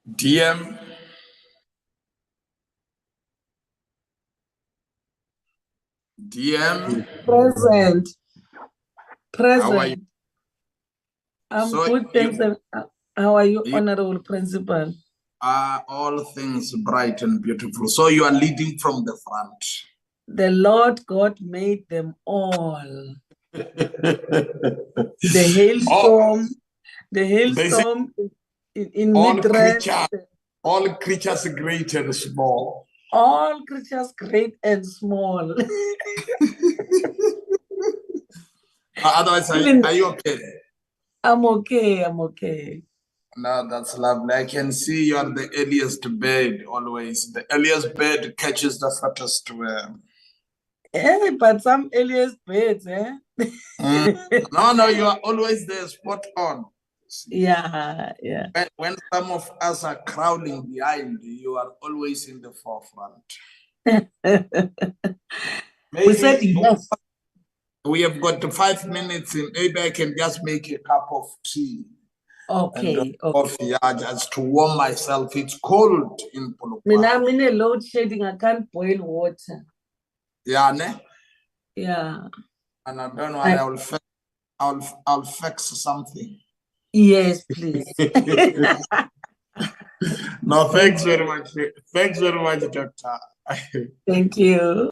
DM. DM. Present. How are you? I'm So good, thanks. How are you, Honorable Principal? All things bright and beautiful. So you are leading from the front. The Lord God made them all. The hailstorm, in mid-range. All creatures great and small. All creatures great and small. Otherwise, are you okay? I'm okay. No, that's lovely. I can see you are the earliest bird always. The earliest bird catches the fattest worm. Yeah, but some earliest birds, eh? No, you are always there, spot on. Yeah. When some of us are crowding behind, you are always in the forefront. We said yes. We have got 5 minutes in. Maybe I can just make a cup of tea. Okay. Coffee, just to warm myself. It's cold in Polokwane. I'm in a load shedding. I can't boil water. Yeah, ne? Yeah. And I don't know. I'll fix something. Yes, please. No, thanks very much. Thanks very much, Doctor. Thank you.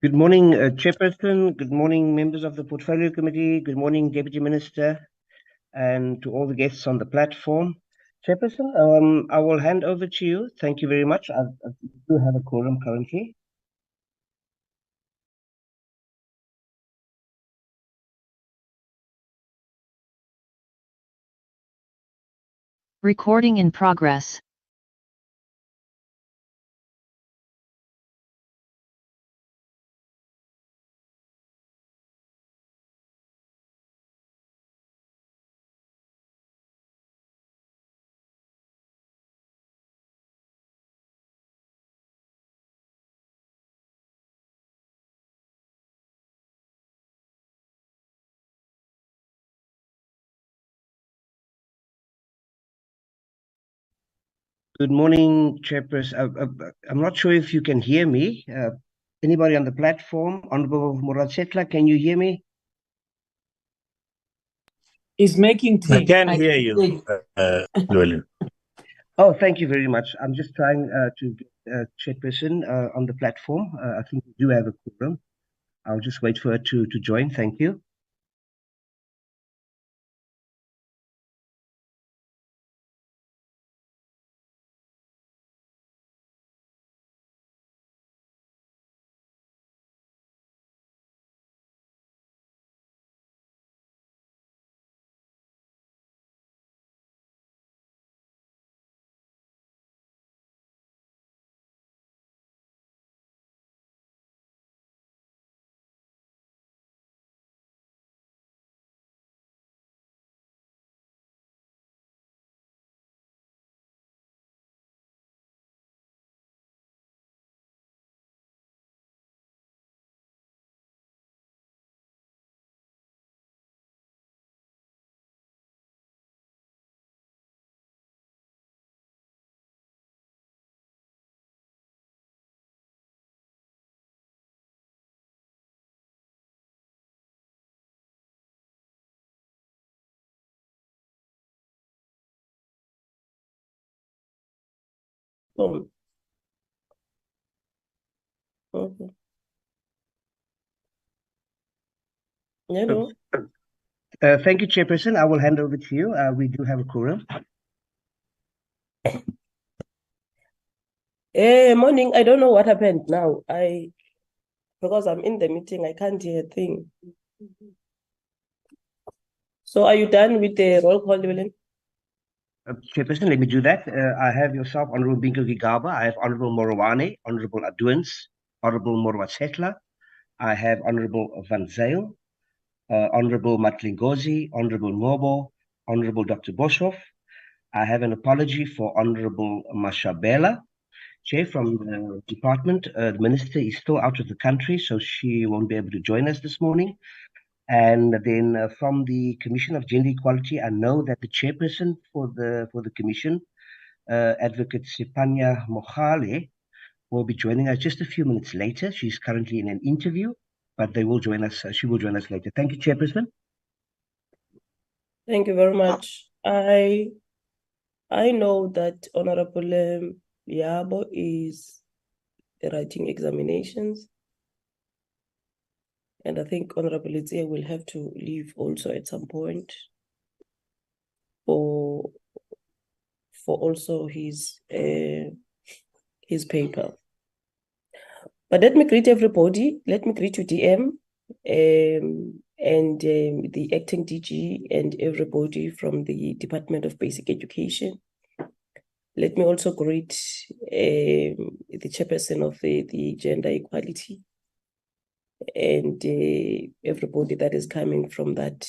Good morning, Chairperson. Good morning, members of the Portfolio Committee. Good morning, Deputy Minister, and to all the guests on the platform. Chairperson, I will hand over to you. Thank you very much. I do have a quorum currently. Recording in progress. Good morning, Chairperson. I'm not sure if you can hear me. Anybody on the platform? Honorable Muratsetla, can you hear me? He's making tea. I can hear you, Llewellyn. Oh, thank you very much. I'm just trying to get Chairperson on the platform. I think we do have a quorum. I'll just wait for her to join. Thank you. Okay. Hello. Thank you, Chairperson. I will hand over to you. We do have a quorum. Morning. I don't know what happened now. Because I'm in the meeting, I can't hear a thing. So are you done with the roll call, Llewellyn? Chairperson, let me do that. I have yourself, Honorable Binko Gigaba. I have Honorable Morowane, Honorable Aduans, Honorable Morwatsetla. I have Honorable Van Zyl, Honorable Matlingozi, Honorable Ngobo, Honorable Dr. Boshoff. I have an apology for Honorable Mashabela. Chair, from the department, the minister is still out of the country, so she won't be able to join us this morning. And then from the Commission of Gender Equality, I know that the chairperson for the commission, Advocate Sipanya Mohale, will be joining us just a few minutes later. She's currently in an interview, but they will join us. She will join us later. Thank you, Chairperson. Thank you very much. I know that Honorable Yabo is writing examinations. And I think Honorable Itzia will have to leave also at some point for also his paper. But let me greet everybody. Let me greet you, DM, and the acting DG and everybody from the Department of Basic Education. Let me also greet the chairperson of the Gender Equality and everybody that is coming from that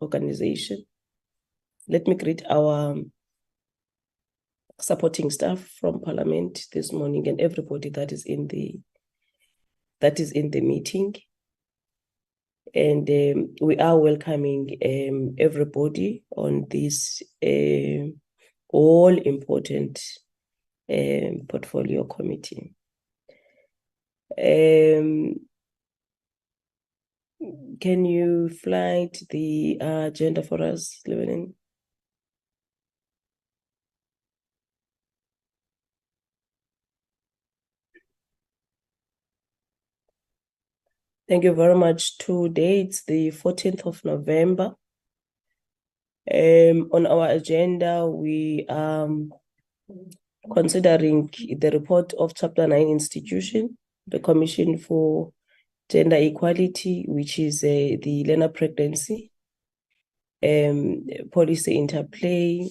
organization. Let me greet our supporting staff from Parliament this morning and everybody that is in the meeting. And we are welcoming everybody on this all important portfolio committee. Can you flight the agenda for us, Llewellyn? Thank you very much. Today it's the 14th of November. On our agenda, we are considering the report of Chapter 9 institution, the Commission for Gender Equality, which is the learner pregnancy, policy interplay,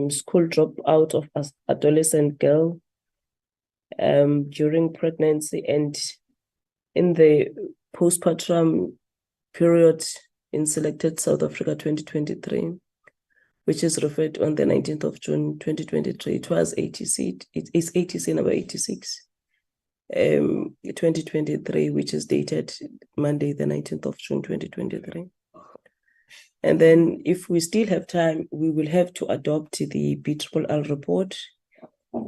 school dropout of adolescent girl during pregnancy, and in the postpartum period in selected South Africa 2023, which is referred on the 19th of June 2023. It was ATC, it is ATC number 86, 2023, which is dated Monday, the 19th of June 2023. And then if we still have time, we will have to adopt the BRRR report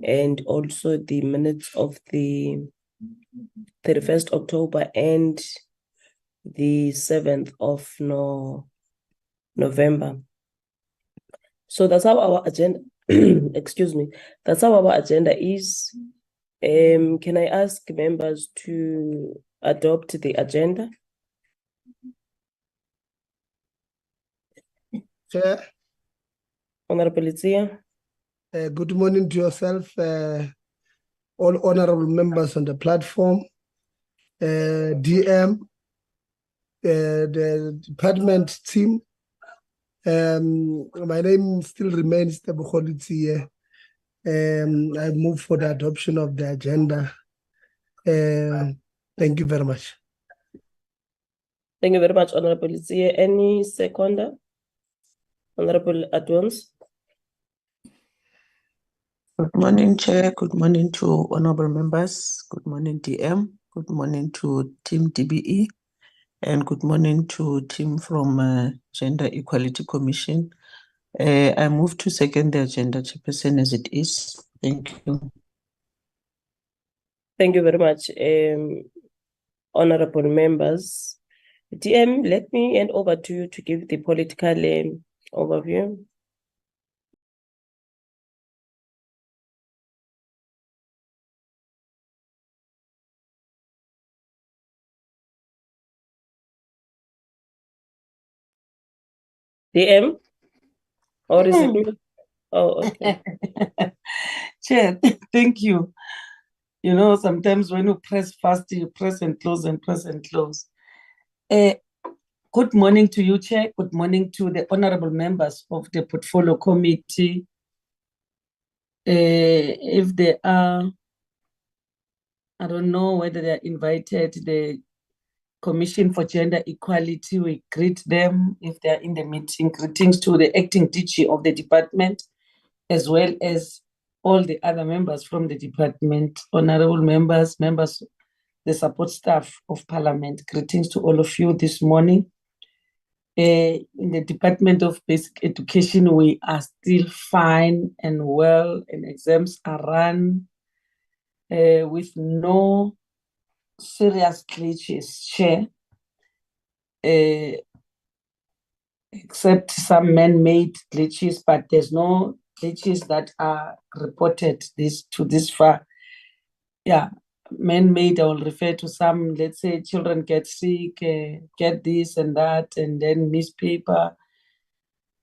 and also the minutes of the 31st October and the 7th of November. So that's how our agenda, excuse me, that's how our agenda is. Can I ask members to adopt the agenda? Chair. Honorable Itzia. Good morning to yourself, all honorable members on the platform, DM, the department team. My name still remains Tebogo Itzia. I move for the adoption of the agenda. Thank you very much. Thank you very much, Honorable Itzia. Any seconder? Honorable Adwans. Good morning, Chair. Good morning to honorable members. Good morning, DM. Good morning to Team DBE. And good morning to team from Gender Equality Commission. I move to second the agenda, Chairperson, as it is. Thank you. Thank you very much, honorable members. DM, let me hand over to you to give the political overview. DM? Or is it me? Oh, okay. Chair, thank you. You know, sometimes when you press fast, you press and close and press and close. Good morning to you, Chair. Good morning to the honorable members of the Portfolio Committee. If they are, I don't know whether they are invited, the Commission for Gender Equality, we greet them if they are in the meeting. Greetings to the acting DG of the department, as well as all the other members from the department, honorable members, the support staff of Parliament. Greetings to all of you this morning. In the Department of Basic Education, we are still fine and well, and exams are run with no serious glitches, Chair, except some man-made glitches, but there's no glitches that are reported to this far. Yeah, man-made, I will refer to some, let's say children get sick, get this and that, and then miss paper.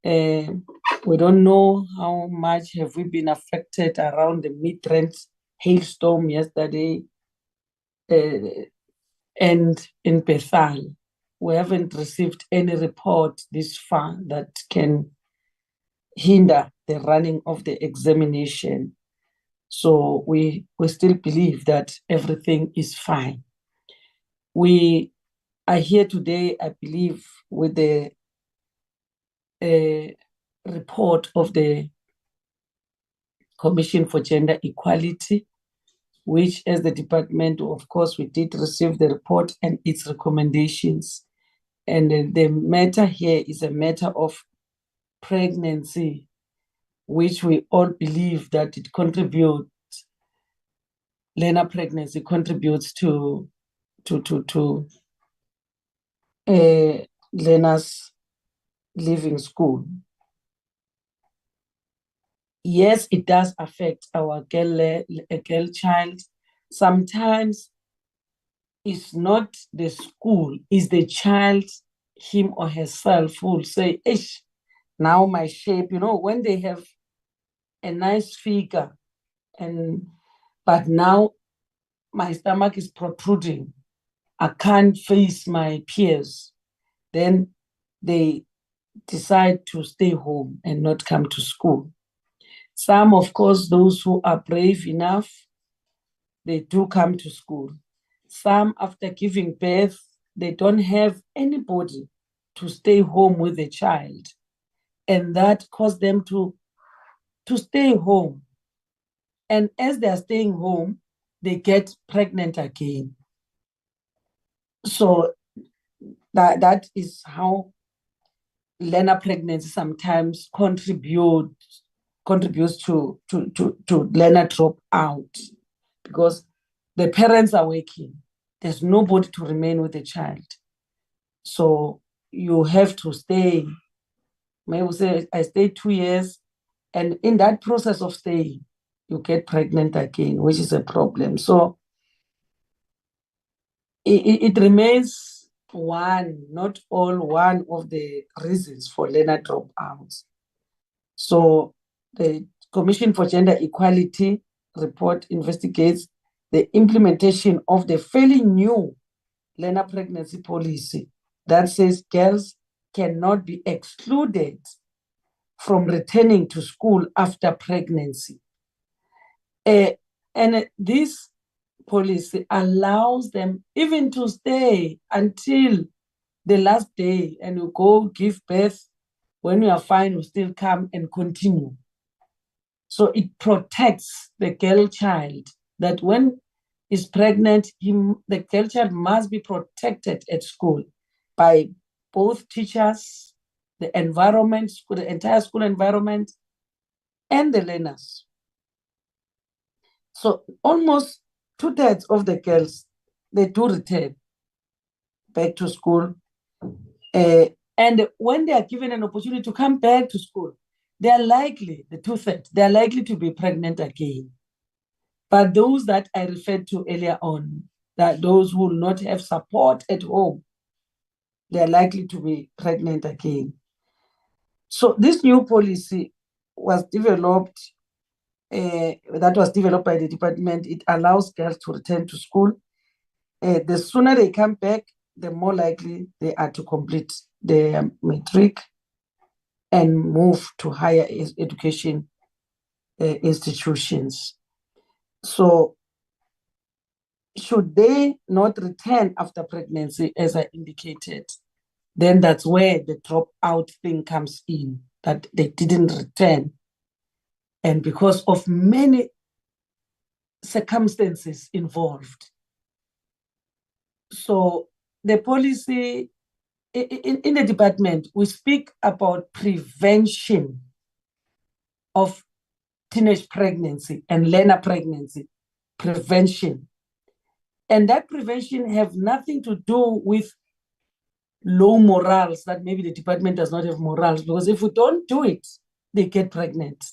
We don't know how much have we been affected around the Midrand hailstorm yesterday, and in Bethal. We haven't received any report this far that can hinder the running of the examination. So we still believe that everything is fine. We are here today, I believe, with the report of the Commission for Gender Equality, which as the department, of course, we did receive the report and its recommendations. And the matter here is a matter of pregnancy, which we all believe that it contributes, learner pregnancy contributes to learners leaving school. Yes, it does affect our girl child. Sometimes is not the school, is the child, him or herself, who will say, ish, now my shape, when they have a nice figure, but now my stomach is protruding, I can't face my peers, then they decide to stay home and not come to school. Some, of course, those who are brave enough, they do come to school. Some, after giving birth, they don't have anybody to stay home with the child. And that caused them to stay home. And as they're staying home, they get pregnant again. So that is how learner pregnancy sometimes contributes to learner dropout, because the parents are working. There's nobody to remain with the child. So you have to stay. Maybe say I stayed 2 years, and in that process of staying, you get pregnant again, which is a problem. So it remains not one of the reasons for learner dropouts. So the Commission for Gender Equality report investigates the implementation of the fairly new learner pregnancy policy that says girls cannot be excluded from returning to school after pregnancy. And this policy allows them even to stay until the last day, and you go give birth. When you are fine, you still come and continue. So it protects the girl child, that when is pregnant, the girl child must be protected at school by both teachers, the environment, the entire school environment, and the learners. So almost 2/3 of the girls, they do return back to school. And when they are given an opportunity to come back to school, they are likely, the 2/3, they are likely to be pregnant again. But those that I referred to earlier on, that those who will not have support at home, they are likely to be pregnant again. So this new policy was developed, that was developed by the department. It allows girls to return to school. The sooner they come back, the more likely they are to complete their matric and move to higher education institutions. So should they not return after pregnancy, as I indicated, then that's where the dropout thing comes in, that they didn't return. And because of many circumstances involved. So the policy in the department, we speak about prevention of teenage pregnancy and learner pregnancy, prevention. And that prevention have nothing to do with low morals, that maybe the department does not have morals, because if we don't do it, they get pregnant.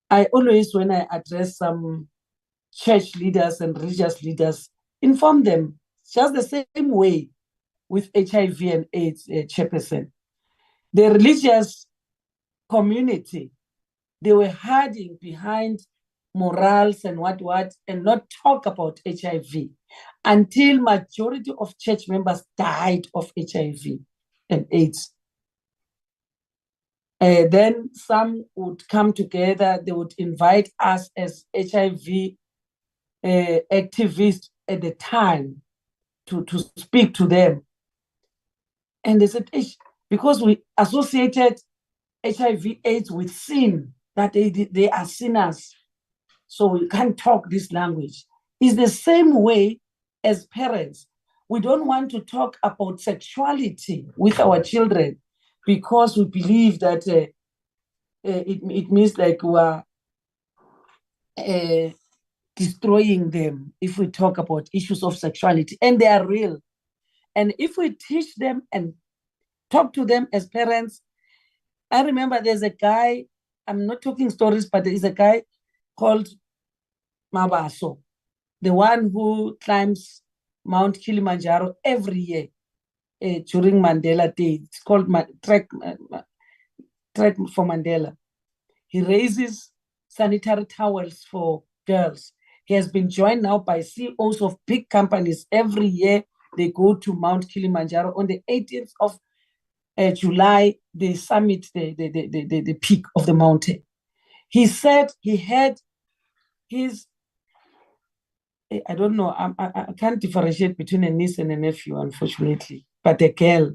I always, when I address some church leaders and religious leaders, inform them just the same way with HIV and AIDS chairperson. The religious community, they were hiding behind morals and what, and not talk about HIV until majority of church members died of HIV and AIDS. Then some would come together, they would invite us as HIV activists at the time to speak to them. And they said, because we associated HIV AIDS with sin, that they are sinners, so we can't talk this language. It's the same way as parents. We don't want to talk about sexuality with our children because we believe that it means like we are destroying them if we talk about issues of sexuality, and they are real. And if we teach them and talk to them as parents, I remember there's a guy, I'm not talking stories, but there is a guy called Mabaso, the one who climbs Mount Kilimanjaro every year during Mandela Day. It's called Trek for Mandela. He raises sanitary towels for girls. He has been joined now by CEOs of big companies. Every year they go to Mount Kilimanjaro. On the 18th of July, they summit the peak of the mountain. He said he had his, I don't know, I can't differentiate between a niece and a nephew, unfortunately, but a girl.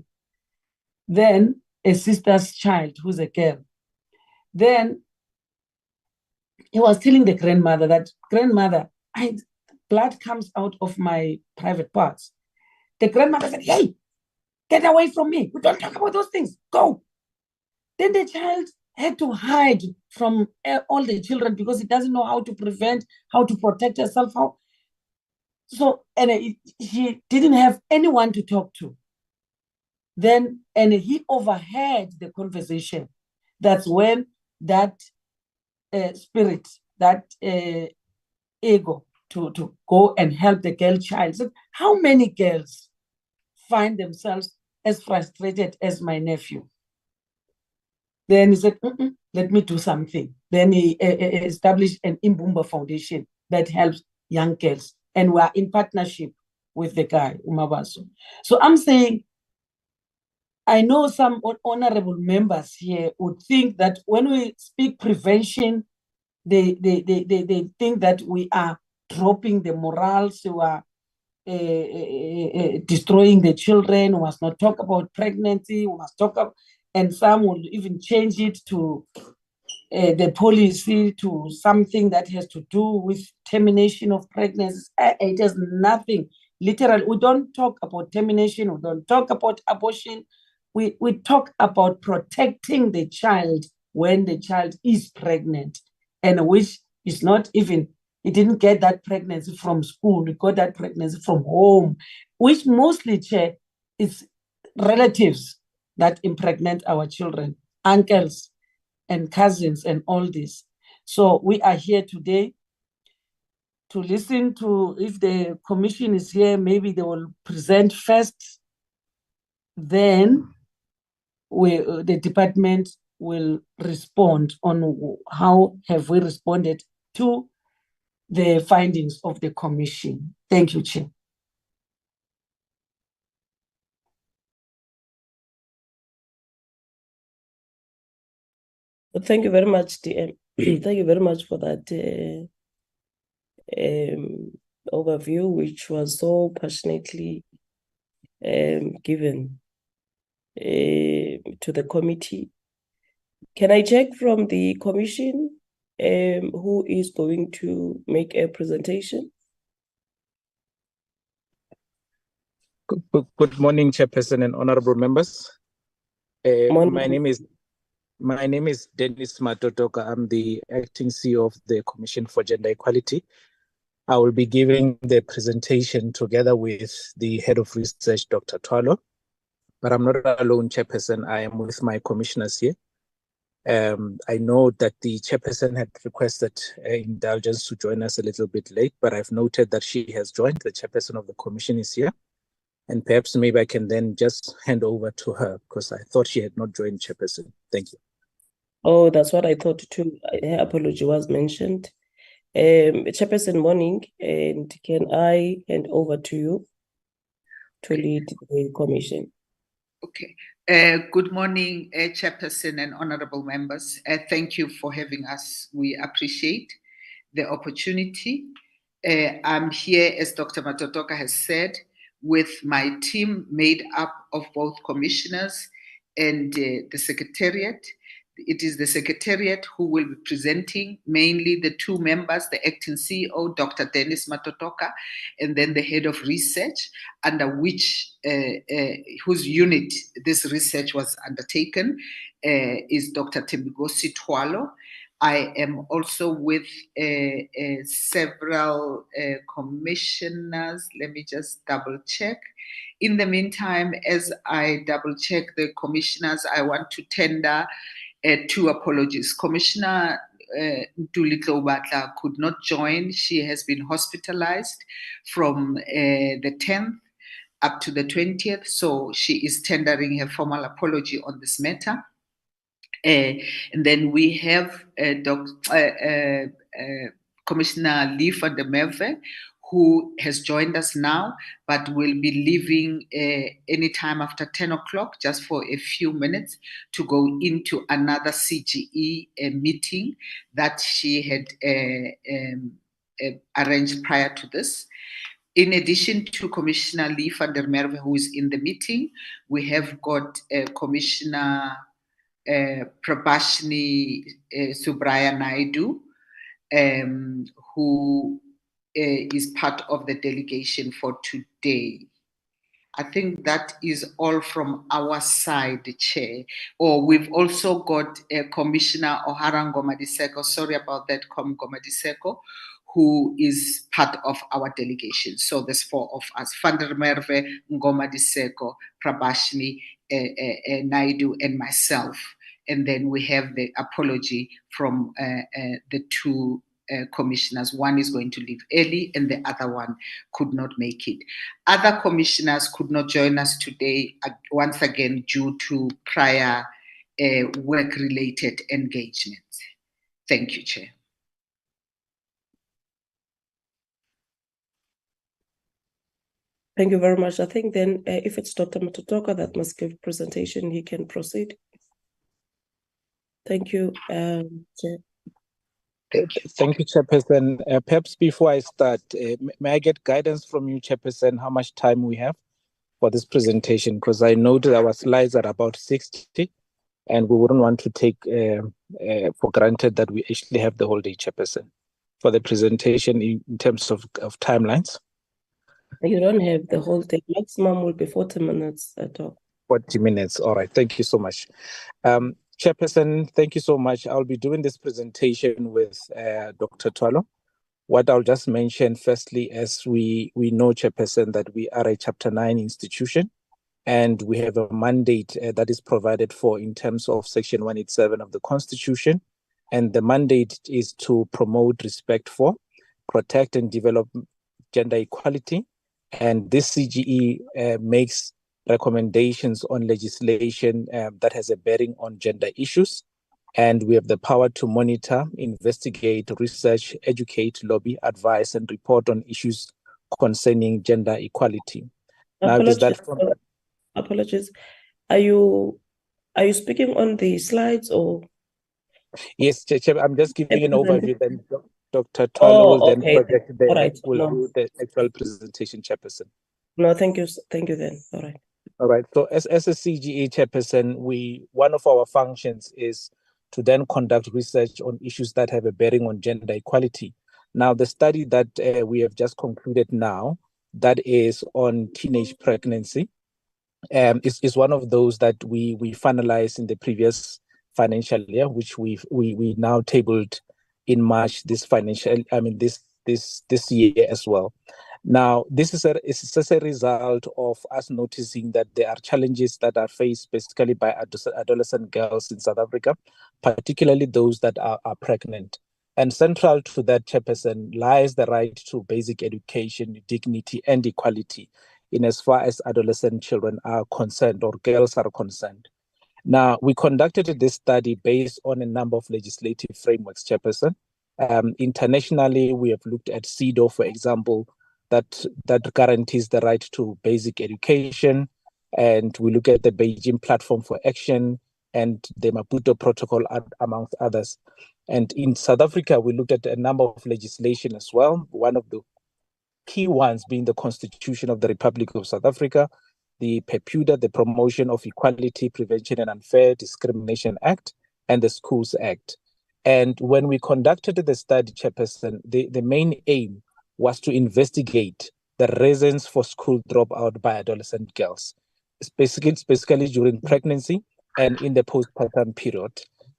Then a sister's child, who's a girl. Then he was telling the grandmother that, grandmother, blood comes out of my private parts. The grandmother said, hey, get away from me. We don't talk about those things. Go. Then the child had to hide from all the children because he doesn't know how to prevent, how to protect herself. So, and he didn't have anyone to talk to. Then, and he overheard the conversation. That's when that spirit, that ego to go and help the girl child. So how many girls find themselves as frustrated as my nephew? Then he said, let me do something. Then he established an Imbumba Foundation that helps young girls. And we are in partnership with the guy, Umabaso. So I'm saying, I know some honorable members here would think that when we speak prevention, they think that we are dropping the morals, we are destroying the children, we must not talk about pregnancy, we must talk about, and some will even change it to the policy to something that has to do with termination of pregnancy. It has nothing, literally, we don't talk about termination, we don't talk about abortion, we talk about protecting the child when the child is pregnant, and which is not even, he didn't get that pregnancy from school, he got that pregnancy from home, which mostly, Chair, is relatives that impregnate our children, uncles and cousins and all this. So we are here today to listen to, if the commission is here, maybe they will present first, then the department will respond on how have we responded to the findings of the commission. Thank you, Chair. Thank you very much, DM. Thank you very much for that overview, which was so passionately given to the committee. Can I check from the commission who is going to make a presentation? Good morning, Chairperson and honorable members. My name is Dennis Matotoka. I'm the acting CEO of the Commission for Gender Equality. I will be giving the presentation together with the head of research, Dr. Twalo. But I'm not alone, Chairperson. I am with my commissioners here. I know that the Chairperson had requested indulgence to join us a little bit late, but I've noted that she has joined. The Chairperson of the Commission is here. And perhaps maybe I can then just hand over to her because I thought she had not joined, Chairperson. Thank you. Oh, that's what I thought too. Her apology was mentioned. Chairperson, morning, and can I hand over to you to lead the commission? Okay. Good morning, Chairperson and honorable members. Thank you for having us. We appreciate the opportunity. I'm here, as Dr. Matotoka has said, with my team made up of both commissioners and the secretariat. It is the secretariat who will be presenting, mainly the two members, the acting CEO, Dr. Dennis Matotoka, and then the head of research, under which, whose unit this research was undertaken, is Dr. Tembigosi Twalo. I am also with several commissioners. Let me just double check. In the meantime, as I double check the commissioners, I want to tender two apologies. Commissioner Ntuli Batla could not join. She has been hospitalized from the 10th up to the 20th, so she is tendering her formal apology on this matter. And then we have Commissioner Lee van der Merwe, who has joined us now, but will be leaving anytime after 10 o'clock, just for a few minutes, to go into another CGE meeting that she had arranged prior to this. In addition to Commissioner Lee van der Merwe, who is in the meeting, we have got Commissioner Prabhashini Subraya Naidu, who is part of the delegation for today. I think that is all from our side, Chair. Or we've also got Commissioner O'Hara Ngomadiseko, sorry about that, Ngomadiseko, who is part of our delegation. So there's 4 of us: Van der Merwe, Ngomadiseko, Prabhashini, Naidu, and myself. And then we have the apology from the 2 commissioners. One is going to leave early and the other one could not make it. Other commissioners could not join us today, once again, due to prior work-related engagements. Thank you, Chair. Thank you very much. I think then if it's Dr. Matotoka that must give presentation, he can proceed. Thank you, Chair. Thank you, Chairperson. Perhaps before I start, may I get guidance from you, Chairperson, how much time we have for this presentation? Because I know that our slides are about 60, and we wouldn't want to take for granted that we actually have the whole day, Chairperson, for the presentation in terms of timelines. You don't have the whole day. Maximum will be 40 minutes at all. 40 minutes. All right. Thank you so much. Chairperson, thank you so much. I'll be doing this presentation with Dr. Twalo. What I'll just mention firstly, as we know, Chairperson, that we are a Chapter 9 institution, and we have a mandate that is provided for in terms of Section 187 of the Constitution. And the mandate is to promote respect for, protect and develop gender equality. And this CGE makes recommendations on legislation that has a bearing on gender issues. And we have the power to monitor, investigate, research, educate, lobby, advise, and report on issues concerning gender equality. Apologies. Are you speaking on the slides or? Yes, Chair, I'm just giving an overview. Then Dr. Twalo will then project do the actual presentation, Chairperson. No, thank you. Thank you then. All right. All right. So as a CGE Chairperson, one of our functions is to then conduct research on issues that have a bearing on gender equality. Now, the study that we have just concluded now, that is on teenage pregnancy, is one of those that we finalized in the previous financial year, which we now tabled in March this year as well. Now, this is a result of us noticing that there are challenges that are faced basically by adolescent girls in South Africa, particularly those that are pregnant. And central to that, Chairperson, lies the right to basic education, dignity, and equality in as far as adolescent children are concerned or girls are concerned. Now, we conducted this study based on a number of legislative frameworks, Chairperson. Internationally, we have looked at CEDAW, for example, that guarantees the right to basic education. And we look at the Beijing Platform for Action and the Maputo Protocol, amongst others. And in South Africa, we looked at a number of legislation as well. One of the key ones being the Constitution of the Republic of South Africa, the PEPUDA, the Promotion of Equality, Prevention and Unfair Discrimination Act, and the Schools Act. And when we conducted the study, Chairperson, the main aim was to investigate the reasons for school dropout by adolescent girls, specifically during pregnancy and in the postpartum period.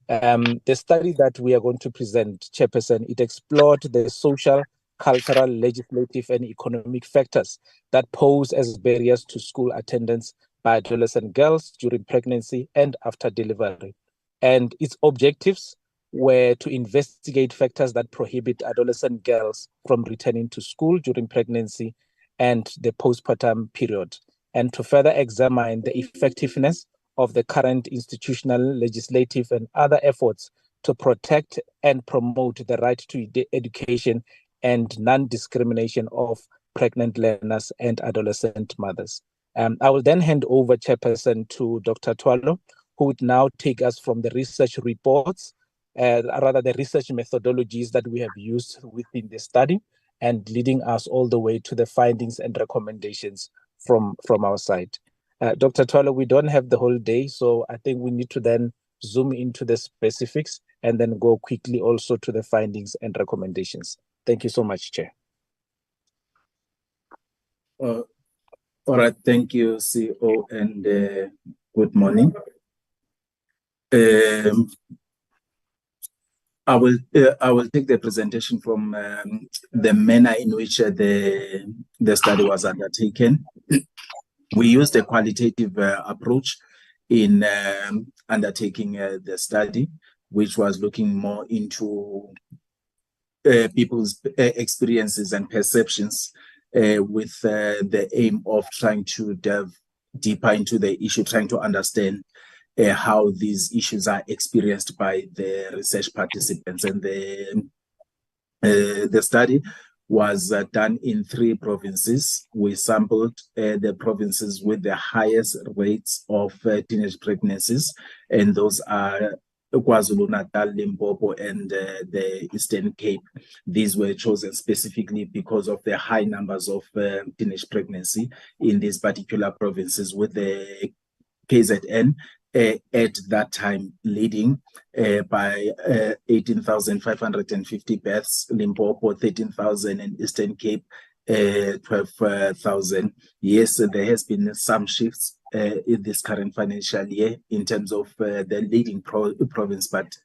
The study that we are going to present, Chairperson, it explored the social, cultural, legislative, and economic factors that pose as barriers to school attendance by adolescent girls during pregnancy and after delivery. And its objectives were to investigate factors that prohibit adolescent girls from returning to school during pregnancy and the postpartum period, and to further examine the effectiveness of the current institutional, legislative, and other efforts to protect and promote the right to education and non-discrimination of pregnant learners and adolescent mothers. I will then hand over, Chairperson, to Dr. Twalo, who would now take us from the research reports, rather the research methodologies that we have used within the study, and leading us all the way to the findings and recommendations from our side. Dr. Twalo, we don't have the whole day, so I think we need to then zoom into the specifics and then go quickly also to the findings and recommendations. Thank you so much, Chair. All right, thank you, CEO, and good morning. I will take the presentation from the manner in which the study was undertaken. We used a qualitative approach in undertaking the study, which was looking more into people's experiences and perceptions, with the aim of trying to delve deeper into the issue, trying to understand how these issues are experienced by the research participants. And the study was done in 3 provinces. We sampled the provinces with the highest rates of teenage pregnancies, and those are KwaZulu-Natal, Limpopo, and the Eastern Cape. These were chosen specifically because of the high numbers of teenage pregnancy in these particular provinces, with the KZN at that time leading by 18,550 births, Limpopo 13,000, and Eastern Cape 12,000. Yes, there has been some shifts in this current financial year in terms of the leading province, but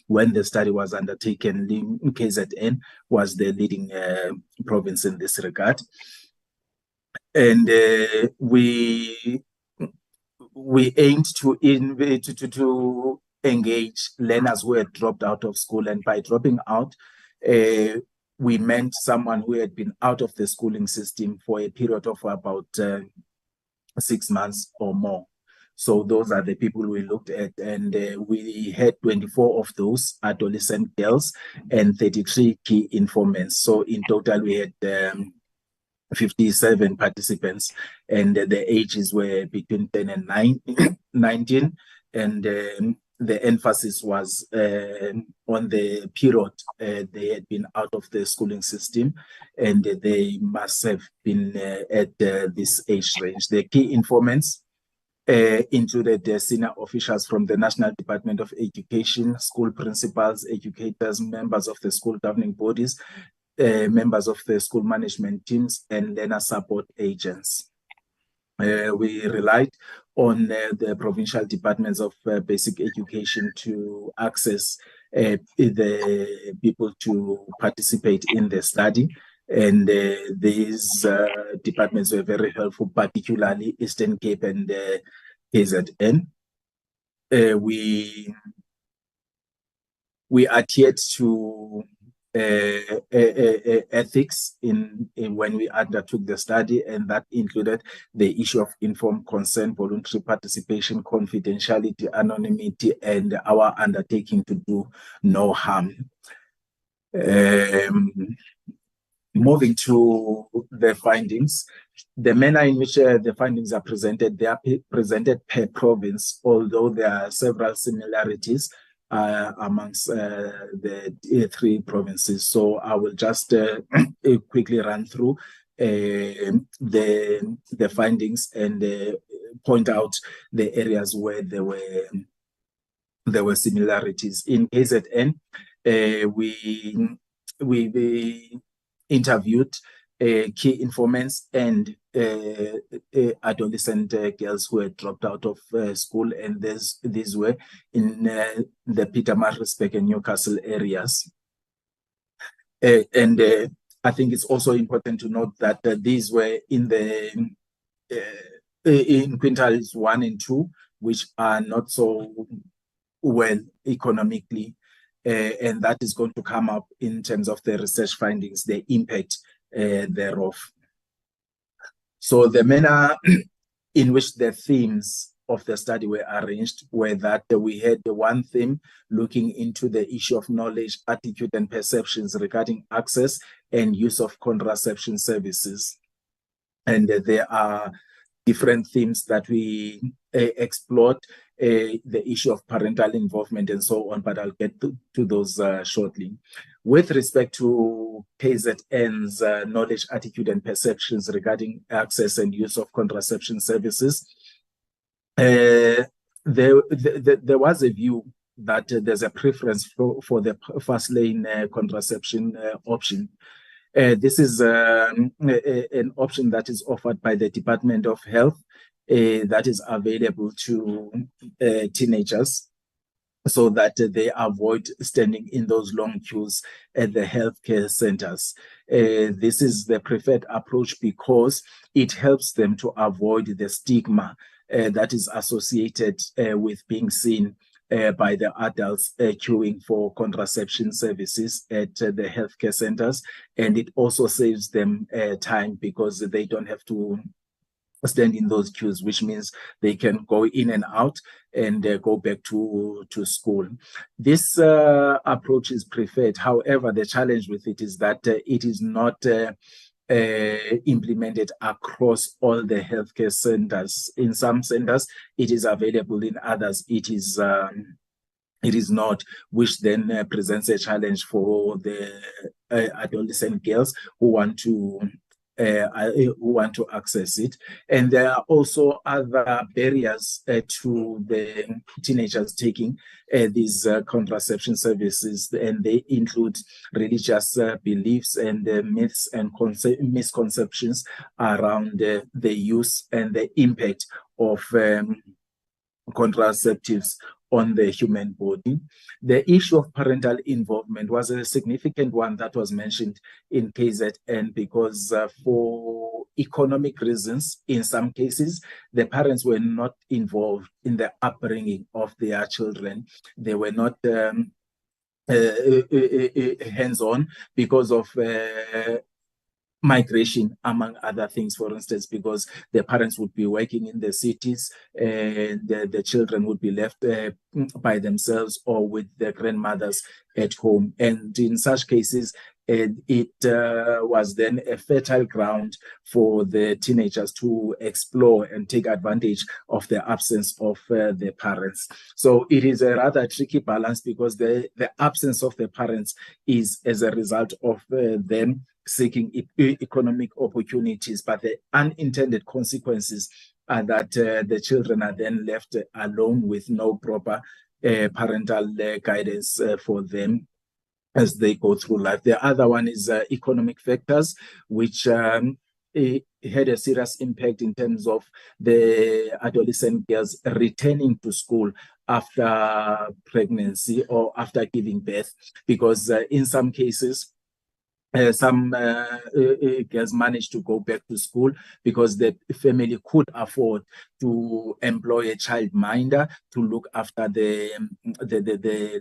when the study was undertaken, KZN was the leading province in this regard. And we aimed to engage learners who had dropped out of school, and by dropping out, we meant someone who had been out of the schooling system for a period of about 6 months or more. So those are the people we looked at, and we had 24 of those adolescent girls and 33 key informants. So in total, we had 57 participants, and the ages were between 10 and 19, and the emphasis was on the period they had been out of the schooling system, and they must have been at this age range. The key informants included the senior officials from the National Department of Education, school principals, educators, members of the school governing bodies, members of the school management teams, and learner support agents. We relied on the provincial departments of basic education to access the people to participate in the study. And these departments were very helpful, particularly Eastern Cape and KZN. We adhered to ethics in when we undertook the study, and that included the issue of informed consent, voluntary participation, confidentiality, anonymity, and our undertaking to do no harm. Moving to the findings, the manner in which the findings are presented, they are presented per province, although there are several similarities amongst the 3 provinces. So I will just quickly run through the findings and point out the areas where there were similarities. In KZN, we interviewed key informants and adolescent girls who had dropped out of school, and these were in the Pietermaritzburg and Newcastle areas. And I think it's also important to note that these were in quintiles 1 and 2, which are not so well economically and that is going to come up in terms of the research findings, the impact thereof. So the manner in which the themes of the study were arranged were that we had one theme looking into the issue of knowledge, attitude, and perceptions regarding access and use of contraception services. And there are different themes that we explored, the issue of parental involvement and so on, but I'll get to those shortly. With respect to KZN's knowledge, attitude, and perceptions regarding access and use of contraception services, there was a view that there's a preference for the first lane contraception option. This is an option that is offered by the Department of Health that is available to teenagers so that they avoid standing in those long queues at the healthcare centers. This is the preferred approach because it helps them to avoid the stigma that is associated with being seen by the adults queuing for contraception services at the healthcare centers. And it also saves them time because they don't have to stand in those queues, which means they can go in and out and go back to school. This approach is preferred. However, the challenge with it is that it is not implemented across all the healthcare centers. In some centers, it is available. In others, it is not, which then presents a challenge for the adolescent girls who want to access it. And there are also other barriers to the teenagers taking these contraception services, and they include religious beliefs and myths and misconceptions around the use and the impact of contraceptives on the human body. The issue of parental involvement was a significant one that was mentioned in KZN because for economic reasons, in some cases, the parents were not involved in the upbringing of their children. They were not hands-on because of migration, among other things, for instance, because the parents would be working in the cities and the children would be left by themselves or with their grandmothers at home. And in such cases, it was then a fertile ground for the teenagers to explore and take advantage of the absence of the parents. So it is a rather tricky balance because the absence of the parents is as a result of them seeking economic opportunities, but the unintended consequences are that the children are then left alone with no proper parental guidance for them as they go through life. The other one is economic factors, which it had a serious impact in terms of the adolescent girls returning to school after pregnancy or after giving birth, because in some cases, some girls managed to go back to school because the family could afford to employ a childminder to look after the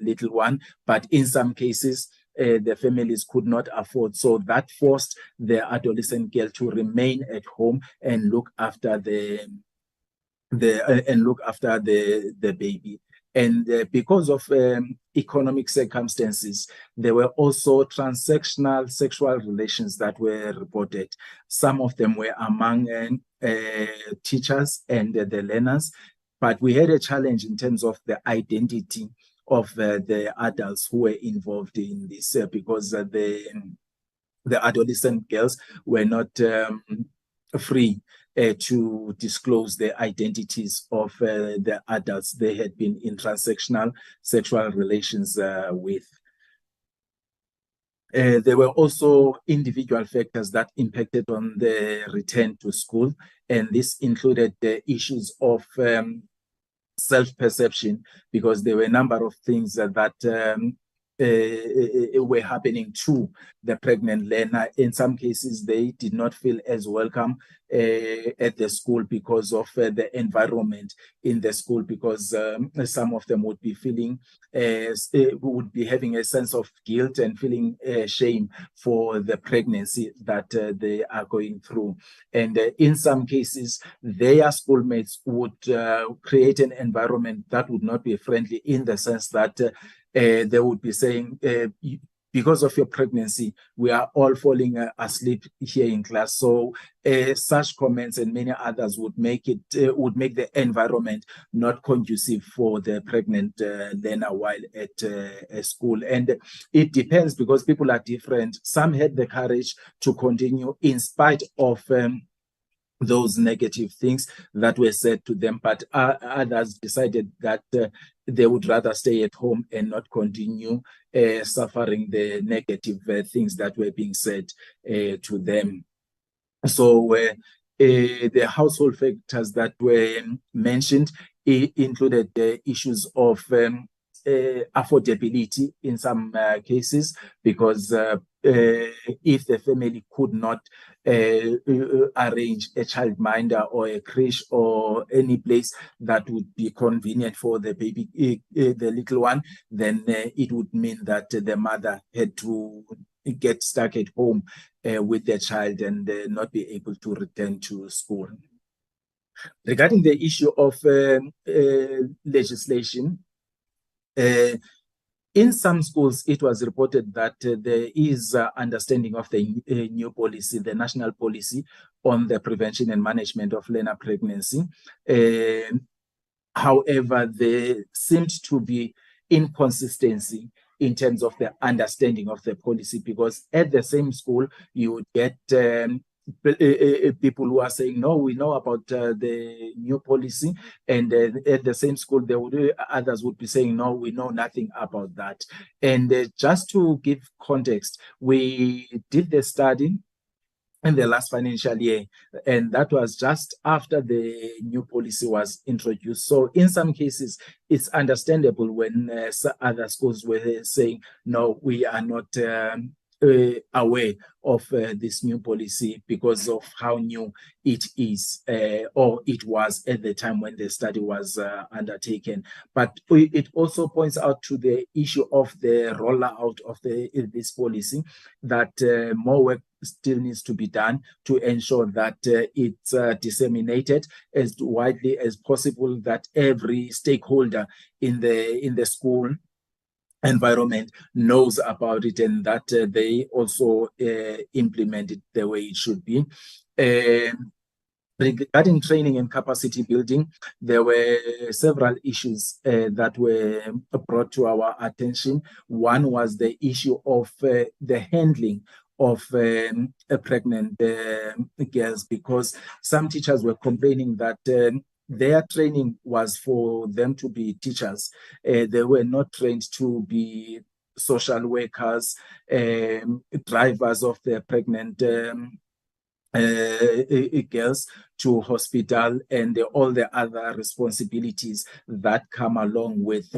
little one. But in some cases, the families could not afford. So that forced the adolescent girl to remain at home and look after the baby. And because of economic circumstances, there were also transactional sexual relations that were reported. Some of them were among teachers and the learners, but we had a challenge in terms of the identity of the adults who were involved in this because the adolescent girls were not free to disclose the identities of the adults they had been in transactional sexual relations with. There were also individual factors that impacted on the return to school, and this included the issues of self-perception, because there were a number of things that were happening to the pregnant learner. In some cases, they did not feel as welcome at the school because of the environment in the school, because some of them would be feeling, would be having a sense of guilt and feeling shame for the pregnancy that they are going through. And in some cases, their schoolmates would create an environment that would not be friendly, in the sense that they would be saying, because of your pregnancy, we are all falling asleep here in class. So such comments and many others would make it would make the environment not conducive for the pregnant learner while at a school. And it depends, because people are different. Some had the courage to continue in spite of those negative things that were said to them, but others decided that they would rather stay at home and not continue suffering the negative things that were being said to them. So the household factors that were mentioned included the issues of affordability in some cases, because if the family could not arrange a childminder or a creche or any place that would be convenient for the baby, the little one, then it would mean that the mother had to get stuck at home with the child and not be able to return to school. Regarding the issue of legislation, in some schools, it was reported that there is understanding of the new policy, the national policy on the prevention and management of learner pregnancy. However, there seemed to be inconsistency in terms of the understanding of the policy, because at the same school, you would get people who are saying, no, we know about the new policy, and at the same school, others would be saying, no, we know nothing about that. And just to give context, we did the study in the last financial year, and that was just after the new policy was introduced. So in some cases, it's understandable when other schools were saying, no, we are not aware of this new policy because of how new it is, or it was at the time when the study was undertaken. But it also points out to the issue of the rollout of this policy, that more work still needs to be done to ensure that it's disseminated as widely as possible, that every stakeholder in the school environment knows about it, and that they also implement it the way it should be. Regarding training and capacity building, there were several issues that were brought to our attention. One was the issue of the handling of pregnant girls, because some teachers were complaining that their training was for them to be teachers. They were not trained to be social workers, drivers of the pregnant girls to hospital, and all the other responsibilities that come along with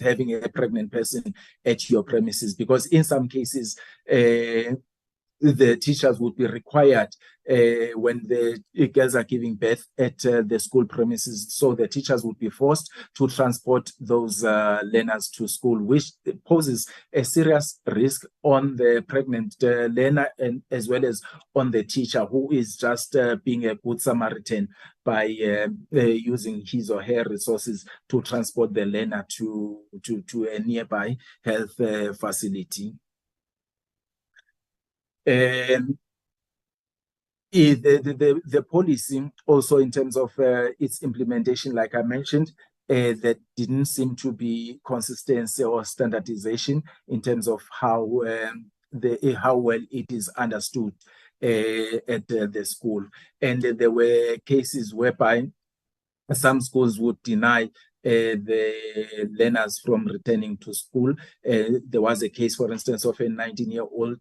having a pregnant person at your premises. Because in some cases, the teachers would be required when the girls are giving birth at the school premises. So the teachers would be forced to transport those learners to school, which poses a serious risk on the pregnant learner, and as well as on the teacher, who is just being a good Samaritan by using his or her resources to transport the learner to a nearby health facility. The policy also, in terms of its implementation, like I mentioned, that didn't seem to be consistency or standardization in terms of how well it is understood at the school. And there were cases whereby some schools would deny the learners from returning to school. There was a case, for instance, of a 19-year-old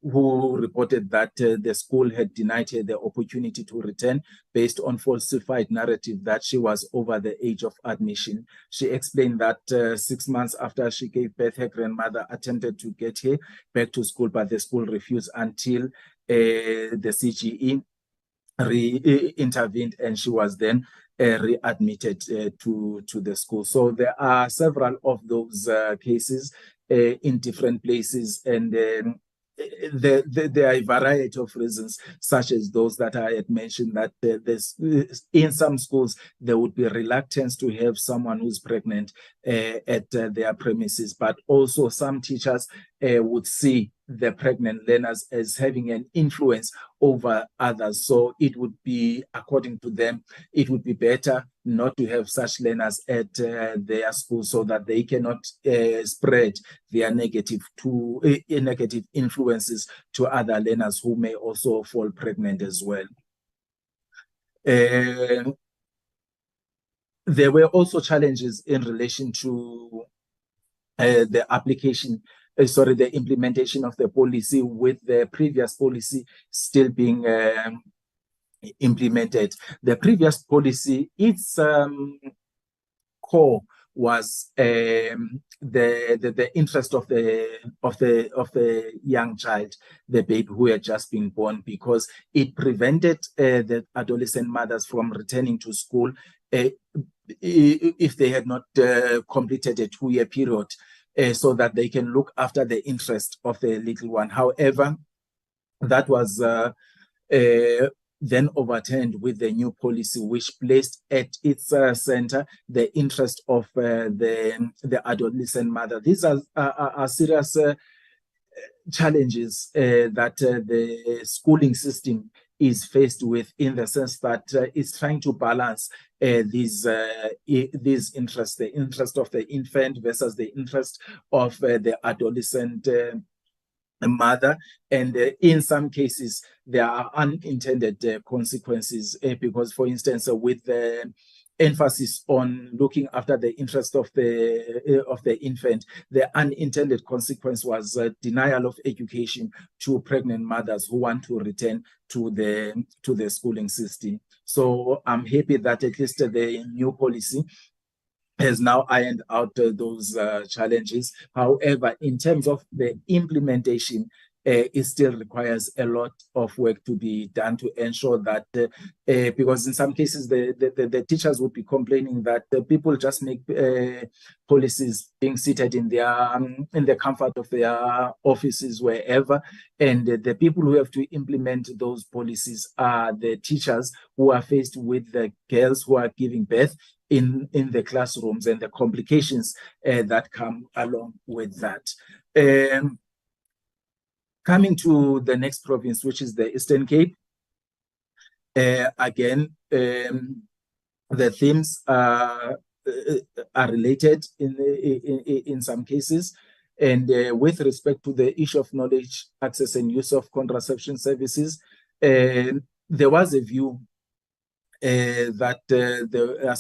who reported that the school had denied her the opportunity to return based on falsified narrative that she was over the age of admission. She explained that 6 months after she gave birth, her grandmother attempted to get her back to school, but the school refused until the CGE intervened, and she was then readmitted to the school. So there are several of those cases in different places, and there are a variety of reasons, such as those that I had mentioned, that there's in some schools there would be reluctance to have someone who's pregnant at their premises, but also some teachers would see the pregnant learners as having an influence over others. So it would be, according to them, it would be better not to have such learners at their school, so that they cannot spread their negative influences to other learners who may also fall pregnant as well. There were also challenges in relation to the implementation of the policy, with the previous policy still being implemented. The previous policy, its core was the interest of the young child, the baby who had just been born, because it prevented the adolescent mothers from returning to school if they had not completed a 2-year period, so that they can look after the interest of the little one. However, that was then overturned with the new policy, which placed at its center the interest of the adolescent mother. These are serious challenges that the schooling system is faced with, in the sense that it's trying to balance these interests, the interest of the infant versus the interest of the adolescent mother. And in some cases, there are unintended consequences, because, for instance, with the emphasis on looking after the interest of the infant, the unintended consequence was denial of education to pregnant mothers who want to return to the schooling system. So I'm happy that at least the new policy has now ironed out those challenges. However, in terms of the implementation, it still requires a lot of work to be done to ensure that, because in some cases the teachers would be complaining that the people just make policies being seated in the comfort of their offices, wherever, and the people who have to implement those policies are the teachers who are faced with the girls who are giving birth in the classrooms, and the complications that come along with that. Coming to the next province, which is the Eastern Cape, again, the themes are related in some cases. And with respect to the issue of knowledge, access, and use of contraception services, there was a view that there are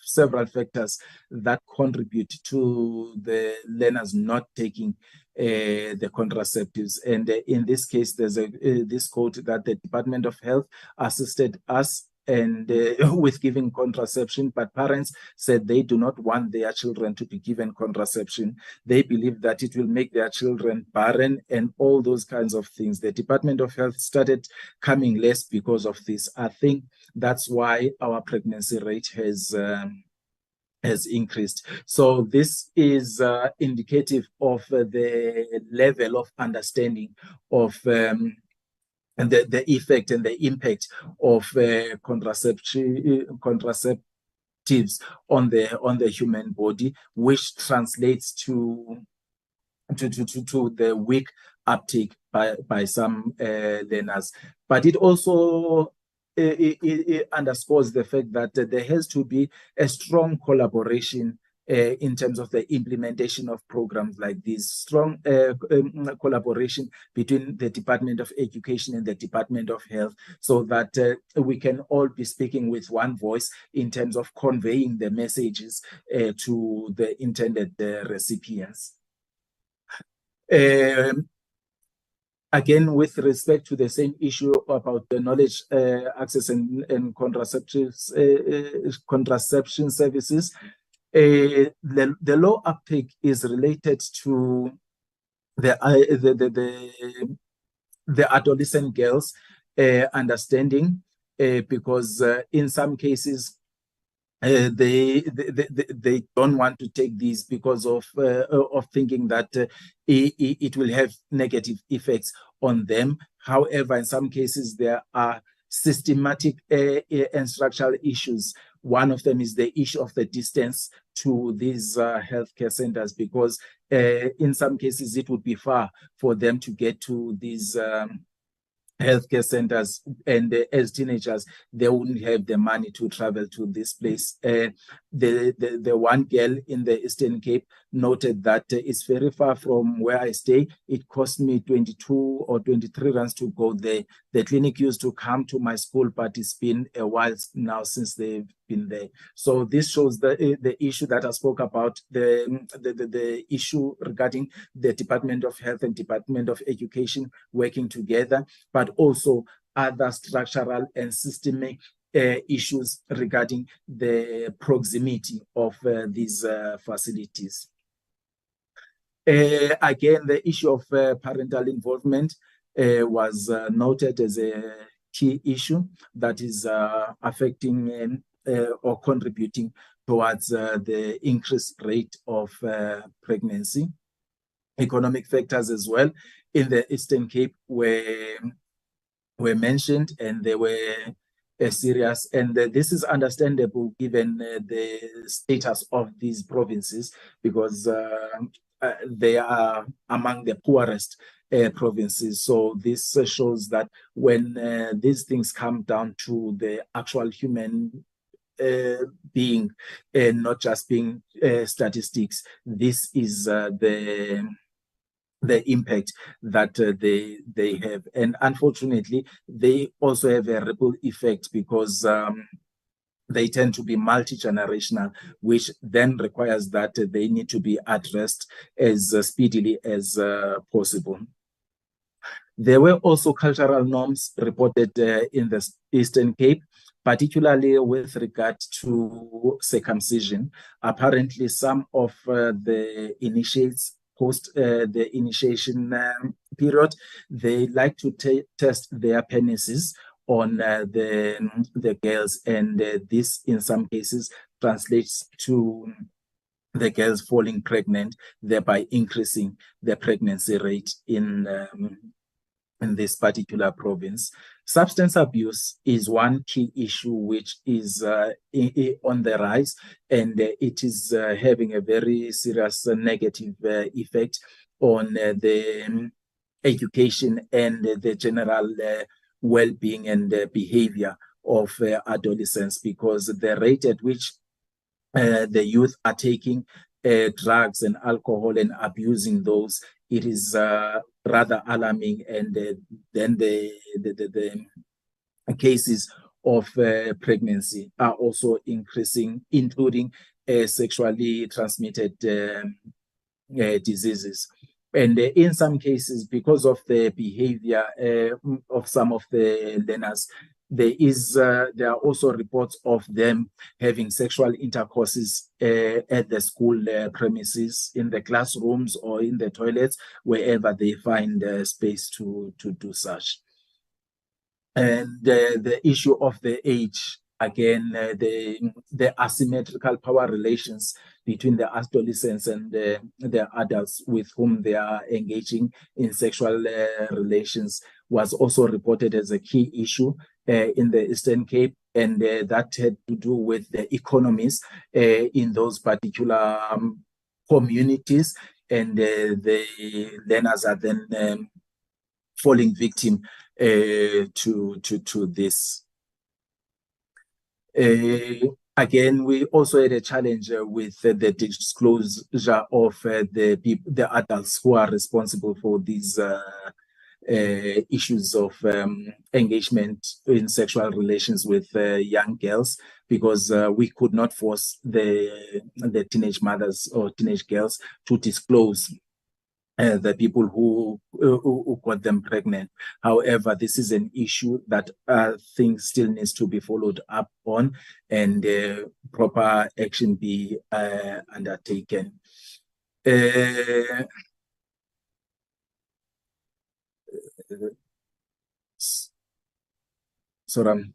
several factors that contribute to the learners not taking the contraceptives. And in this case, there's this quote that the Department of Health assisted us and with giving contraception, but parents said they do not want their children to be given contraception. They believe that it will make their children barren and all those kinds of things. The Department of Health started coming less because of this. I think that's why our pregnancy rate has increased. So this is indicative of the level of understanding of and the effect and the impact of contraceptives on the human body, which translates to the weak uptake by some learners. But it also it underscores the fact that there has to be a strong collaboration in terms of the implementation of programs like this, strong collaboration between the Department of Education and the Department of Health, so that we can all be speaking with one voice in terms of conveying the messages to the intended recipients. Again, with respect to the same issue about the knowledge access and contraception services, the low uptake is related to the adolescent girls understanding, because in some cases they don't want to take these because of thinking that it will have negative effects on them. However, in some cases there are systematic and structural issues. One of them is the issue of the distance to these healthcare centers, because in some cases it would be far for them to get to these healthcare centers, and as teenagers they wouldn't have the money to travel to this place. The one girl in the Eastern Cape noted that it's very far from where I stay. It cost me 22 or 23 rands to go there. The clinic used to come to my school, but it's been a while now since they've been there. So this shows the issue that I spoke about, the issue regarding the Department of Health and Department of Education working together, but also other structural and systemic issues regarding the proximity of these facilities. Again, the issue of parental involvement was noted as a key issue that is affecting or contributing towards the increased rate of pregnancy. Economic factors as well in the Eastern Cape were mentioned, and they were serious, and this is understandable given the status of these provinces, because they are among the poorest provinces. So this shows that when these things come down to the actual human being, and not just being statistics, this is the impact that they have. And unfortunately, they also have a ripple effect, because they tend to be multi-generational, which then requires that they need to be addressed as speedily as possible. There were also cultural norms reported in the Eastern Cape, particularly with regard to circumcision. Apparently, some of the initiates post the initiation period, they like to test their penises on the girls, and this in some cases translates to the girls falling pregnant, thereby increasing the pregnancy rate in this particular province. Substance abuse is one key issue which is on the rise, and it is having a very serious negative effect on the education and the general well-being and behavior of adolescents, because the rate at which the youth are taking drugs and alcohol and abusing those, it is rather alarming. And then the cases of pregnancy are also increasing, including sexually transmitted diseases. And in some cases, because of the behavior of some of the learners, there are also reports of them having sexual intercourses at the school premises, in the classrooms or in the toilets, wherever they find space to do such. And the issue of the age, again, the asymmetrical power relations between the adolescents and the adults with whom they are engaging in sexual relations was also reported as a key issue in the Eastern Cape, and that had to do with the economies in those particular communities, and the learners are then falling victim to this. Again, we also had a challenge with the disclosure of the adults who are responsible for these issues of engagement in sexual relations with young girls, because we could not force the teenage mothers or teenage girls to disclose the people who got them pregnant. However, this is an issue that I think still needs to be followed up on, and proper action be undertaken. So I'm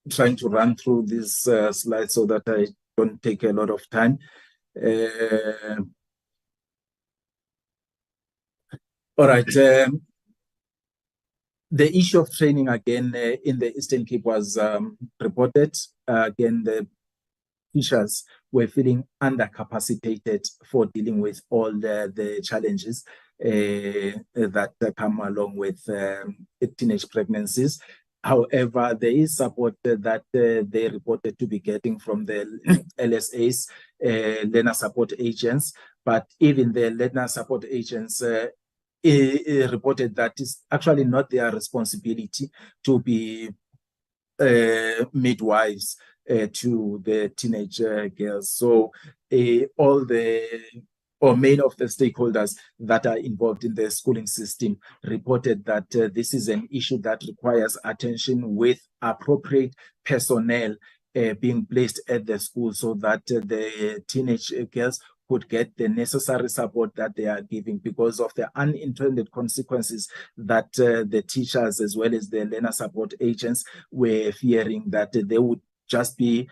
trying to run through these slides so that I don't take a lot of time. All right. The issue of training again in the Eastern Cape was reported. Again, the teachers were feeling undercapacitated for dealing with all the challenges that come along with teenage pregnancies. However, there is support that they reported to be getting from the LSAs, learner support agents, but even the learner support agents reported that it's actually not their responsibility to be midwives to the teenage girls. So all the or many of the stakeholders that are involved in the schooling system reported that this is an issue that requires attention with appropriate personnel being placed at the school so that the teenage girls could get the necessary support that they are giving, because of the unintended consequences that the teachers as well as the learner support agents were fearing, that they would just be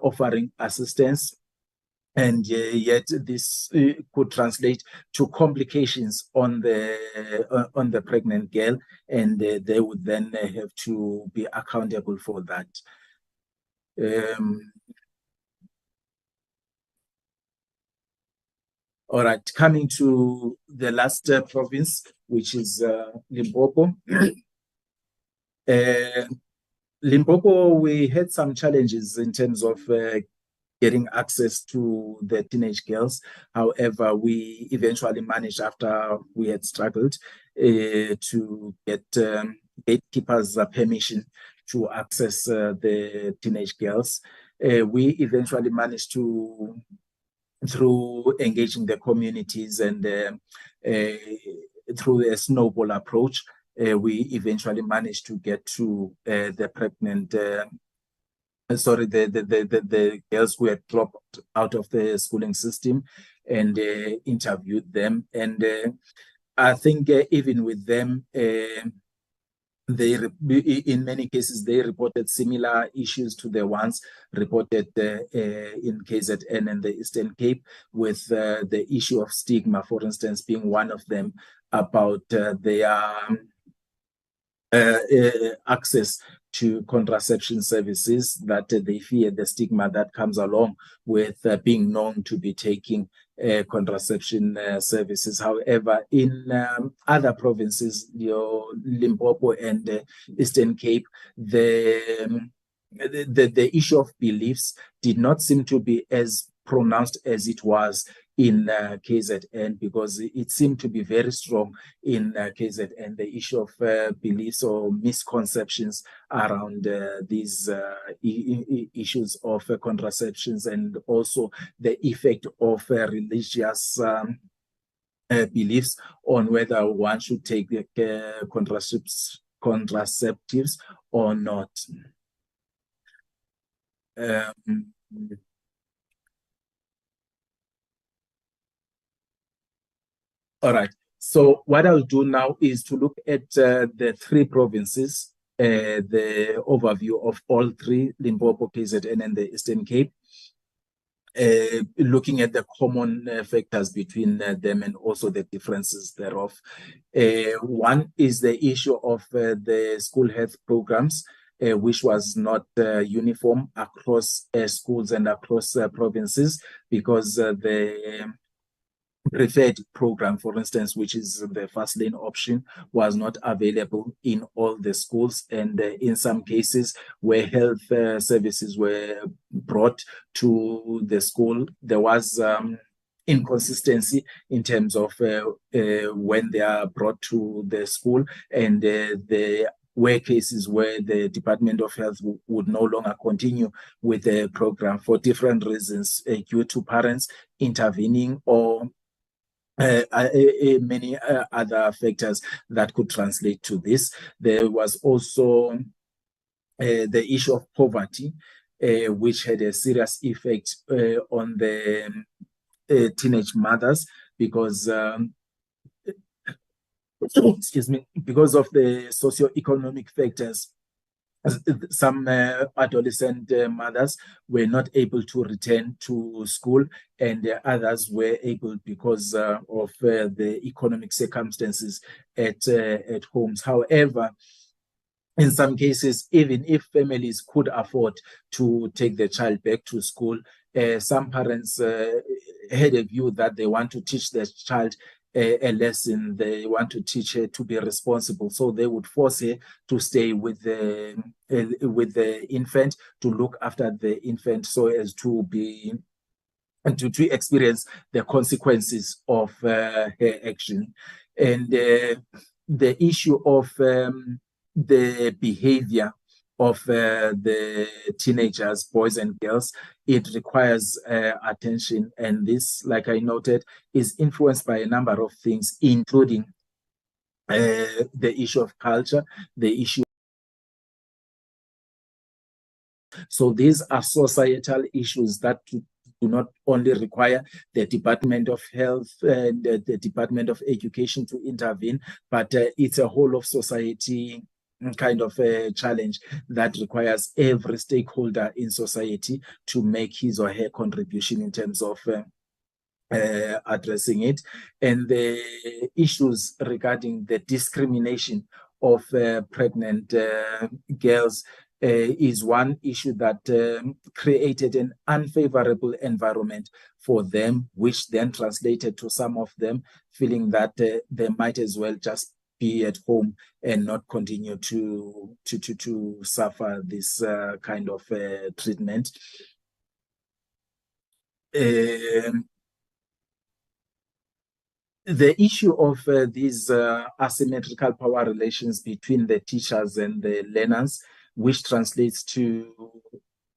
offering assistance, and yet this could translate to complications on the pregnant girl, and they would then have to be accountable for that. All right, coming to the last province, which is Limpopo. Limpopo, we had some challenges in terms of getting access to the teenage girls. However, we eventually managed, after we had struggled, to get gatekeepers' permission to access the teenage girls. We eventually managed to, through engaging the communities and through a snowball approach, we eventually managed to get to the pregnant, the girls who had dropped out of the schooling system, and interviewed them. And I think even with them, in many cases, they reported similar issues to the ones reported in KZN and the Eastern Cape, with the issue of stigma, for instance, being one of them, about their access to contraception services, that they fear the stigma that comes along with being known to be taking contraception services. However, in other provinces, Limpopo and Eastern Cape, the issue of beliefs did not seem to be as pronounced as it was in KZN, because it seemed to be very strong in KZN, the issue of beliefs or misconceptions around these issues of contraceptions, and also the effect of religious beliefs on whether one should take contraceptives or not. All right. So what I'll do now is to look at the three provinces, the overview of all three, Limpopo, KZN, and the Eastern Cape, looking at the common factors between them and also the differences thereof. One is the issue of the school health programs, which was not uniform across schools and across provinces, because the preferred program, for instance, which is the first lane option, was not available in all the schools. And in some cases where health services were brought to the school, there was inconsistency in terms of when they are brought to the school, and the were cases where the Department of Health would no longer continue with the program for different reasons, due to parents intervening or many other factors that could translate to this. There was also the issue of poverty, which had a serious effect on the teenage mothers, because excuse me, because of the socio-economic factors. Some adolescent mothers were not able to return to school, and others were able because of the economic circumstances at homes. However, in some cases, even if families could afford to take the child back to school, some parents had a view that they want to teach their child a lesson. They want to teach her to be responsible, so they would force her to stay with the infant, to look after the infant, so as to be and to experience the consequences of her action. And the issue of the behavior of the teenagers, boys and girls, it requires attention. And this, like I noted, is influenced by a number of things, including the issue of culture, the issue. So these are societal issues that do not only require the Department of Health and the Department of Education to intervene, but it's a whole of society kind of a challenge that requires every stakeholder in society to make his or her contribution in terms of addressing it. And the issues regarding the discrimination of pregnant girls is one issue that created an unfavorable environment for them, which then translated to some of them feeling that they might as well just be at home and not continue to suffer this kind of treatment. The issue of these asymmetrical power relations between the teachers and the learners, which translates to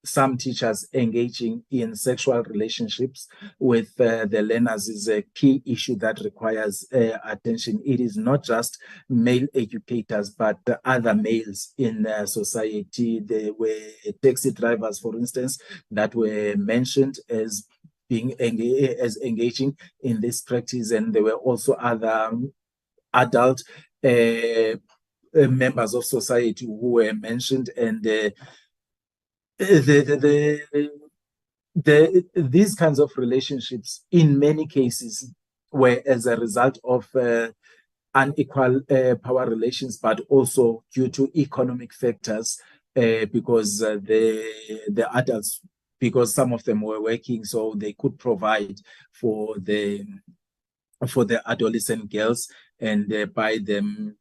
some teachers engaging in sexual relationships with the learners, is a key issue that requires attention. It is not just male educators, but other males in society. There were taxi drivers, for instance, that were mentioned as being engaging in this practice, and there were also other adult members of society who were mentioned, and these kinds of relationships in many cases were as a result of unequal power relations, but also due to economic factors, because the adults, because some of them were working, so they could provide for the adolescent girls and buy them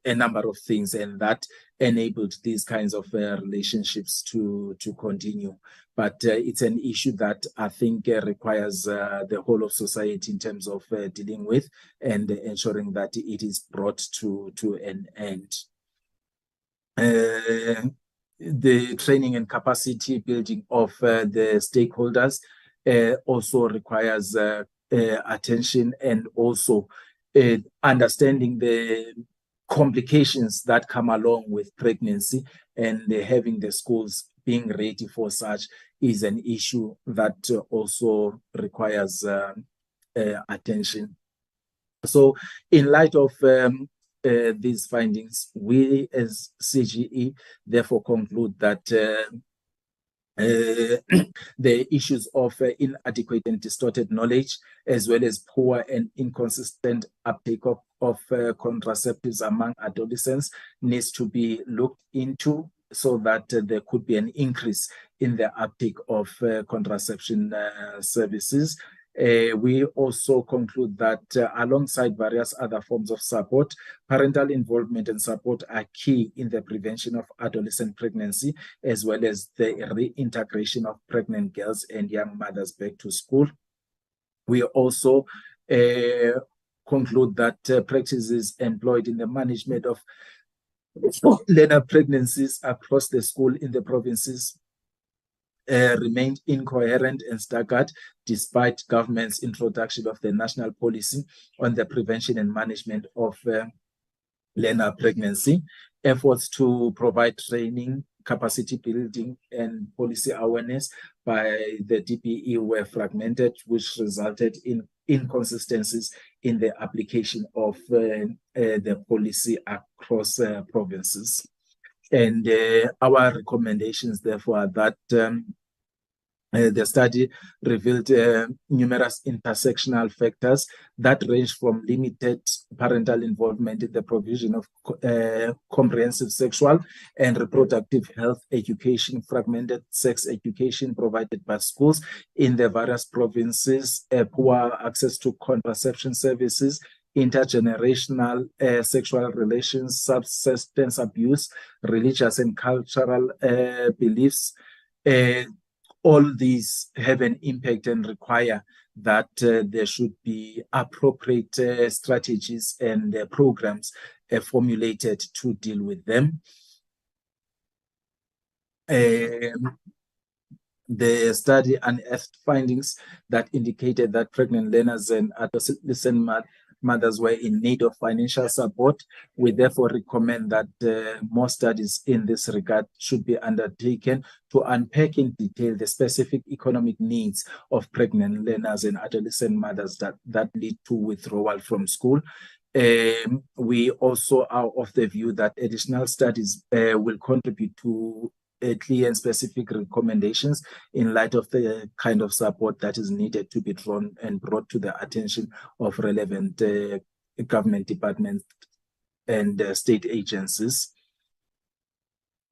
a number of things, and that enabled these kinds of relationships to continue. But it's an issue that I think requires the whole of society in terms of dealing with and ensuring that it is brought to an end. The training and capacity building of the stakeholders also requires attention, and also understanding the complications that come along with pregnancy, and having the schools being ready for such is an issue that also requires attention. So in light of these findings, we as CGE therefore conclude that the issues of inadequate and distorted knowledge, as well as poor and inconsistent uptake of contraceptives among adolescents, needs to be looked into, so that there could be an increase in the uptake of contraception services. We also conclude that alongside various other forms of support, parental involvement and support are key in the prevention of adolescent pregnancy, as well as the reintegration of pregnant girls and young mothers back to school. We also conclude that practices employed in the management of learner pregnancies across the school in the provinces remained incoherent and staggered despite government's introduction of the national policy on the prevention and management of learner pregnancy. Efforts to provide training, capacity building, and policy awareness by the DPE were fragmented, which resulted in inconsistencies in the application of the policy across provinces. And our recommendations, therefore, are that the study revealed numerous intersectional factors that range from limited parental involvement in the provision of comprehensive sexual and reproductive health education, fragmented sex education provided by schools in the various provinces, poor access to contraception services, intergenerational sexual relations, substance abuse, religious and cultural beliefs. All these have an impact and require that there should be appropriate strategies and programs formulated to deal with them. The study unearthed findings that indicated that pregnant learners and adolescent mothers were in need of financial support. We therefore recommend that more studies in this regard should be undertaken to unpack in detail the specific economic needs of pregnant learners and adolescent mothers that lead to withdrawal from school. We also are of the view that additional studies will contribute to clear and specific recommendations in light of the kind of support that is needed to be drawn and brought to the attention of relevant government departments and state agencies.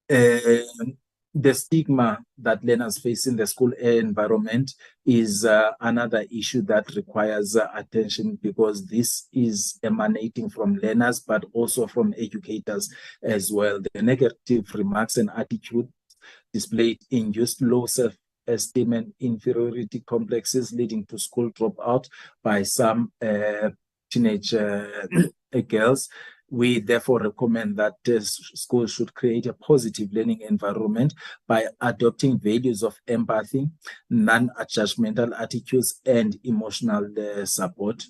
The stigma that learners face in the school environment is another issue that requires attention, because this is emanating from learners but also from educators as well. The negative remarks and attitude displayed induced low self-esteem and inferiority complexes, leading to school dropout by some teenage girls. We therefore recommend that schools should create a positive learning environment by adopting values of empathy, non-judgmental attitudes, and emotional support.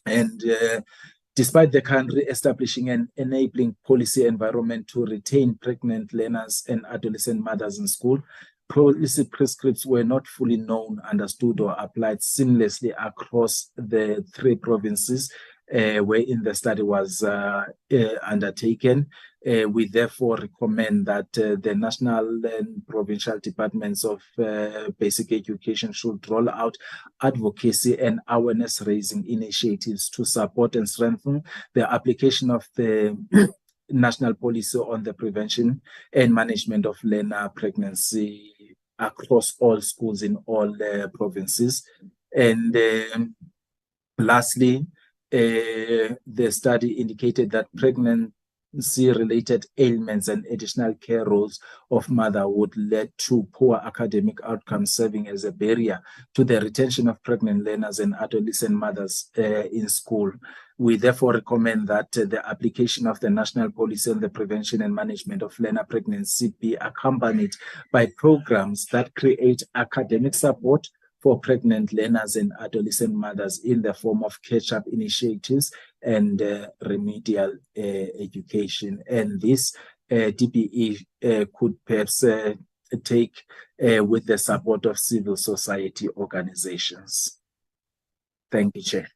And despite the country establishing an enabling policy environment to retain pregnant learners and adolescent mothers in school, policy prescripts were not fully known, understood, or applied seamlessly across the 3 provinces wherein the study was undertaken. We therefore recommend that the national and provincial departments of basic education should roll out advocacy and awareness raising initiatives to support and strengthen the application of the national policy on the prevention and management of learner pregnancy across all schools in all provinces. And lastly, the study indicated that pregnancy-related ailments and additional care roles of motherhood led to poor academic outcomes, serving as a barrier to the retention of pregnant learners and adolescent mothers in school. We therefore recommend that the application of the national policy on the prevention and management of learner pregnancy be accompanied by programs that create academic support for pregnant learners and adolescent mothers in the form of catch-up initiatives and remedial education. And this DPE could perhaps take with the support of civil society organizations. Thank you, Chair.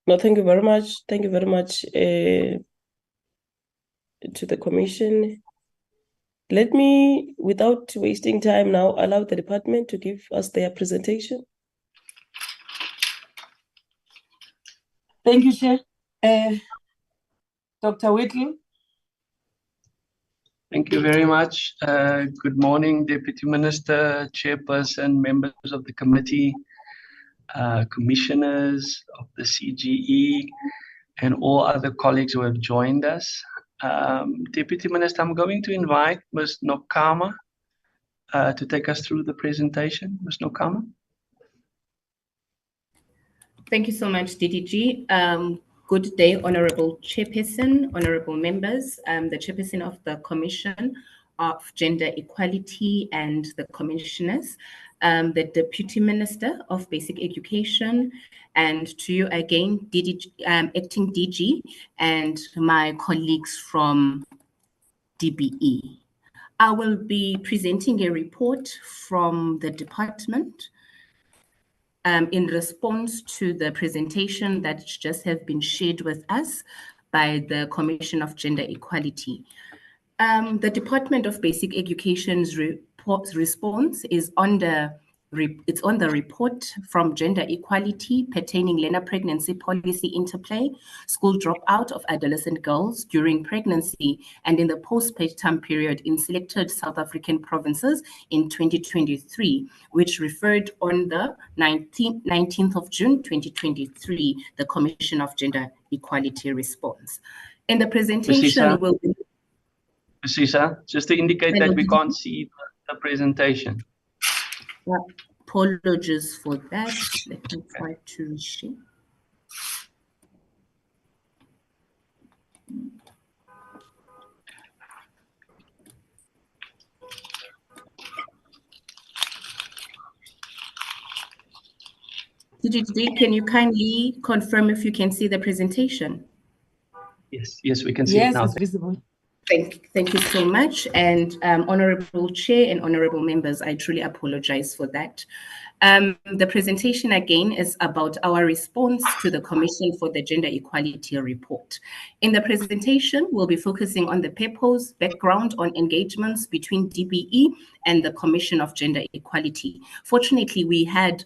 No, thank you very much. Thank you very much to the Commission. Let me, without wasting time now, allow the department to give us their presentation. Thank you, Chair. Dr. Whitley. Thank you very much. Good morning, Deputy Minister, Chairperson, members of the committee, commissioners of the CGE, and all other colleagues who have joined us. Deputy Minister, I'm going to invite Ms. Nokama to take us through the presentation. Ms. Nokama. Thank you so much, DDG. Good day, Honorable Chairperson, Honorable Members, the Chairperson of the Commission of Gender Equality and the Commissioners, the Deputy Minister of Basic Education, and to you again, Acting DG, and my colleagues from DBE. I will be presenting a report from the department in response to the presentation that just have been shared with us by the Commission of Gender Equality. The Department of Basic Education's response is on the report from Gender Equality pertaining learner pregnancy policy interplay, school dropout of adolescent girls during pregnancy and in the postpartum period in selected South African provinces in 2023, which referred on the 19th of June 2023, the Commission of Gender Equality response. In the presentation, will be Sisa, just to indicate that we can't see the presentation. Apologies for that. Let me try to share. DGD, can you kindly confirm if you can see the presentation? Yes, we can see it now. Yes, it's visible. Thank you so much. And Honorable Chair and Honorable Members, I truly apologize for that. The presentation again is about our response to the Commission for the Gender Equality Report. In the presentation, we'll be focusing on the purpose, background on engagements between DBE and the Commission of Gender Equality. Fortunately, we had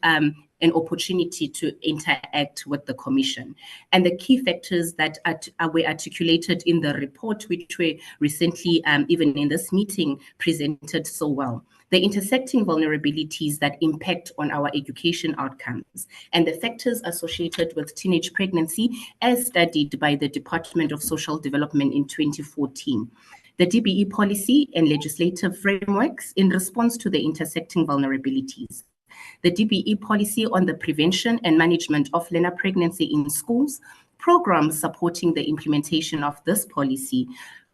an opportunity to interact with the Commission. And the key factors that were articulated in the report, which were recently, even in this meeting, presented so well. The intersecting vulnerabilities that impact on our education outcomes and the factors associated with teenage pregnancy as studied by the Department of Social Development in 2014. The DBE policy and legislative frameworks in response to the intersecting vulnerabilities. The DBE policy on the prevention and management of learner pregnancy in schools, programs supporting the implementation of this policy,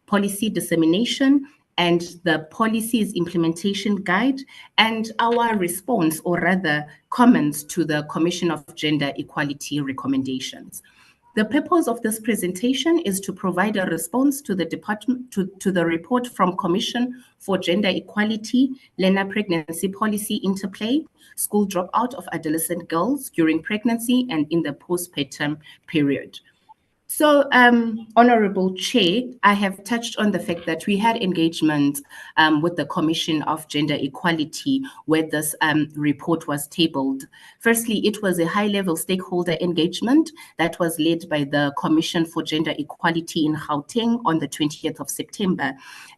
policy dissemination, and the policy's implementation guide, and our response, or rather comments to the Commission of Gender Equality recommendations. The purpose of this presentation is to provide a response to the department to the report from Commission for Gender Equality, Learner Pregnancy Policy Interplay, School Dropout of Adolescent Girls During Pregnancy and in the Postpartum Period. So, Honorable Chair, I have touched on the fact that we had engagement with the Commission of Gender Equality where this report was tabled. Firstly, it was a high-level stakeholder engagement that was led by the Commission for Gender Equality in Gauteng on the 20th of September,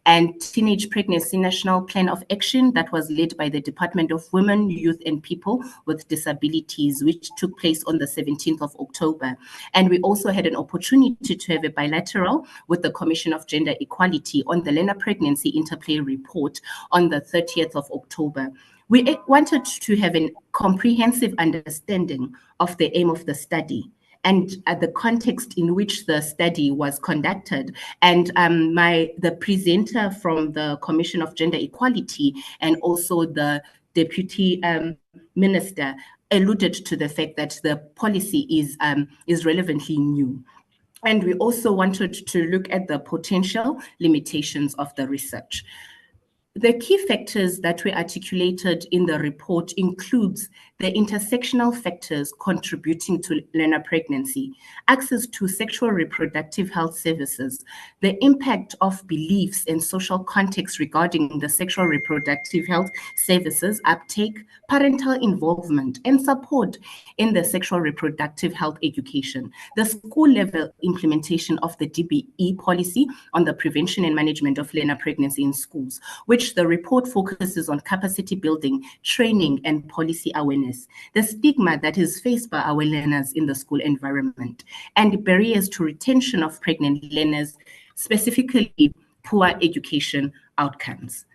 and Teenage Pregnancy National Plan of Action that was led by the Department of Women, Youth and People with Disabilities, which took place on the 17th of October. And we also had an opportunity to have a bilateral with the Commission of Gender Equality on the Learner Pregnancy Interplay Report on the 30th of October. We wanted to have a comprehensive understanding of the aim of the study and the context in which the study was conducted. And the presenter from the Commission of Gender Equality and also the Deputy Minister alluded to the fact that the policy is relevantly new. And we also wanted to look at the potential limitations of the research. The key factors that were articulated in the report includes the intersectional factors contributing to learner pregnancy, access to sexual reproductive health services, the impact of beliefs and social context regarding the sexual reproductive health services uptake, parental involvement and support in the sexual reproductive health education, the school-level implementation of the DBE policy on the prevention and management of learner pregnancy in schools, which the report focuses on capacity building, training, and policy awareness, the stigma that is faced by our learners in the school environment, and barriers to retention of pregnant learners, specifically poor education outcomes.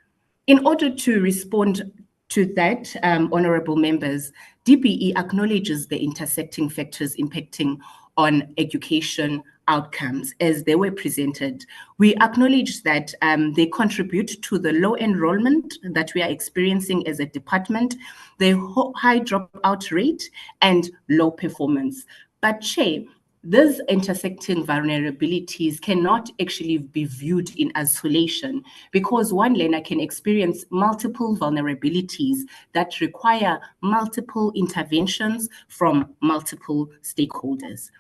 In order to respond to that, honorable members, DBE acknowledges the intersecting factors impacting on education outcomes as they were presented. We acknowledge that they contribute to the low enrollment that we are experiencing as a department, the high dropout rate, and low performance. But Chair, these intersecting vulnerabilities cannot actually be viewed in isolation, because one learner can experience multiple vulnerabilities that require multiple interventions from multiple stakeholders.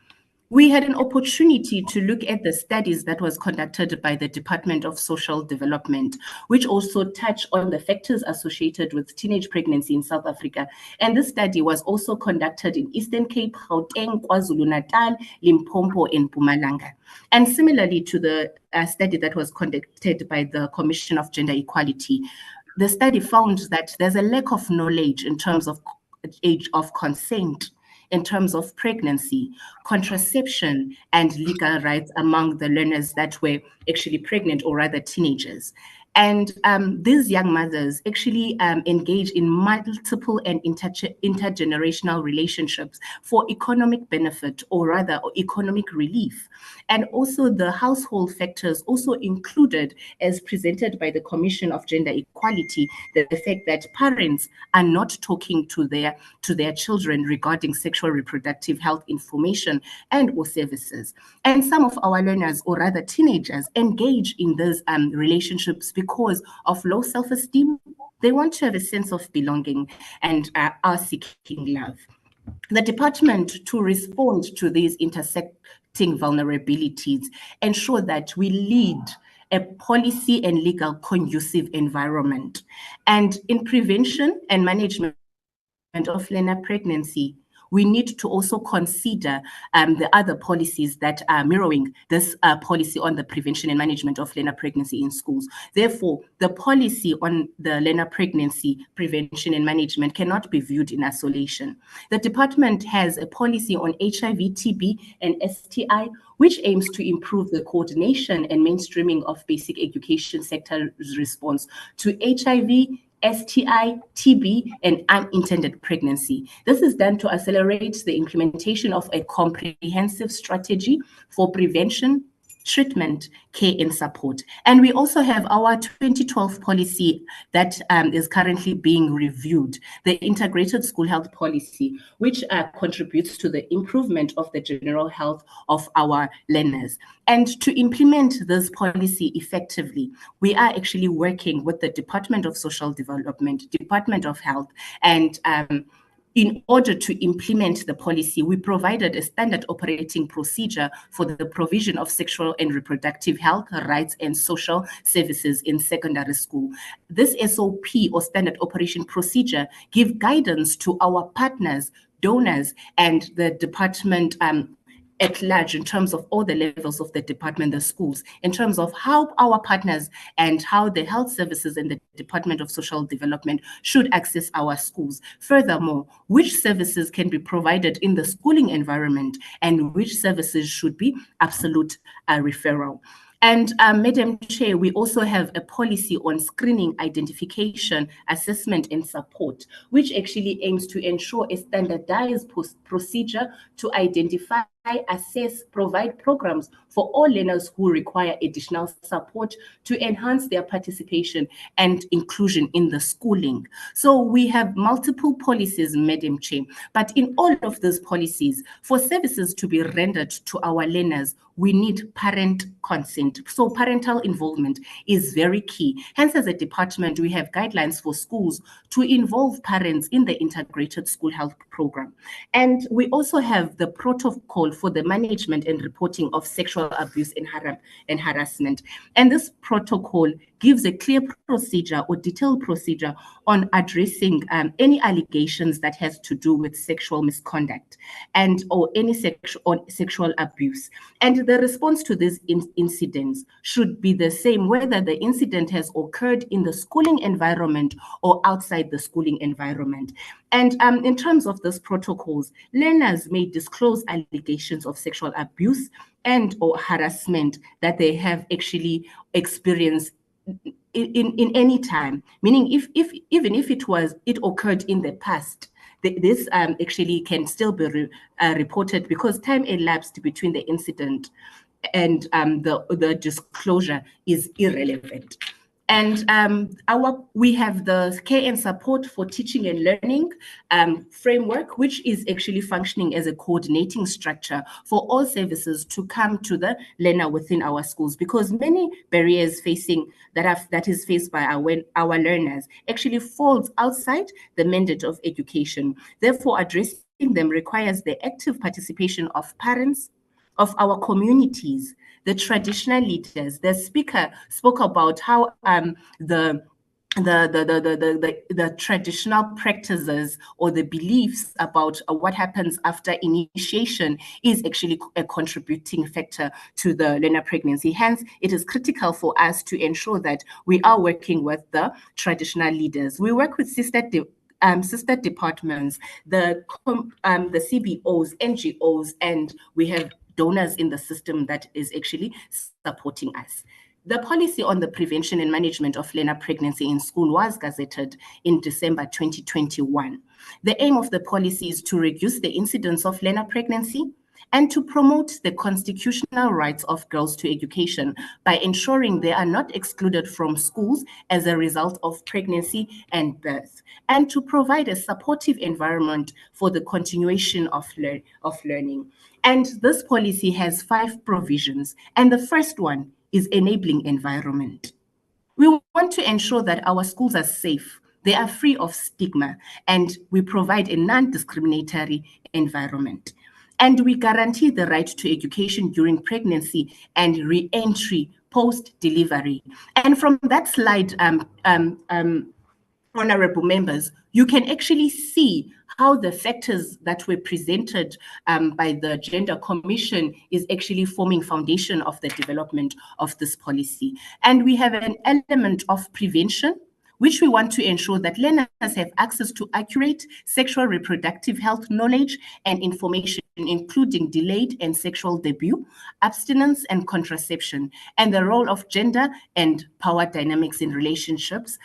We had an opportunity to look at the studies that was conducted by the Department of Social Development, which also touch on the factors associated with teenage pregnancy in South Africa. And this study was also conducted in Eastern Cape, Gauteng, KwaZulu-Natal, Limpopo, and Mpumalanga. And similarly to the study that was conducted by the Commission of Gender Equality, the study found that there's a lack of knowledge in terms of age of consent, in terms of pregnancy, contraception, and legal rights among the learners that were actually pregnant, or rather teenagers. And these young mothers actually engage in multiple and intergenerational relationships for economic benefit, or rather economic relief. And also the household factors also included, as presented by the Commission of Gender Equality, the fact that parents are not talking to their children regarding sexual reproductive health information and or services. And some of our learners, or rather teenagers, engage in those relationships because of low self-esteem. They want to have a sense of belonging and are seeking love. The department, to respond to these intersecting vulnerabilities, ensure that we lead a policy and legal conducive environment. And in prevention and management of learner pregnancy, we need to also consider the other policies that are mirroring this policy on the prevention and management of learner pregnancy in schools. Therefore, the policy on the learner pregnancy prevention and management cannot be viewed in isolation. The department has a policy on HIV, TB, and STI, which aims to improve the coordination and mainstreaming of basic education sector's response to HIV, STI, TB, and unintended pregnancy. This is done to accelerate the implementation of a comprehensive strategy for prevention, treatment, care, and support. And we also have our 2012 policy that is currently being reviewed, the Integrated School Health Policy, which contributes to the improvement of the general health of our learners. And to implement this policy effectively, we are actually working with the Department of Social Development, Department of Health, and in order to implement the policy, we provided a standard operating procedure for the provision of sexual and reproductive health rights and social services in secondary school. This SOP, or standard operation procedure, gives guidance to our partners, donors, and the department at large, in terms of all the levels of the department, the schools, in terms of how our partners and how the health services and the Department of Social Development should access our schools. Furthermore, which services can be provided in the schooling environment and which services should be absolute referral. And Madam Chair, we also have a policy on screening, identification, assessment, and support, which actually aims to ensure a standardized procedure to identify, assess, provide programs for all learners who require additional support to enhance their participation and inclusion in the schooling. So we have multiple policies, Madam Chair, but in all of those policies, for services to be rendered to our learners, we need parent consent. So parental involvement is very key. Hence, as a department, we have guidelines for schools to involve parents in the integrated school health program. And we also have the protocol for the management and reporting of sexual abuse and harassment. And this protocol gives a clear procedure or detailed procedure on addressing any allegations that has to do with sexual misconduct and or any sexual abuse. And the response to these incidents should be the same whether the incident has occurred in the schooling environment or outside the schooling environment. And in terms of those protocols, learners may disclose allegations of sexual abuse and or harassment that they have actually experienced in any time, meaning even if it occurred in the past, This actually can still be reported because time elapsed between the incident and the disclosure is irrelevant. And we have the care and support for teaching and learning framework, which is actually functioning as a coordinating structure for all services to come to the learner within our schools, because many barriers that is faced by our learners actually falls outside the mandate of education. Therefore, addressing them requires the active participation of parents, of our communities, the traditional leaders. The speaker spoke about how the traditional practices or the beliefs about what happens after initiation is actually a contributing factor to the learner pregnancy. Hence, it is critical for us to ensure that we are working with the traditional leaders. We work with sister departments, the CBOs, NGOs, and we have donors in the system that is actually supporting us. The policy on the prevention and management of learner pregnancy in school was gazetted in December 2021. The aim of the policy is to reduce the incidence of learner pregnancy and to promote the constitutional rights of girls to education by ensuring they are not excluded from schools as a result of pregnancy and birth, and to provide a supportive environment for the continuation of learning. And this policy has 5 provisions, and the first one is enabling environment. We want to ensure that our schools are safe, they are free of stigma, and we provide a non-discriminatory environment. And we guarantee the right to education during pregnancy and re-entry post-delivery. And from that slide, honorable members, you can actually see how the factors that were presented by the Gender Commission is actually forming foundation of the development of this policy. And we have an element of prevention, which we want to ensure that learners have access to accurate sexual reproductive health knowledge and information, including delayed and sexual debut, abstinence and contraception, and the role of gender and power dynamics in relationships.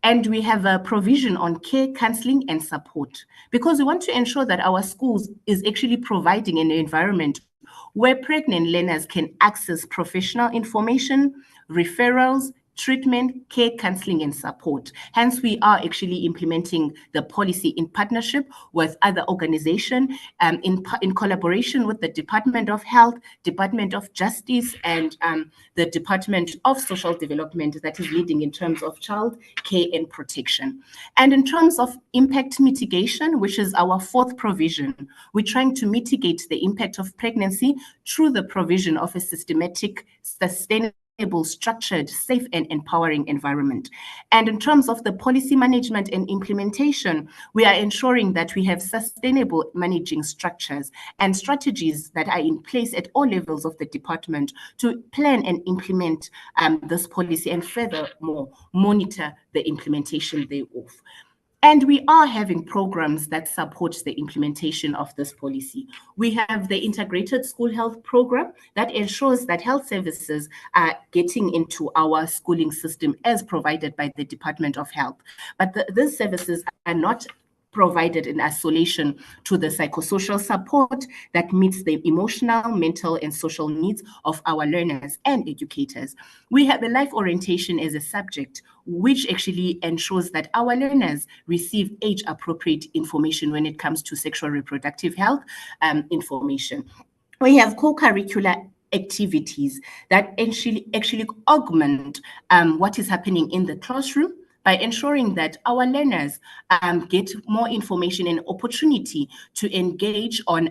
And we have a provision on care, counseling, and support, because we want to ensure that our schools is actually providing an environment where pregnant learners can access professional information, referrals, treatment, care, counseling, and support. Hence, we are actually implementing the policy in partnership with other organizations, in collaboration with the Department of Health, Department of Justice, and the Department of Social Development that is leading in terms of child care and protection. And in terms of impact mitigation, which is our 4th provision, we're trying to mitigate the impact of pregnancy through the provision of a systematic, sustainable, structured, safe, and empowering environment. And in terms of the policy management and implementation, we are ensuring that we have sustainable managing structures and strategies that are in place at all levels of the department to plan and implement this policy and furthermore monitor the implementation thereof. And we are having programs that support the implementation of this policy. We have the Integrated School Health Program that ensures that health services are getting into our schooling system as provided by the Department of Health. But these services are not provided in isolation to the psychosocial support that meets the emotional, mental, and social needs of our learners and educators. We have the life orientation as a subject, which actually ensures that our learners receive age-appropriate information when it comes to sexual reproductive health information. We have co-curricular activities that actually augment what is happening in the classroom by ensuring that our learners get more information and opportunity to engage on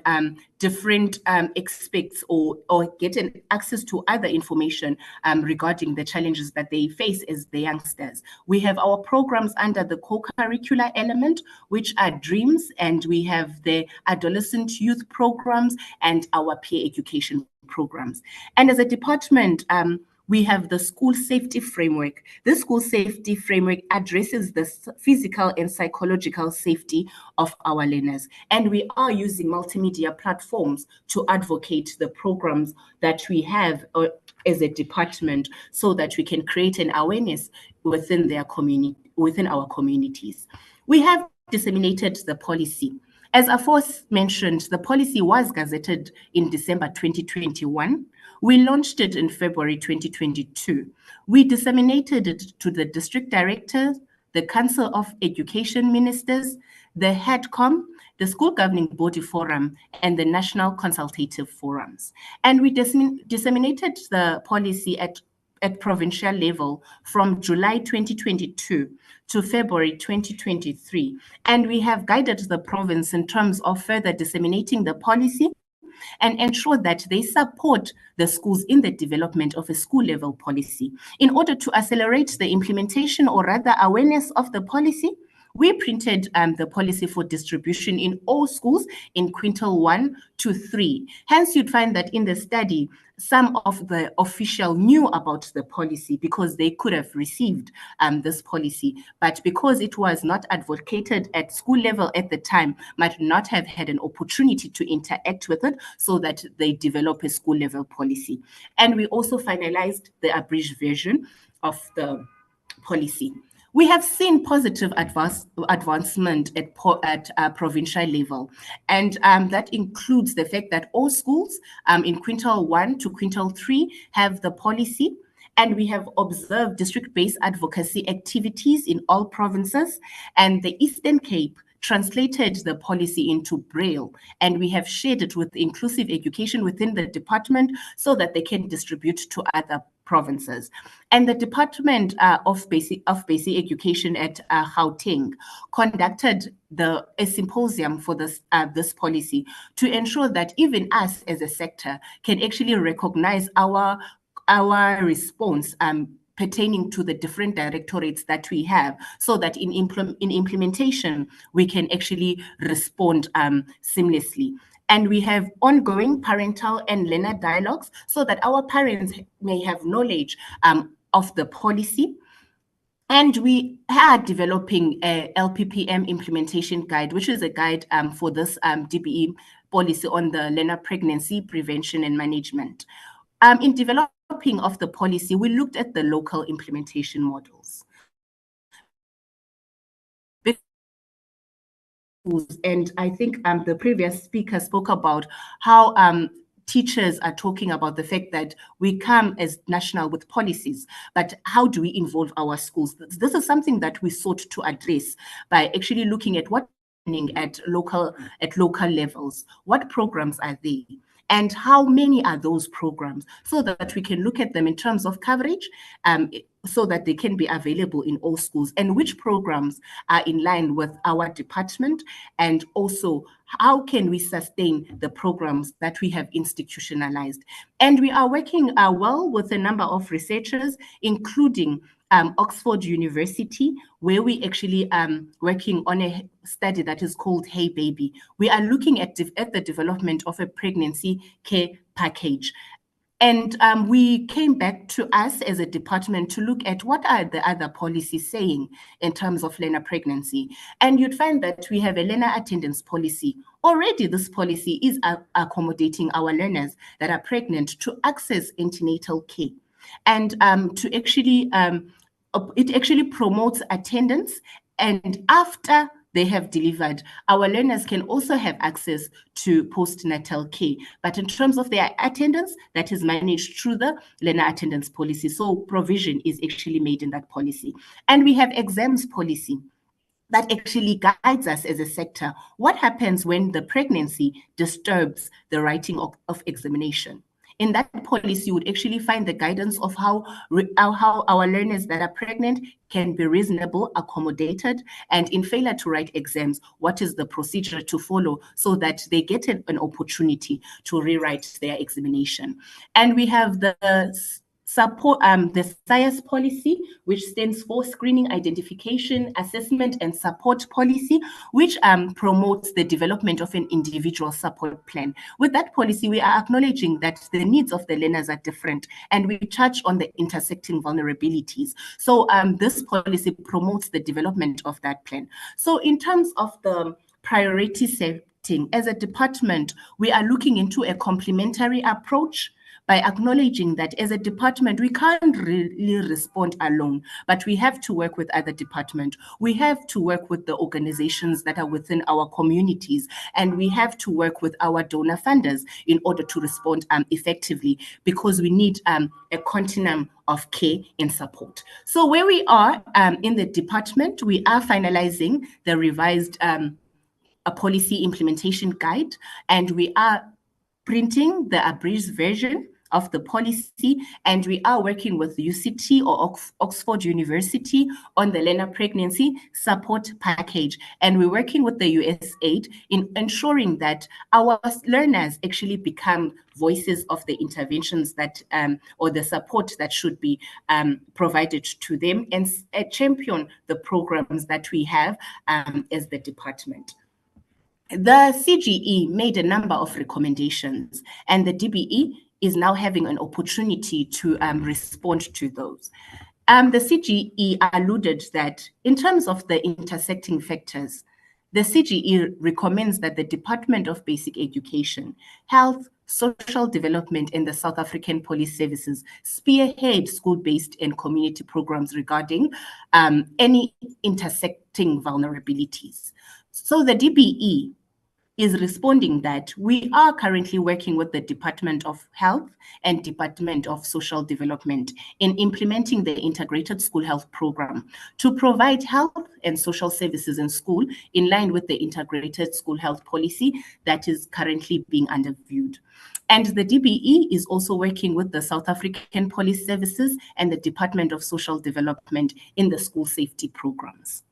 different aspects or get access to other information regarding the challenges that they face as the youngsters. We have our programs under the co-curricular element, which are DREAMS, and we have the adolescent youth programs and our peer education programs. And as a department, we have the school safety framework. This school safety framework addresses the physical and psychological safety of our learners. And we are using multimedia platforms to advocate the programs that we have as a department so that we can create an awareness within our communities. We have disseminated the policy? As aforementioned, the policy was gazetted in December 2021. We launched it in February 2022. We disseminated it to the district directors, the Council of Education Ministers, the HEDCOM, the School Governing Body Forum, and the National Consultative Forums. And we disseminated the policy at provincial level from July 2022 to February 2023. And we have guided the province in terms of further disseminating the policy and ensure that they support the schools in the development of a school level policy. In order to accelerate the implementation or rather awareness of the policy, we printed the policy for distribution in all schools in quintile 1 to 3. Hence, you'd find that in the study, some of the officials knew about the policy because they could have received this policy. But because it was not advocated at school level at the time, might not have had an opportunity to interact with it so that they develop a school level policy. And we also finalized the abridged version of the policy. We have seen positive advancement at provincial level, and that includes the fact that all schools in quintile 1 to quintile 3 have the policy, and we have observed district-based advocacy activities in all provinces, and the Eastern Cape translated the policy into Braille, and we have shared it with inclusive education within the department so that they can distribute to other provinces. And the Department of Basic Education at Gauteng conducted a symposium for this policy to ensure that even us as a sector can actually recognize our response pertaining to the different directorates that we have, so that in implementation, we can actually respond seamlessly. And we have ongoing parental and learner dialogues so that our parents may have knowledge of the policy. And we are developing a LPPM implementation guide, which is a guide for this DBE policy on the learner pregnancy prevention and management. In developing of the policy, we looked at the local implementation models. And I think the previous speaker spoke about how teachers are talking about the fact that we come as national with policies, but how do we involve our schools? This is something that we sought to address by actually looking at what's happening at local levels. What programs are they? And how many are those programs, so that we can look at them in terms of coverage, so that they can be available in all schools, and which programs are in line with our department, and also how can we sustain the programs that we have institutionalized. And we are working well with a number of researchers, including Oxford University, where we actually working on a study that is called Hey Baby. We are looking at the development of a pregnancy care package. And we came back to us as a department to look at what are the other policies saying in terms of learner pregnancy. And you'd find that we have a learner attendance policy. Already this policy is accommodating our learners that are pregnant to access antenatal care. And to actually, it actually promotes attendance, and after they have delivered, our learners can also have access to postnatal care. But in terms of their attendance, that is managed through the learner attendance policy. So provision is actually made in that policy. And we have exams policy that actually guides us as a sector. What happens when the pregnancy disturbs the writing of examination? In that policy, you would actually find the guidance of how our learners that are pregnant can be reasonable, accommodated, and in failure to write exams, what is the procedure to follow so that they get an opportunity to rewrite their examination. And we have the support the SIAS policy, which stands for Screening, Identification, Assessment, and Support Policy, which promotes the development of an individual support plan. With that policy, we are acknowledging that the needs of the learners are different, and we touch on the intersecting vulnerabilities. So this policy promotes the development of that plan. So in terms of the priority setting, as a department, we are looking into a complementary approach by acknowledging that as a department, we can't really respond alone, but we have to work with other departments. We have to work with the organizations that are within our communities, and we have to work with our donor funders in order to respond effectively, because we need a continuum of care and support. So where we are in the department, we are finalizing the revised a policy implementation guide, and we are printing the abridged version of the policy, and we are working with UCT or Oxford University on the learner pregnancy support package, and we're working with the USAID in ensuring that our learners actually become voices of the interventions that or the support that should be provided to them, and champion the programs that we have as the department. The CGE made a number of recommendations, and the DBE is now having an opportunity to respond to those. The CGE alluded that in terms of the intersecting factors, the CGE recommends that the Department of Basic Education, Health, Social Development, and the South African Police Services spearhead school-based and community programs regarding any intersecting vulnerabilities. So the DBE is responding that we are currently working with the Department of Health and Department of Social Development in implementing the Integrated School Health Program to provide health and social services in school in line with the Integrated School Health Policy that is currently being underviewed. And the DBE is also working with the South African Police Services and the Department of Social Development in the school safety programs.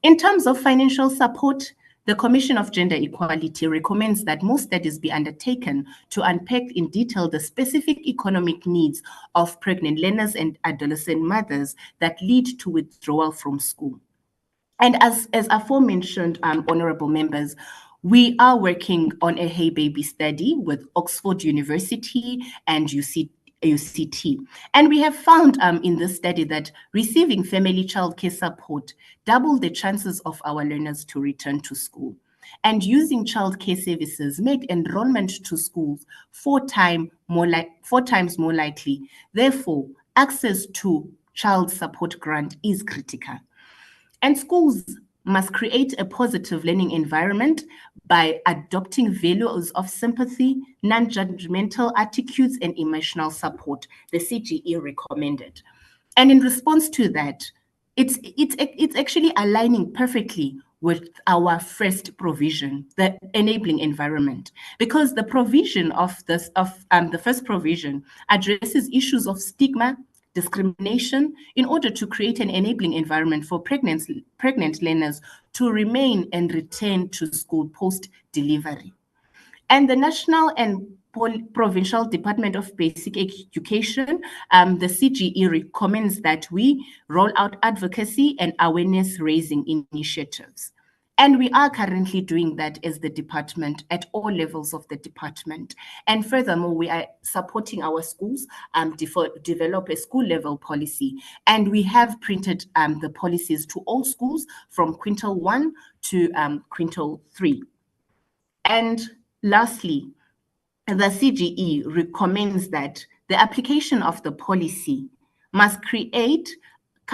In terms of financial support, the Commission of Gender Equality recommends that more studies be undertaken to unpack in detail the specific economic needs of pregnant learners and adolescent mothers that lead to withdrawal from school. And as aforementioned, honorable members, we are working on a Hey Baby study with Oxford University and UCT. And we have found in this study that receiving family childcare support doubled the chances of our learners to return to school. And using childcare services made enrollment to schools 4 times more likely. Therefore, access to child support grant is critical. And schools must create a positive learning environment by adopting values of sympathy, non-judgmental attitudes, and emotional support, the CGE recommended. And in response to that, it's actually aligning perfectly with our first provision, the enabling environment, because the provision of the first provision addresses issues of stigma, discrimination, in order to create an enabling environment for pregnant learners to remain and return to school post-delivery. And the national and provincial Department of Basic Education, the CGE recommends that we roll out advocacy and awareness raising initiatives. And we are currently doing that as the department at all levels of the department. And furthermore, we are supporting our schools develop a school level policy. And we have printed the policies to all schools from quintal 1 to quintal 3. And lastly, the CGE recommends that the application of the policy must create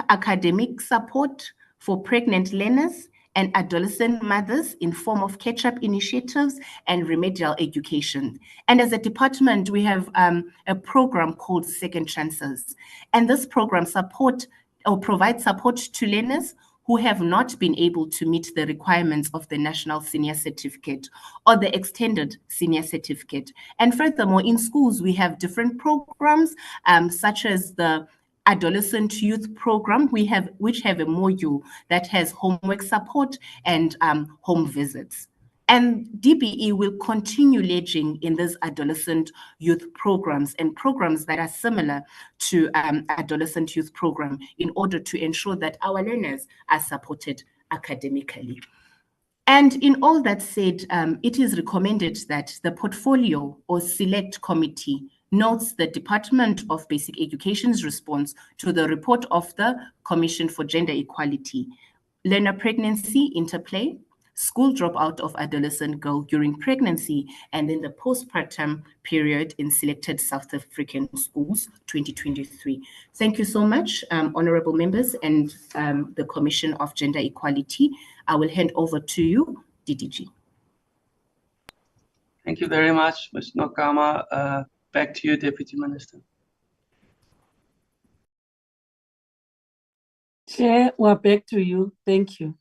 academic support for pregnant learners and adolescent mothers in form of catch-up initiatives and remedial education. And as a department, we have a program called Second Chances. And this program provides support to learners who have not been able to meet the requirements of the National Senior Certificate or the Extended Senior Certificate. And furthermore, in schools, we have different programs such as the Adolescent Youth Program, which have a module that has homework support and home visits. And DBE will continue leading in these adolescent youth programs and programs that are similar to adolescent youth program in order to ensure that our learners are supported academically. And in all that said, it is recommended that the portfolio or select committee notes the Department of Basic Education's response to the report of the Commission for Gender Equality, learner pregnancy interplay, school dropout of adolescent girl during pregnancy, and then the postpartum period in selected South African schools, 2023. Thank you so much, honorable members and the Commission of Gender Equality. I will hand over to you, DDG. Thank you very much, Ms. Nokama. Back to you, Deputy Minister. Chair, we're back to you. Thank you.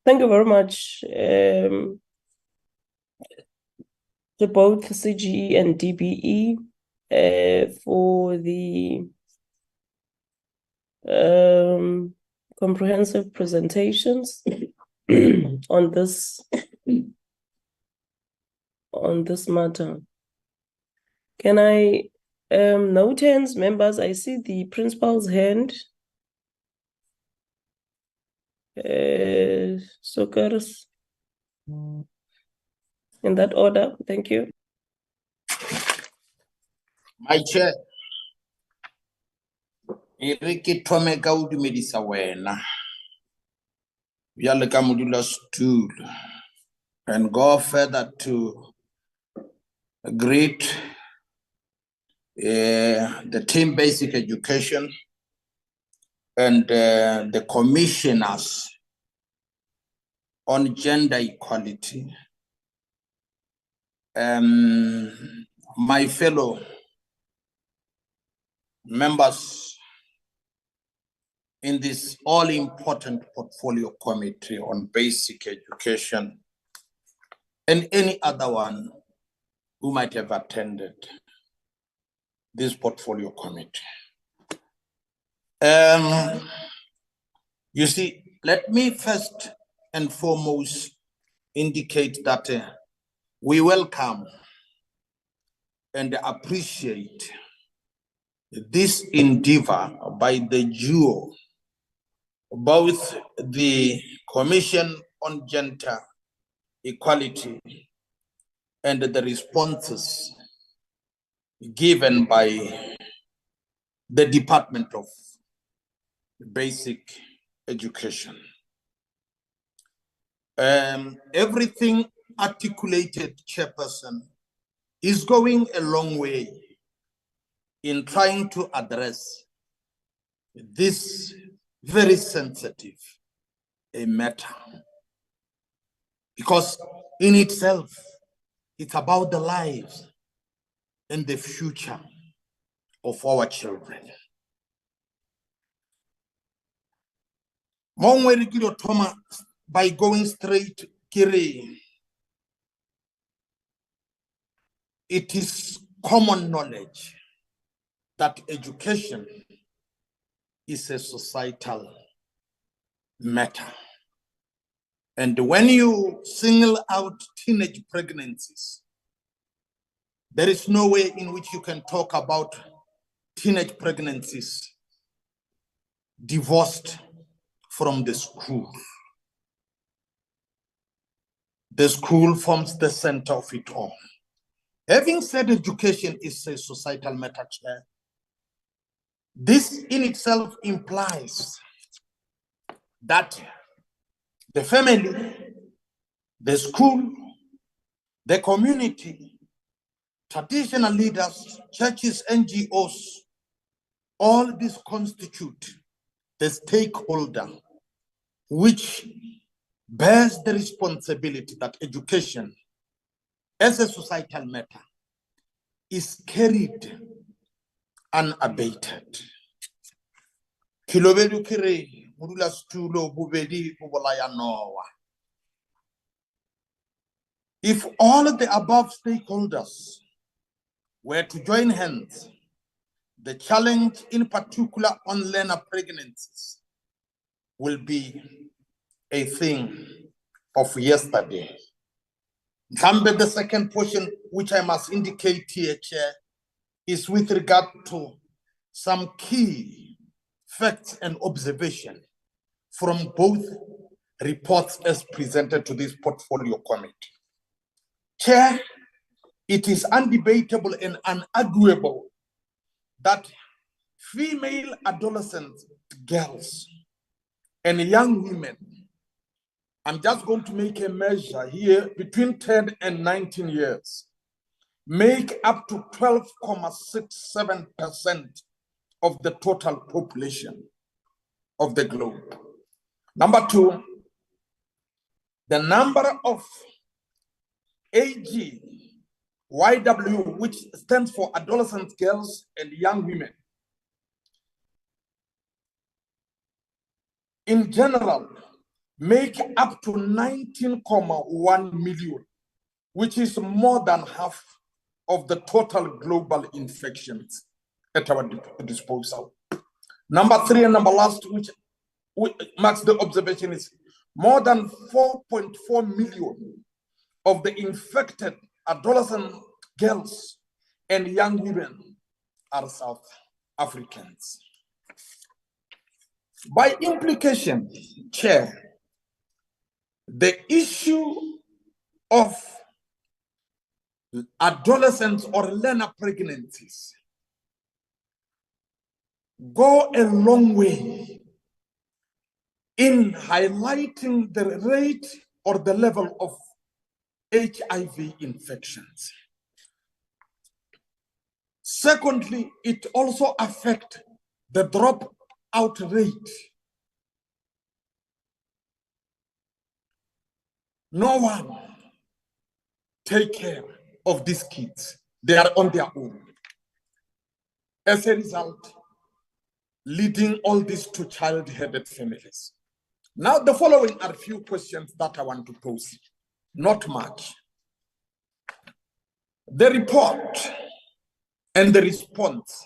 Thank you very much to both CGE and DBE for the comprehensive presentations on this matter. Can I note hands, members? I see the principal's hand. Sokers. In that order, thank you. My chair. Eriki Tome Gaudi Medisa Wena. Yaleka Modula stool and go further to greet the team basic education and the commissioners on gender equality. My fellow members in this all-important portfolio committee on basic education and any other one who might have attended this portfolio committee. You see, let me first and foremost indicate that we welcome and appreciate this endeavor by the duo, both the Commission on Gender Equality and the responses given by the Department of Basic Education. Everything articulated, Chairperson, is going a long way in trying to address this very sensitive matter. Because in itself, it's about the lives and the future of our children. By going straight, Kiri, it is common knowledge that education is a societal matter. And when you single out teenage pregnancies, there is no way in which you can talk about teenage pregnancies divorced from the school. The school forms the center of it all. Having said education is a societal matter, Chair, this in itself implies that the family, the school, the community, traditional leaders, churches, NGOs, all these constitute the stakeholder which bears the responsibility that education as a societal matter is carried unabated. If all of the above stakeholders were to join hands, the challenge in particular on learner pregnancies will be a thing of yesterday. The second portion, which I must indicate here, Chair, is with regard to some key facts and observation from both reports as presented to this portfolio committee. Chair, it is undebatable and unarguable that female adolescent girls and young women, I'm just going to make a measure here, between 10 and 19 years, make up to 12.67% of the total population of the globe. Number two, the number of AGYW, which stands for adolescent girls and young women, in general, make up to 19.1 million, which is more than half of the total global infections at our disposal. Number three and number last, which marks the observation, is more than 4.4 million of the infected adolescent girls and young women are South Africans. By implication, Chair, the issue of adolescents or learner pregnancies go a long way in highlighting the rate or the level of HIV infections. Secondly, it also affects the dropout rate. No one take care of these kids. They are on their own. As a result, leading all this to child-headed families. Now, the following are a few questions that I want to pose. Not much. The report and the response,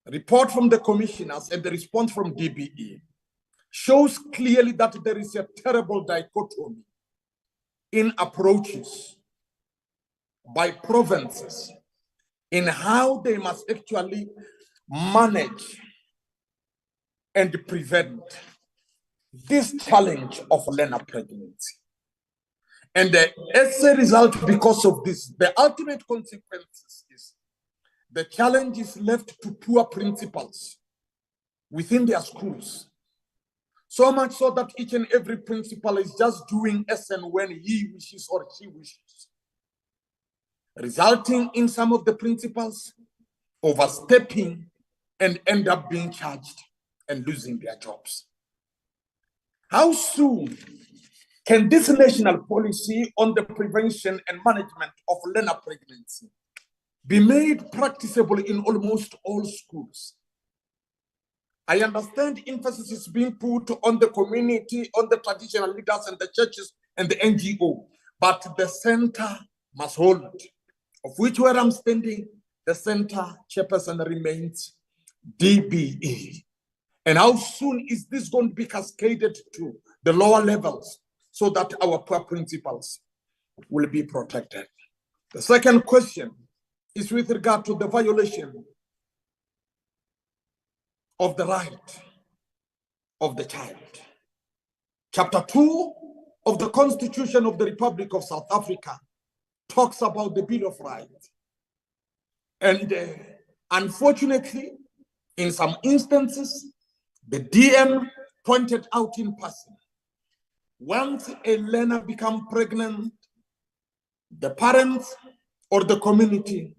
report from the commissioners and the response from DBE, shows clearly that there is a terrible dichotomy in approaches by provinces in how they must actually manage and prevent this challenge of learner pregnancy. And as a result, because of this, the ultimate consequences is the challenge is left to poor principals within their schools. So much so that each and every principal is just doing as and when he wishes or she wishes, resulting in some of the principals overstepping and end up being charged and losing their jobs. How soon can this national policy on the prevention and management of learner pregnancy be made practicable in almost all schools? I understand emphasis is being put on the community, on the traditional leaders and the churches and the NGO, but the center must hold, of which where I'm standing, the center chairperson remains DBE. And how soon is this going to be cascaded to the lower levels so that our poor principals will be protected? The second question is with regard to the violation of the right of the child. Chapter 2 of the Constitution of the Republic of South Africa talks about the Bill of Rights. And unfortunately, in some instances, the DM pointed out in passing, once a learner becomes pregnant, the parents or the community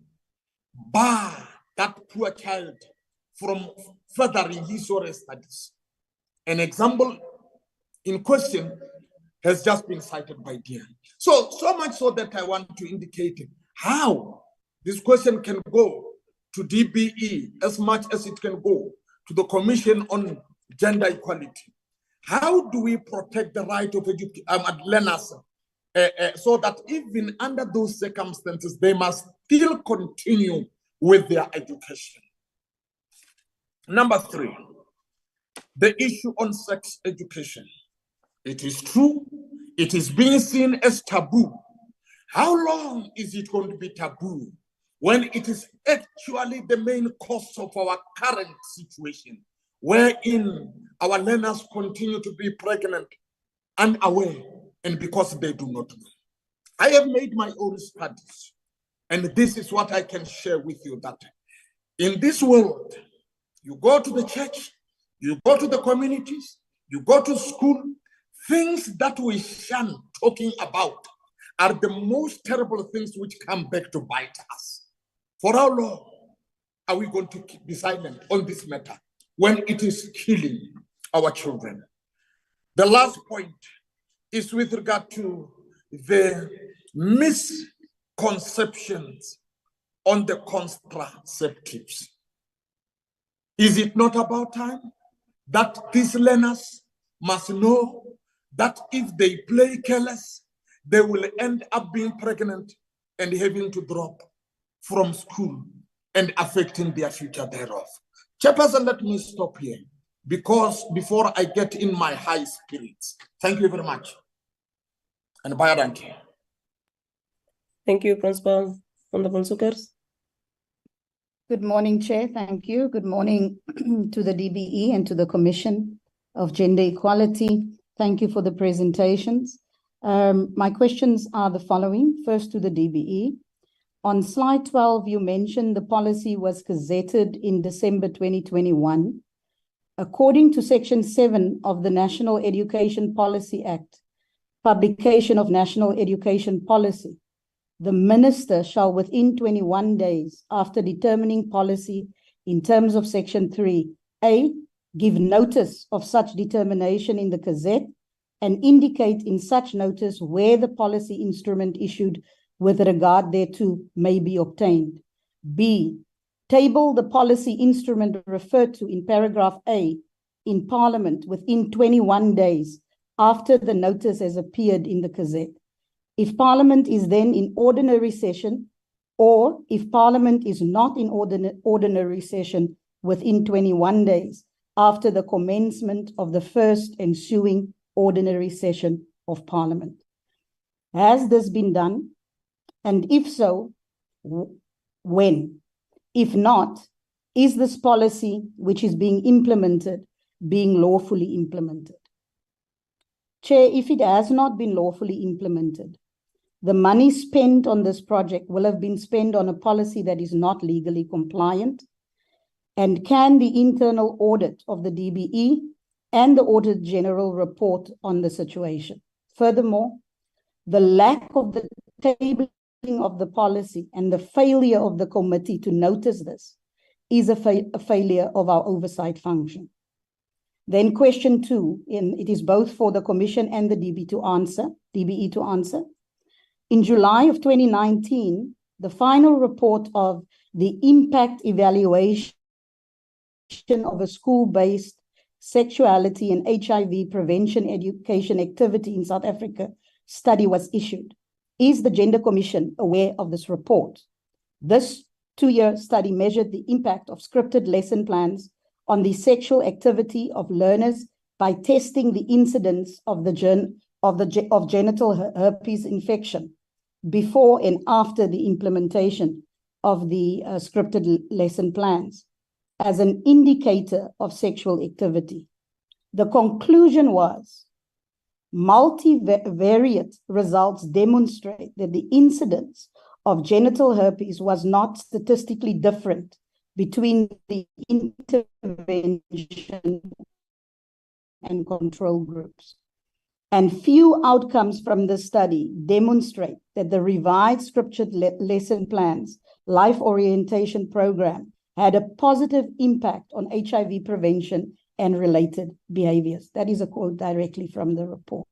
bar that poor child from furthering his or her studies. An example in question has just been cited by DM. So much so that I want to indicate how this question can go to DBE as much as it can go to the Commission on Gender Equality. How do we protect the right of learners so that even under those circumstances, they must still continue with their education? Number 3, the issue on sex education. It is true, it is being seen as taboo. How long is it going to be taboo when it is actually the main cause of our current situation, wherein our learners continue to be pregnant, unaware, and because they do not know? I have made my own studies, and this is what I can share with you, that In this world, you go to the church, you go to the communities, you go to school, things that we shun talking about are the most terrible things which come back to bite us. For how long are we going to be silent on this matter when it is killing our children? The last point is with regard to the misconceptions on the contraceptives. Is it not about time that these learners must know that if they play careless, they will end up being pregnant and having to drop from school and affecting their future thereof? Chairperson, let me stop here because before I get in my high spirits. Thank you very much. And bye, thank you. Thank you, Principal. Honorable Sukers. Good morning, Chair. Thank you. Good morning to the DBE and to the Commission of Gender Equality. Thank you for the presentations. My questions are the following. First to the DBE. On slide 12, you mentioned the policy was gazetted in December 2021. According to Section 7 of the National Education Policy Act, publication of National Education Policy, the Minister shall within 21 days after determining policy in terms of Section 3, A, give notice of such determination in the Gazette and indicate in such notice where the policy instrument issued with regard thereto may be obtained. B, table the policy instrument referred to in paragraph A in Parliament within 21 days after the notice has appeared in the Gazette. If Parliament is then in ordinary session, or if Parliament is not in ordinary session within 21 days after the commencement of the first ensuing ordinary session of Parliament. Has this been done? And if so, when? If not, is this policy which is being implemented being lawfully implemented? Chair, if it has not been lawfully implemented, the money spent on this project will have been spent on a policy that is not legally compliant. And can the internal audit of the DBE and the Auditor General report on the situation? Furthermore, the lack of the tabling of the policy and the failure of the committee to notice this is a failure of our oversight function. Then question 2, and it is both for the Commission and the DBE to answer. In July of 2019, the final report of the impact evaluation of a school-based sexuality and HIV prevention education activity in South Africa study was issued. Is the Gender Commission aware of this report? This 2-year study measured the impact of scripted lesson plans on the sexual activity of learners by testing the incidence of genital herpes infection before and after the implementation of the scripted lesson plans as an indicator of sexual activity. The conclusion was multivariate results demonstrate that the incidence of genital herpes was not statistically different between the intervention and control groups. And few outcomes from the study demonstrate that the revised scripted lesson plans, life orientation program, had a positive impact on HIV prevention and related behaviors. That is a quote directly from the report.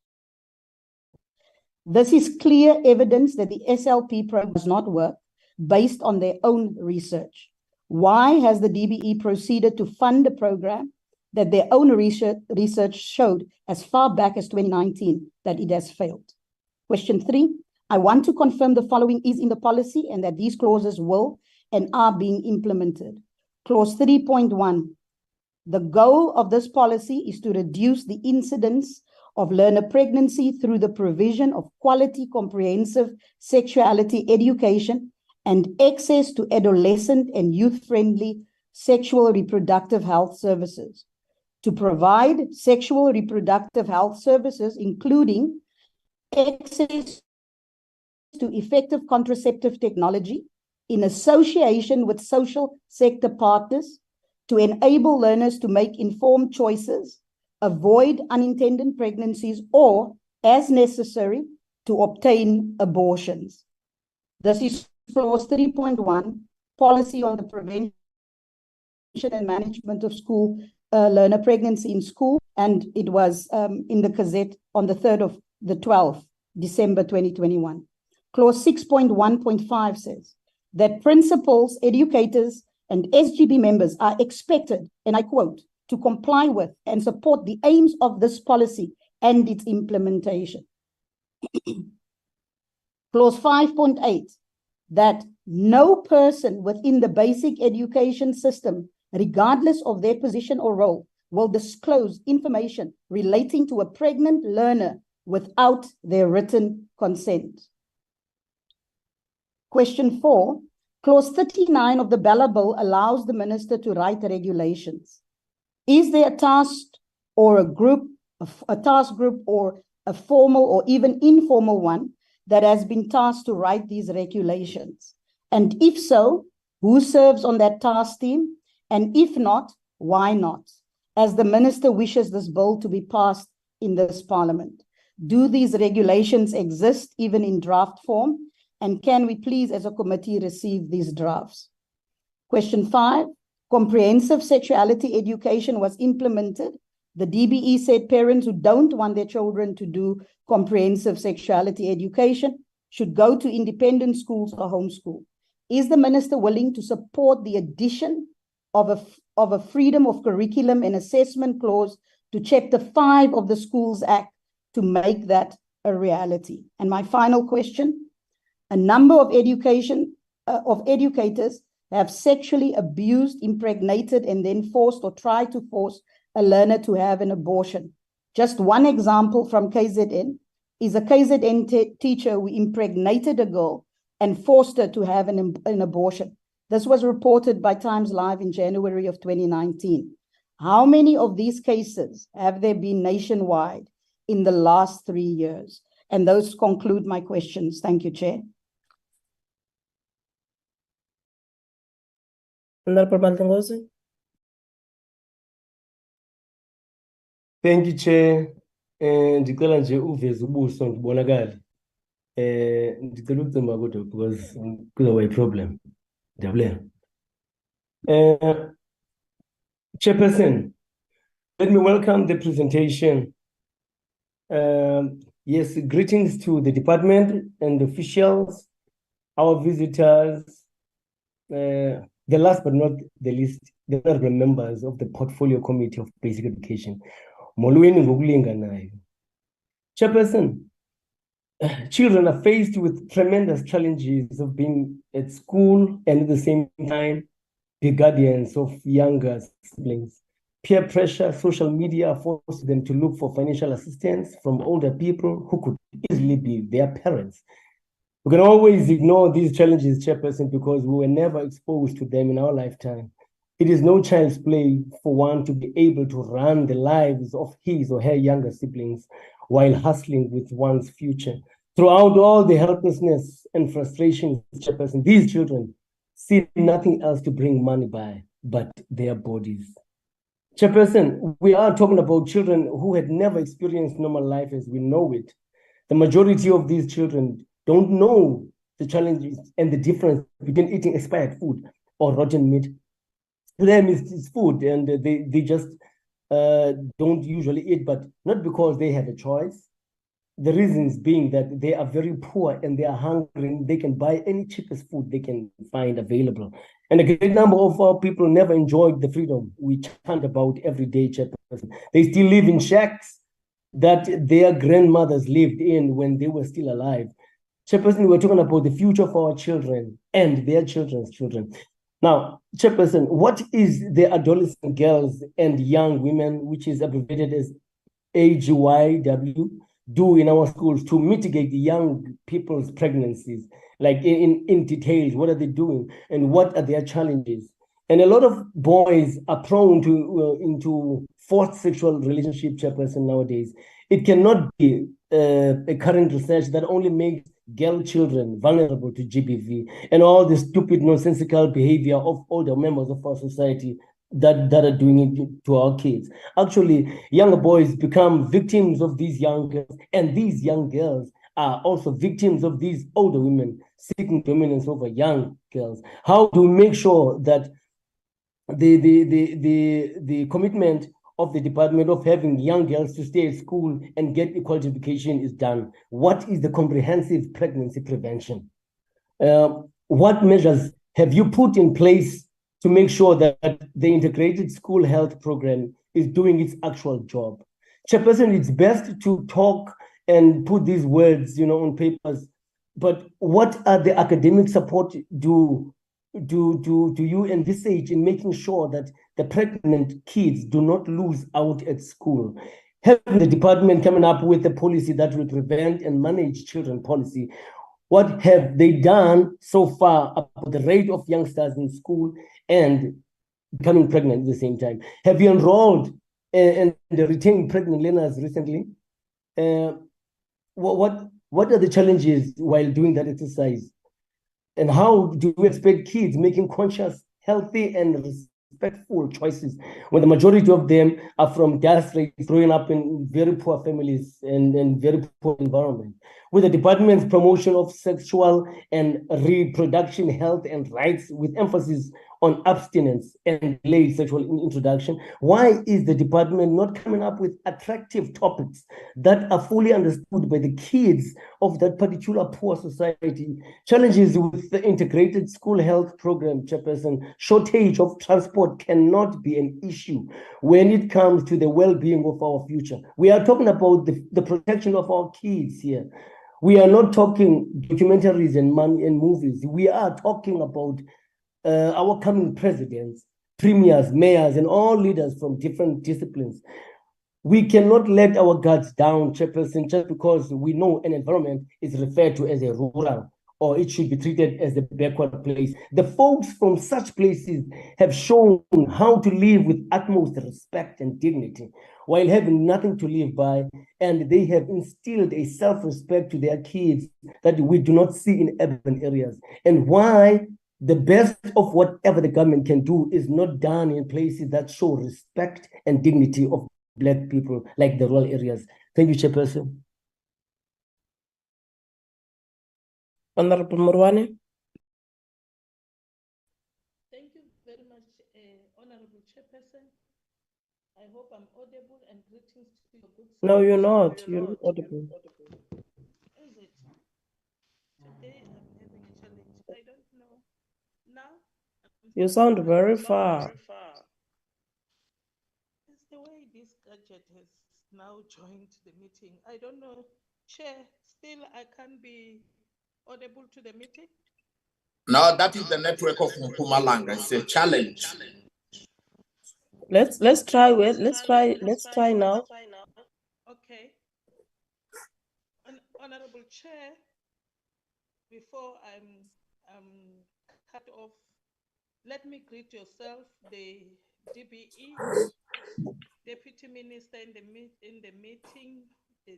This is clear evidence that the SLP program does not work based on their own research. Why has the DBE proceeded to fund a program that their own research showed as far back as 2019 that it has failed? Question 3, I want to confirm the following is in the policy and that these clauses will and are being implemented. Clause 3.1, the goal of this policy is to reduce the incidence of learner pregnancy through the provision of quality comprehensive sexuality education and access to adolescent and youth-friendly sexual reproductive health services. To provide sexual reproductive health services, including access to effective contraceptive technology, in association with social sector partners to enable learners to make informed choices, avoid unintended pregnancies, or, as necessary, to obtain abortions. This is clause 3.1, policy on the prevention and management of school learner pregnancy in school, and it was in the Gazette on the 3rd of the 12th, December 2021. Clause 6.1.5 says that principals, educators, and SGB members are expected, and I quote, to comply with and support the aims of this policy and its implementation. Clause 5.8, that no person within the basic education system, regardless of their position or role, will disclose information relating to a pregnant learner without their written consent. Question 4, clause 39 of the Bella Bill allows the minister to write regulations. Is there a task or a task group or a formal or even informal one that has been tasked to write these regulations? And if so, who serves on that task team? And if not, why not? As the minister wishes this bill to be passed in this parliament. Do these regulations exist even in draft form? And can we please, as a committee, receive these drafts? Question 5, comprehensive sexuality education was implemented. The DBE said parents who don't want their children to do comprehensive sexuality education should go to independent schools or homeschool. Is the minister willing to support the addition of a freedom of curriculum and assessment clause to Chapter 5 of the Schools Act to make that a reality? And my final question, a number of educators have sexually abused, impregnated, and then forced or tried to force a learner to have an abortion. Just one example from KZN is a KZN teacher who impregnated a girl and forced her to have an abortion. This was reported by Times Live in January of 2019. How many of these cases have there been nationwide in the last 3 years? And those conclude my questions. Thank you, Chair. Honorable Maltengozi. Thank you, Chair. Ndicela nje uveze ubuso ngibonakala. Ndicela ukucima kodwa because kuzoba i-problem. Ndiyabulela. Chairperson, let me welcome the presentation. Yes, greetings to the department and the officials, our visitors, the last but not the least, the honorable members of the Portfolio Committee of Basic Education. Molweni ngokulinga nayo. Chairperson, children are faced with tremendous challenges of being at school and at the same time be guardians of younger siblings. Peer pressure, social media force them to look for financial assistance from older people who could easily be their parents. We can always ignore these challenges, Chairperson, because we were never exposed to them in our lifetime. It is no child's play for one to be able to run the lives of his or her younger siblings while hustling with one's future. Throughout all the helplessness and frustration, Chairperson, these children see nothing else to bring money by but their bodies. Chairperson, we are talking about children who had never experienced normal life as we know it. The majority of these children don't know the challenges and the difference between eating expired food or rotten meat. To them, it's food, and they just don't usually eat, but not because they have a choice. The reasons being that they are very poor and they are hungry. They can buy any cheapest food they can find available. And a great number of our people never enjoyed the freedom we chant about every day, Chairperson. They still live in shacks that their grandmothers lived in when they were still alive. Chairperson, we're talking about the future for our children and their children's children. Now, Chairperson, what is the adolescent girls and young women, which is abbreviated as AGYW, do in our schools to mitigate the young people's pregnancies? Like in details, what are they doing and what are their challenges? And a lot of boys are prone to into forced sexual relationship, Chairperson, nowadays. It cannot be a current research that only makes girl children vulnerable to GBV, and all the stupid, nonsensical behavior of older members of our society that are doing it to our kids. Actually, younger boys become victims of these young girls, and these young girls are also victims of these older women seeking dominance over young girls. How do we make sure that the commitment of the department of having young girls to stay at school and get equality education is done? What is the comprehensive pregnancy prevention? What measures have you put in place to make sure that the integrated school health program is doing its actual job? Chairperson, it's best to talk and put these words, on papers, but what are the academic support do you envisage in making sure that the pregnant kids do not lose out at school? Having the department coming up with a policy that will prevent and manage children policy, what have they done so far about the rate of youngsters in school and becoming pregnant at the same time? Have you enrolled and retained pregnant learners recently? What are the challenges while doing that exercise? And how do we expect kids making conscious, healthy, and respectful choices when the majority of them are from districts growing up in very poor families and very poor environment? With the department's promotion of sexual and reproduction health and rights with emphasis on abstinence and delayed sexual introduction, why is the department not coming up with attractive topics that are fully understood by the kids of that particular poor society? Challenges with the integrated school health program, Chairperson, shortage of transport cannot be an issue when it comes to the well-being of our future. We are talking about the protection of our kids here. We are not talking documentaries and movies. We are talking about our coming presidents, premiers, mayors, and all leaders from different disciplines. We cannot let our guards down, Chairperson, just because we know an environment is referred to as a rural, or it should be treated as a backward place. The folks from such places have shown how to live with utmost respect and dignity while having nothing to live by, and they have instilled a self-respect to their kids that we do not see in urban areas. And why the best of whatever the government can do is not done in places that show respect and dignity of Black people, like the rural areas. Thank you, Chairperson. Honorable Morwane. Thank you very much, Honorable Chairperson. I hope I'm audible, and greetings to your good. No, you're not. You're not audible. Is it? Today I'm having a challenge. I don't know. Now? You sound very far. It's the way this gadget has now joined the meeting. I don't know. Chair, still I can't be audible to the meeting? No, that is the network of Mpumalanga. It's a challenge. Let's try now. Okay. Honorable Chair, before I'm cut off, let me greet yourself, the DBE, Deputy Minister in the meeting, the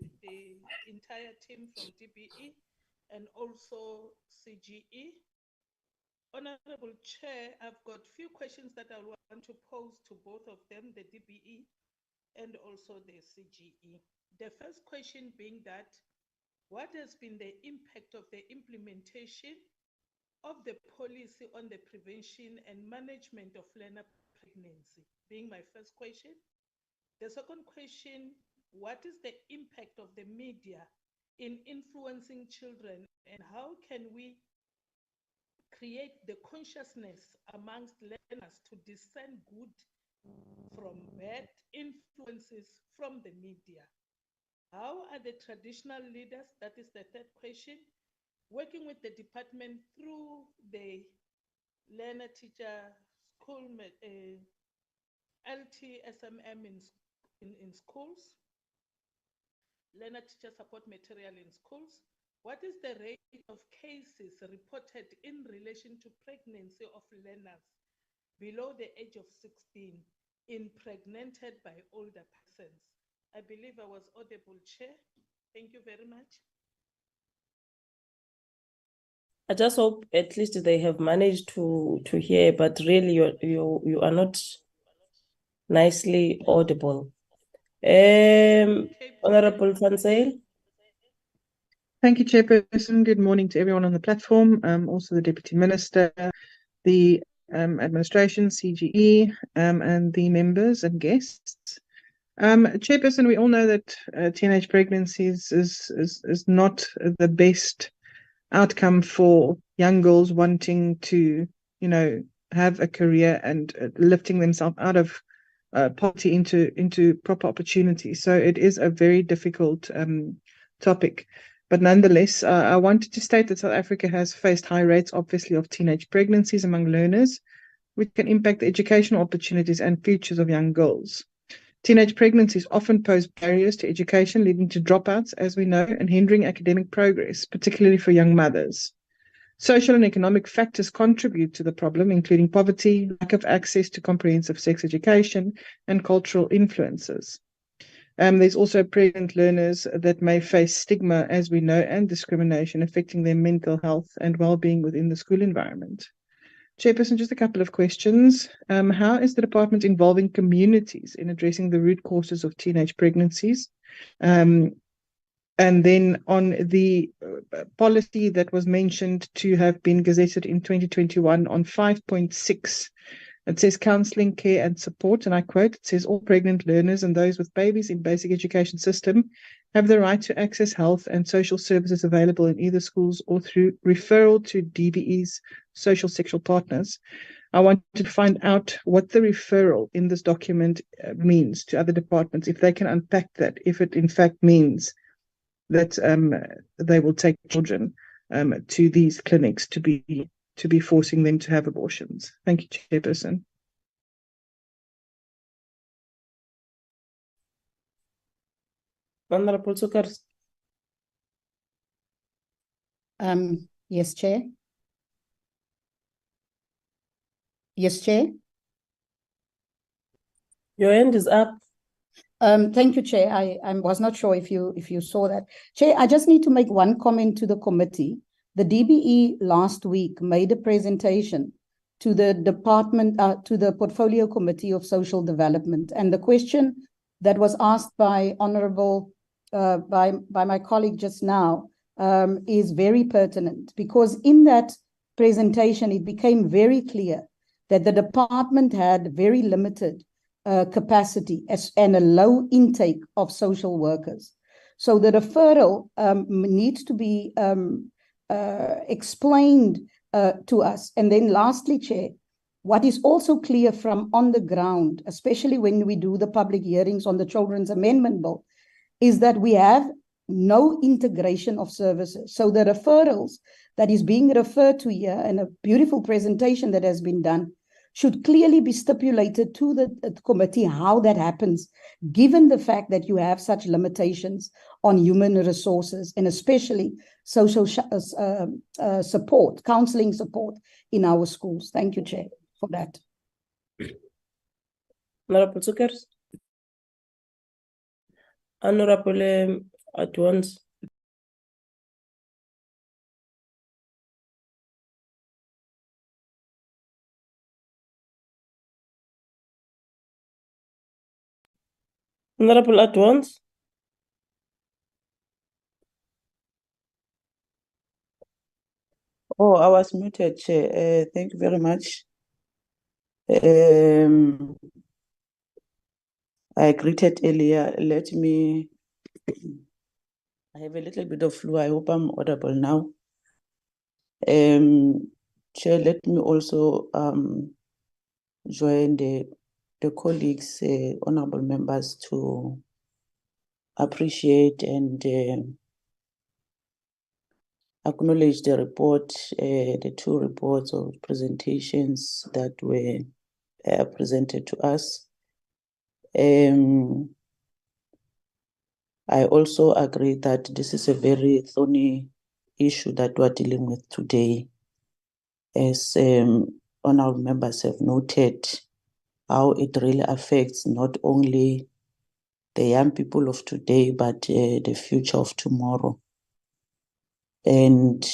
entire team from DBE, and also CGE. Honorable Chair, I've got a few questions that I want to pose to both of them, the DBE and also the CGE. The first question being that, what has been the impact of the implementation of the policy on the prevention and management of learner pregnancy? Being my first question. The second question, what is the impact of the media in influencing children, and how can we create the consciousness amongst learners to discern good from bad influences from the media? How are the traditional leaders, that is the third question, working with the department through the learner teacher school, LTSMM in schools, learner teacher support material in schools? What is the rate of cases reported in relation to pregnancy of learners below the age of 16 impregnated by older persons? I believe I was audible, Chair. Thank you very much. I just hope at least they have managed to hear, but really you are not nicely audible. Honorable Van Zyl. Thank you, Chairperson. Good morning to everyone on the platform, also the Deputy Minister, the administration, CGE, and the members and guests. Chairperson, we all know that teenage pregnancies is not the best outcome for young girls wanting to, have a career and lifting themselves out of poverty into proper opportunities. So it is a very difficult topic. But nonetheless, I wanted to state that South Africa has faced high rates, obviously, of teenage pregnancies among learners, which can impact the educational opportunities and futures of young girls. Teenage pregnancies often pose barriers to education, leading to dropouts, as we know, and hindering academic progress, particularly for young mothers. Social and economic factors contribute to the problem, including poverty, lack of access to comprehensive sex education, and cultural influences. There's also pregnant learners that may face stigma, as we know, and discrimination affecting their mental health and well-being within the school environment. Chairperson, just a couple of questions. How is the department involving communities in addressing the root causes of teenage pregnancies? And then on the policy that was mentioned to have been gazetted in 2021 on 5.6, it says counseling, care and support, and I quote, it says all pregnant learners and those with babies in basic education system have the right to access health and social services available in either schools or through referral to DBE's social sexual partners. I want to find out what the referral in this document means to other departments, if they can unpack that, if it in fact means that they will take children to these clinics to be forcing them to have abortions. Thank you, Chairperson. Honorable Tsukars. Yes, Chair. Yes, Chair. Your hand is up. Thank you, Chair. I was not sure if you saw that. Chair, I just need to make one comment to the committee. The DBE last week made a presentation to the department, to the Portfolio Committee of Social Development, and the question that was asked by my colleague just now is very pertinent, because in that presentation it became very clear that the department had very limited capacity and a low intake of social workers. So the referral needs to be explained to us. And then lastly, Chair, what is also clear from on the ground, especially when we do the public hearings on the Children's Amendment Bill, is that we have no integration of services. So the referrals that is being referred to here, and a beautiful presentation that has been done, should clearly be stipulated to the committee how that happens, given the fact that you have such limitations on human resources and especially social support, counseling support in our schools. Thank you, Chair, for that. Honorable Tsukars. Honorable Adwans. Honorable Adwans. Oh, I was muted, Chair. Thank you very much. I greeted earlier. I have a little bit of flu. I hope I'm audible now. Chair, let me also join the colleagues, honorable members, to appreciate and acknowledge the report, the two reports or presentations that were presented to us. I also agree that this is a very thorny issue that we're dealing with today, as honorable members have noted how it really affects not only the young people of today, but the future of tomorrow. And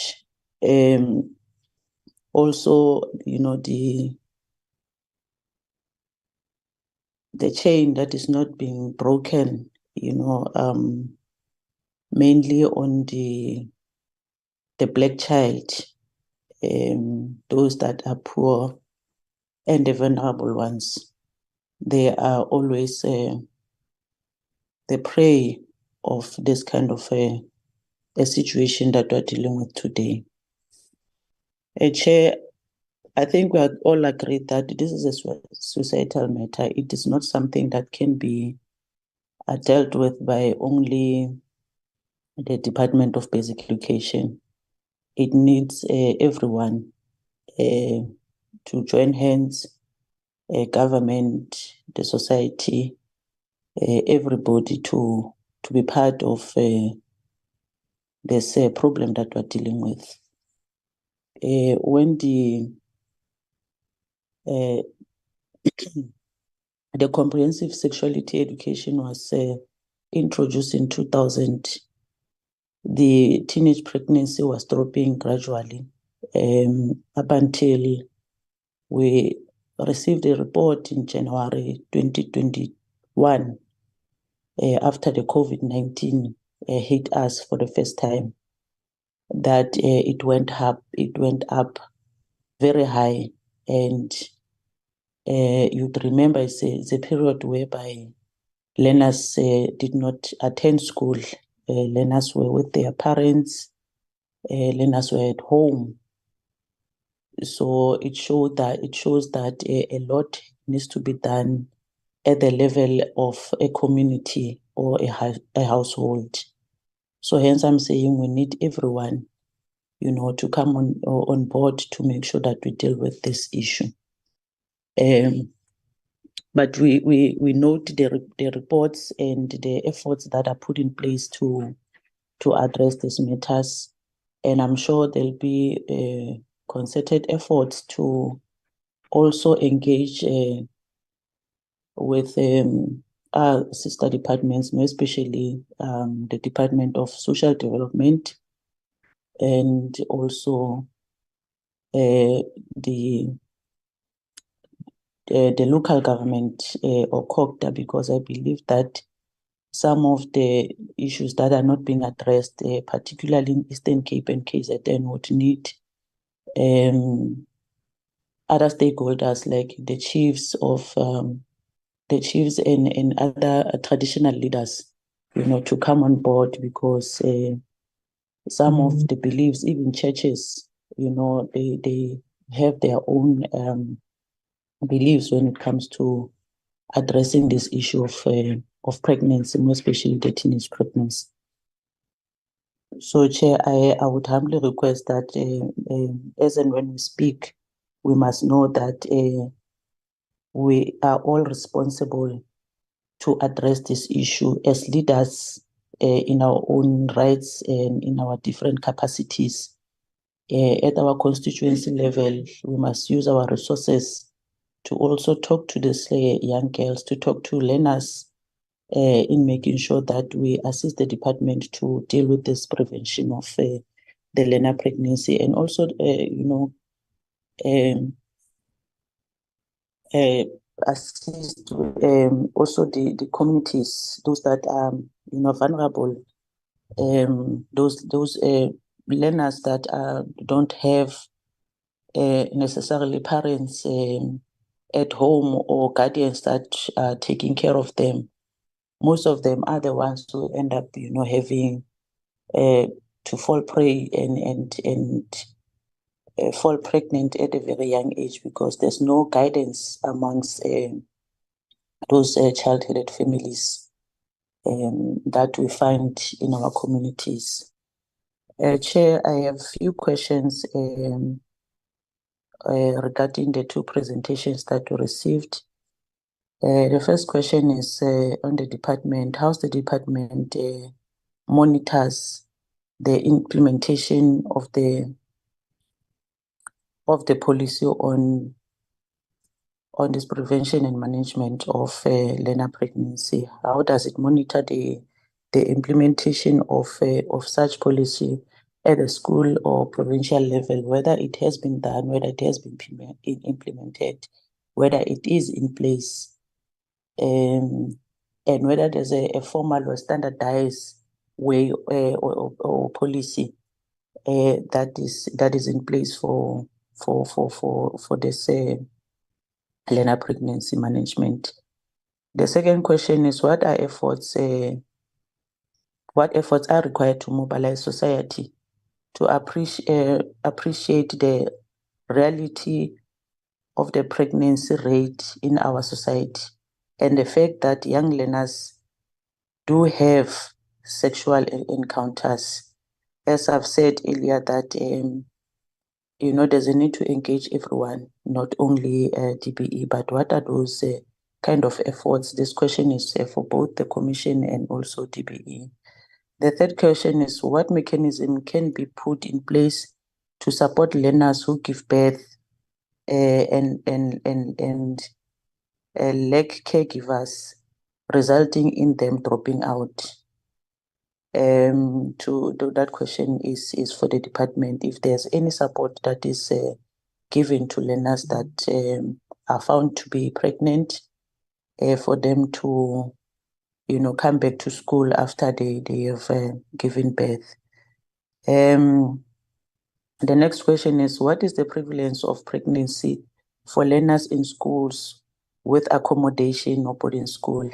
Also, the chain that is not being broken, mainly on the black child, those that are poor and the vulnerable ones, they are always the prey of this kind of a situation that we're dealing with today. Chair, I think we are all agreed that this is a societal matter. It is not something that can be dealt with by only the Department of Basic Education. It needs everyone to join hands, government, the society, everybody to be part of this problem that we're dealing with. When the comprehensive sexuality education was introduced in 2000, the teenage pregnancy was dropping gradually up until we received a report in January 2021 after the COVID-19 hit us for the first time, that it went up very high. And you'd remember it's a period whereby learners did not attend school. Learners were with their parents. Learners were at home. So it shows that a lot needs to be done at the level of a community or a household. So hence I'm saying we need everyone, to come on board to make sure that we deal with this issue. But we note the reports and the efforts that are put in place to address these matters, and I'm sure there'll be concerted efforts to also engage with our sister departments, more especially the Department of Social Development, and also the local government or COGTA, because I believe that some of the issues that are not being addressed, particularly in Eastern Cape and KZN, would need other stakeholders like the chiefs and other traditional leaders, to come on board, because some of the beliefs, even churches, they have their own beliefs when it comes to addressing this issue of pregnancy, more especially the teenage pregnancy. So, Chair, I would humbly request that as and when we speak, we must know that we are all responsible to address this issue as leaders in our own rights and in our different capacities. At our constituency level, we must use our resources to also talk to these young girls, to talk to learners in making sure that we assist the department to deal with this prevention of the learner pregnancy, and also, assist also the communities, those that are vulnerable, those learners that don't have necessarily parents at home or guardians that are taking care of them. Most of them are the ones who end up, having to fall prey and fall pregnant at a very young age, because there's no guidance amongst those child-headed families that we find in our communities. Chair, I have a few questions regarding the two presentations that we received. The first question is on the department. How's the department monitors the implementation of the policy on this prevention and management of learner pregnancy? How does it monitor the implementation of such policy, at the school or provincial level, whether it has been done, whether it has been implemented, whether it is in place, and whether there's a formal or standardized way or policy that is in place for this learner pregnancy management. The second question is what efforts are required to mobilize society to appreciate the reality of the pregnancy rate in our society and the fact that young learners do have sexual encounters. As I've said earlier, that there's a need to engage everyone, not only DBE, but what are those kind of efforts? This question is for both the Commission and also DBE. The third question is what mechanism can be put in place to support learners who give birth and lack caregivers, resulting in them dropping out? That question is for the department. If there's any support that is given to learners that are found to be pregnant, for them to come back to school after they have given birth. The next question is what is the prevalence of pregnancy for learners in schools with accommodation or boarding school?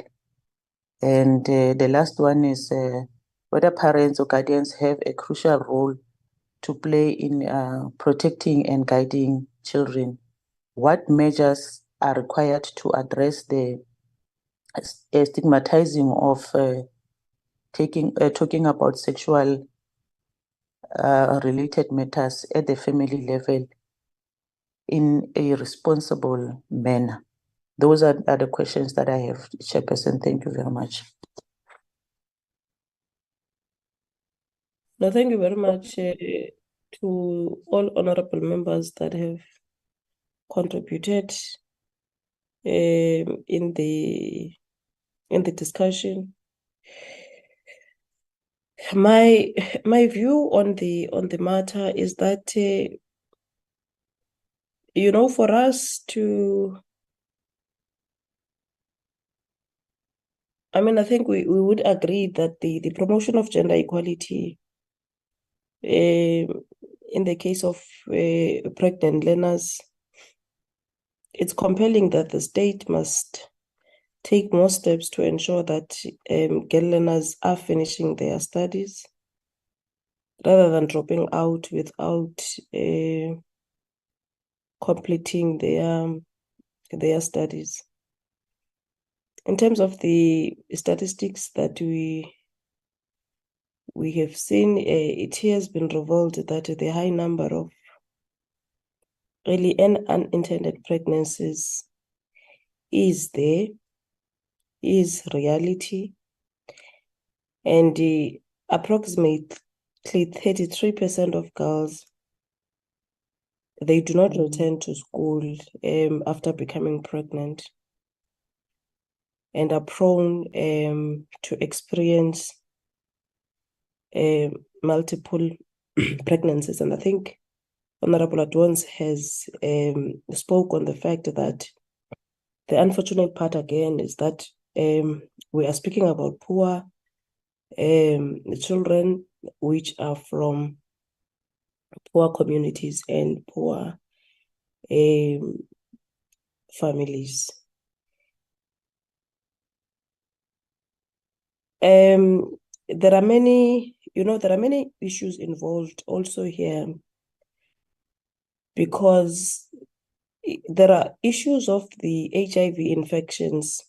And the last one is whether parents or guardians have a crucial role to play in protecting and guiding children. What measures are required to address the stigmatizing of talking about sexual related matters at the family level in a responsible manner? Those are the questions that I have, Chairperson. Thank you very much. No, thank you very much to all honorable members that have contributed in the discussion. My view on the matter is that for us to, I think we would agree that the promotion of gender equality in the case of pregnant learners, it's compelling that the state must take more steps to ensure that girl learners are finishing their studies rather than dropping out without completing their studies. In terms of the statistics that we have seen, it has been revealed that the high number of early and unintended pregnancies is reality, and approximately 33% of girls, they do not return to school after becoming pregnant and are prone to experience multiple pregnancies. And I think Honorable Adwans has spoke on the fact that the unfortunate part again is that we are speaking about poor children which are from poor communities and poor families. There are many issues involved also here, because there are issues of the HIV infections,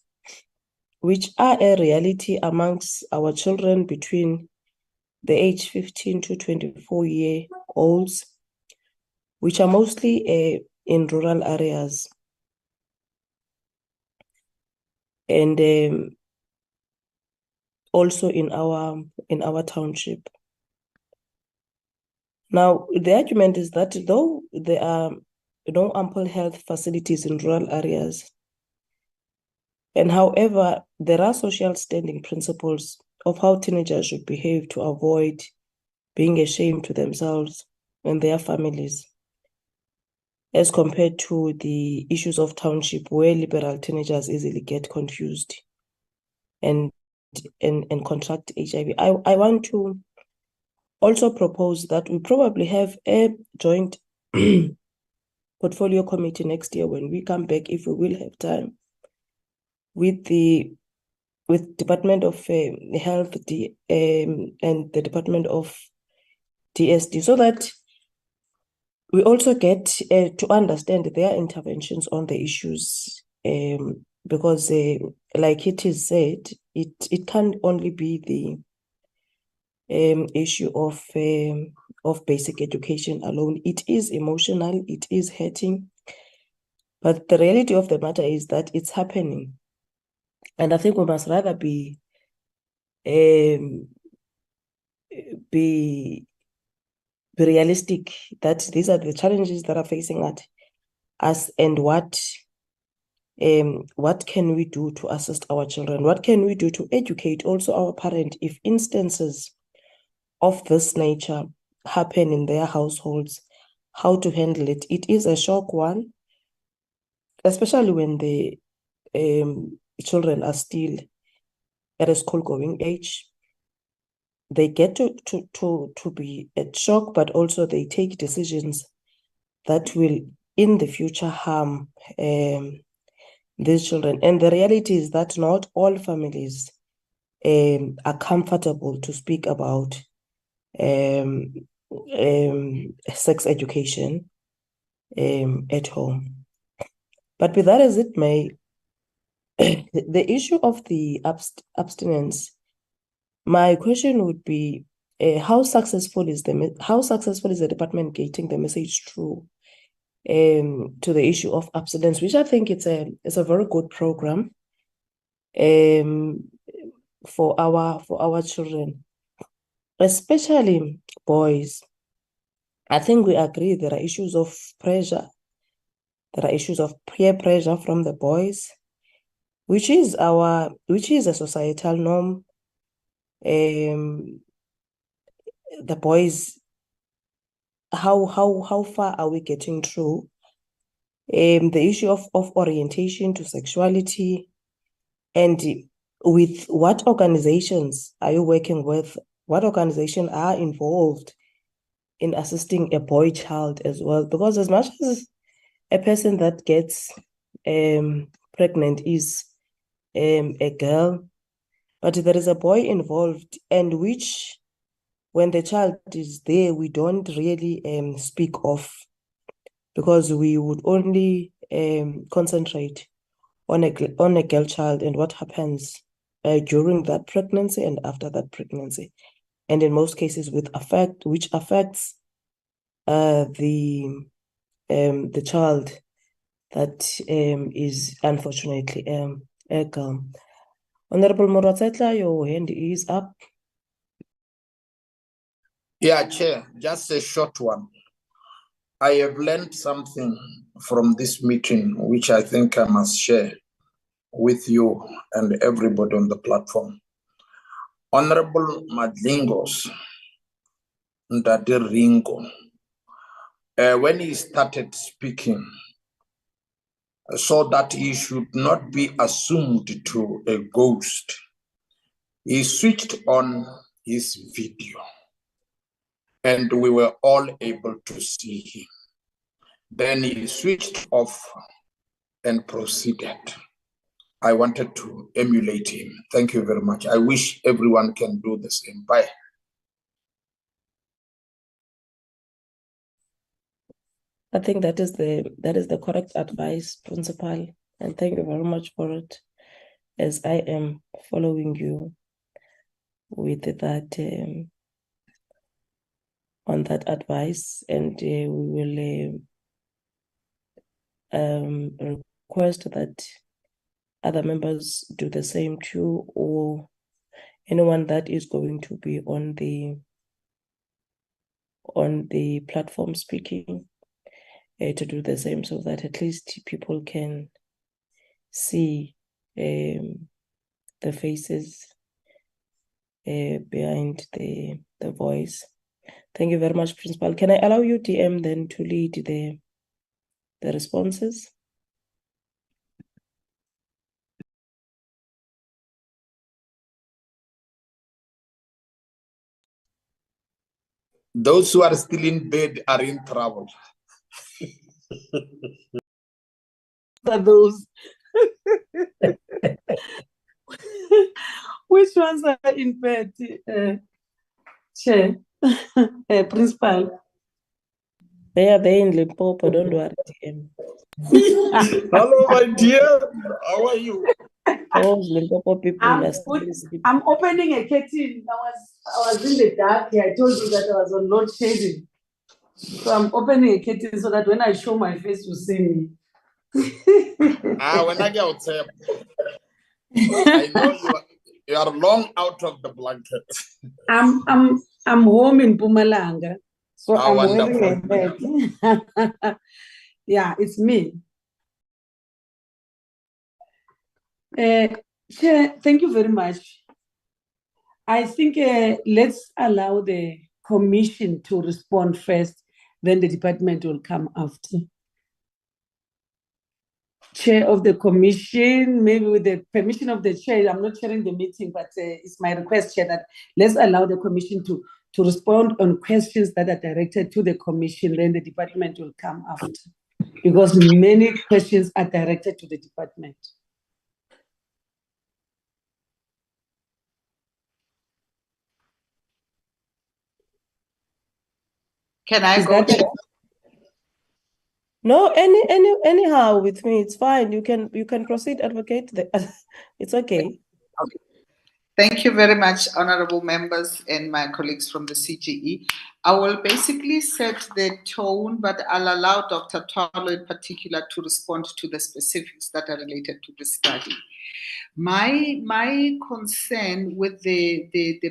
which are a reality amongst our children between the age 15 to 24-year-olds, which are mostly in rural areas. And also in our township. Now, the argument is that though there are ample health facilities in rural areas, and however, there are social standing principles of how teenagers should behave to avoid being a shame to themselves and their families, as compared to the issues of township where liberal teenagers easily get confused and contract HIV. I want to also propose that we probably have a joint portfolio committee next year when we come back, if we will have time, with Department of Health and the Department of DSD, so that we also get to understand their interventions on the issues, because like it is said, it can't only be the issue of basic education alone. It is emotional, it is hurting, but the reality of the matter is that it's happening. And I think we must rather be realistic that these are the challenges that are facing us, and what can we do to assist our children? What can we do to educate also our parents if instances of this nature happen in their households, how to handle it? It is a shock one, especially when the children are still at a school-going age. They get to be at shock, but also they take decisions that will in the future harm these children. And the reality is that not all families are comfortable to speak about sex education at home. But be that as it may, the issue of the abstinence, my question would be, how successful is the department getting the message through to the issue of abstinence, which I think it's a very good program for our children, especially boys. I think we agree there are issues of pressure. There are issues of peer pressure from the boys, which is a societal norm. The boys, how far are we getting through? The issue of orientation to sexuality, and with what organizations are you working with? What organizations are involved in assisting a boy child as well? Because as much as a person that gets pregnant is a girl, but there is a boy involved, and which, when the child is there, we don't really speak of, because we would only concentrate on a girl child and what happens during that pregnancy and after that pregnancy, and in most cases which affects the child that is unfortunately a girl. Honorable Moratsetla, your hand is up. Yeah, Chair, just a short one. I have learned something from this meeting, which I think I must share with you and everybody on the platform. Honorable Madlingos Ndade Ringo, when he started speaking, so that he should not be assumed to a ghost, he switched on his video and we were all able to see him. Then he switched off and proceeded. I wanted to emulate him. Thank you very much. I wish everyone can do the same. Bye. I think that is the correct advice, Principal, and thank you very much for it, as I am following you with that on that advice, and we will request that other members do the same too, or anyone that is going to be on the platform speaking to do the same, so that at least people can see the faces behind the voice. Thank you very much, Principal. Can I allow you, DM, then to lead the responses? Those who are still in bed are in trouble. Those. Which ones are in bed, Chair? Principal? They are there in Limpopo, don't worry, DM. Hello, my dear. How are you? Oh, Limpopo people are still sleeping. I'm opening a curtain. I was in the dark here. I told you that I was on load shedding. So I'm opening a curtain so that when I show my face, you see me. When I get outside, I know you are long out of the blanket. I'm home in Pumalanga, so I'm wonderful. wearing a hat. Yeah, it's me. Chair, thank you very much. I think let's allow the commission to respond first, then the department will come after. Chair of the commission, maybe with the permission of the chair, I'm not chairing the meeting, but it's my request, Chair, that let's allow the commission to respond on questions that are directed to the commission, then the department will come after. Because many questions are directed to the department. Can I go? No, anyhow with me, it's fine. You can proceed, advocate. It's okay. Okay. Thank you very much, honorable members and my colleagues from the CGE. I will basically set the tone, but I'll allow Dr. Twalo in particular to respond to the specifics that are related to the study. My concern with the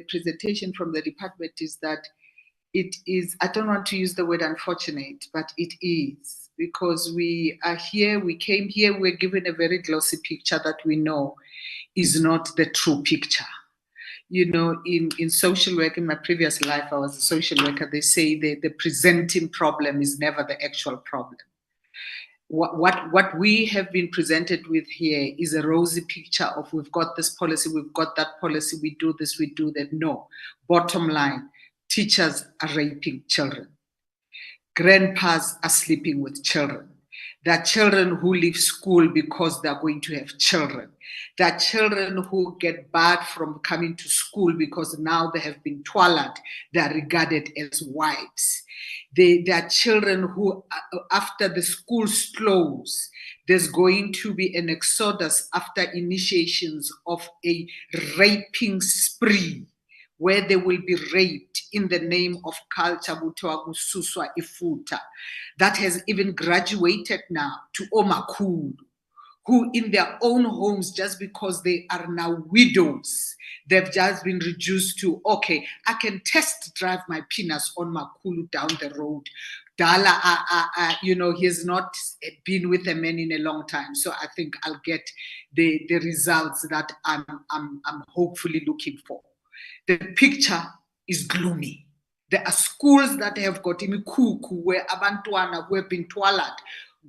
presentation from the department is that it is, I don't want to use the word unfortunate, but it is, because we are here, we came here, we're given a very glossy picture that we know is not the true picture. You know, in social work, in my previous life, I was a social worker, they say the presenting problem is never the actual problem. What we have been presented with here is a rosy picture of we've got this policy, we've got that policy, we do this, we do that. No. Bottom line, teachers are raping children. Grandpas are sleeping with children. There are children who leave school because they're going to have children. There are children who get barred from coming to school because now they have been twalad. They are regarded as wives. There are children who, after the schools close, there's going to be an exodus after initiations of a raping spree, where they will be raped in the name of culture, ifuta, that has even graduated now to Omakulu, who in their own homes, just because they are now widows, they've just been reduced to, okay, I can test drive my penis on Makulu down the road. Dala, you know, he has not been with a man in a long time, so I think I'll get the results that I'm hopefully looking for. The picture is gloomy. There are schools that have got imikuku where abantwana who have been twalad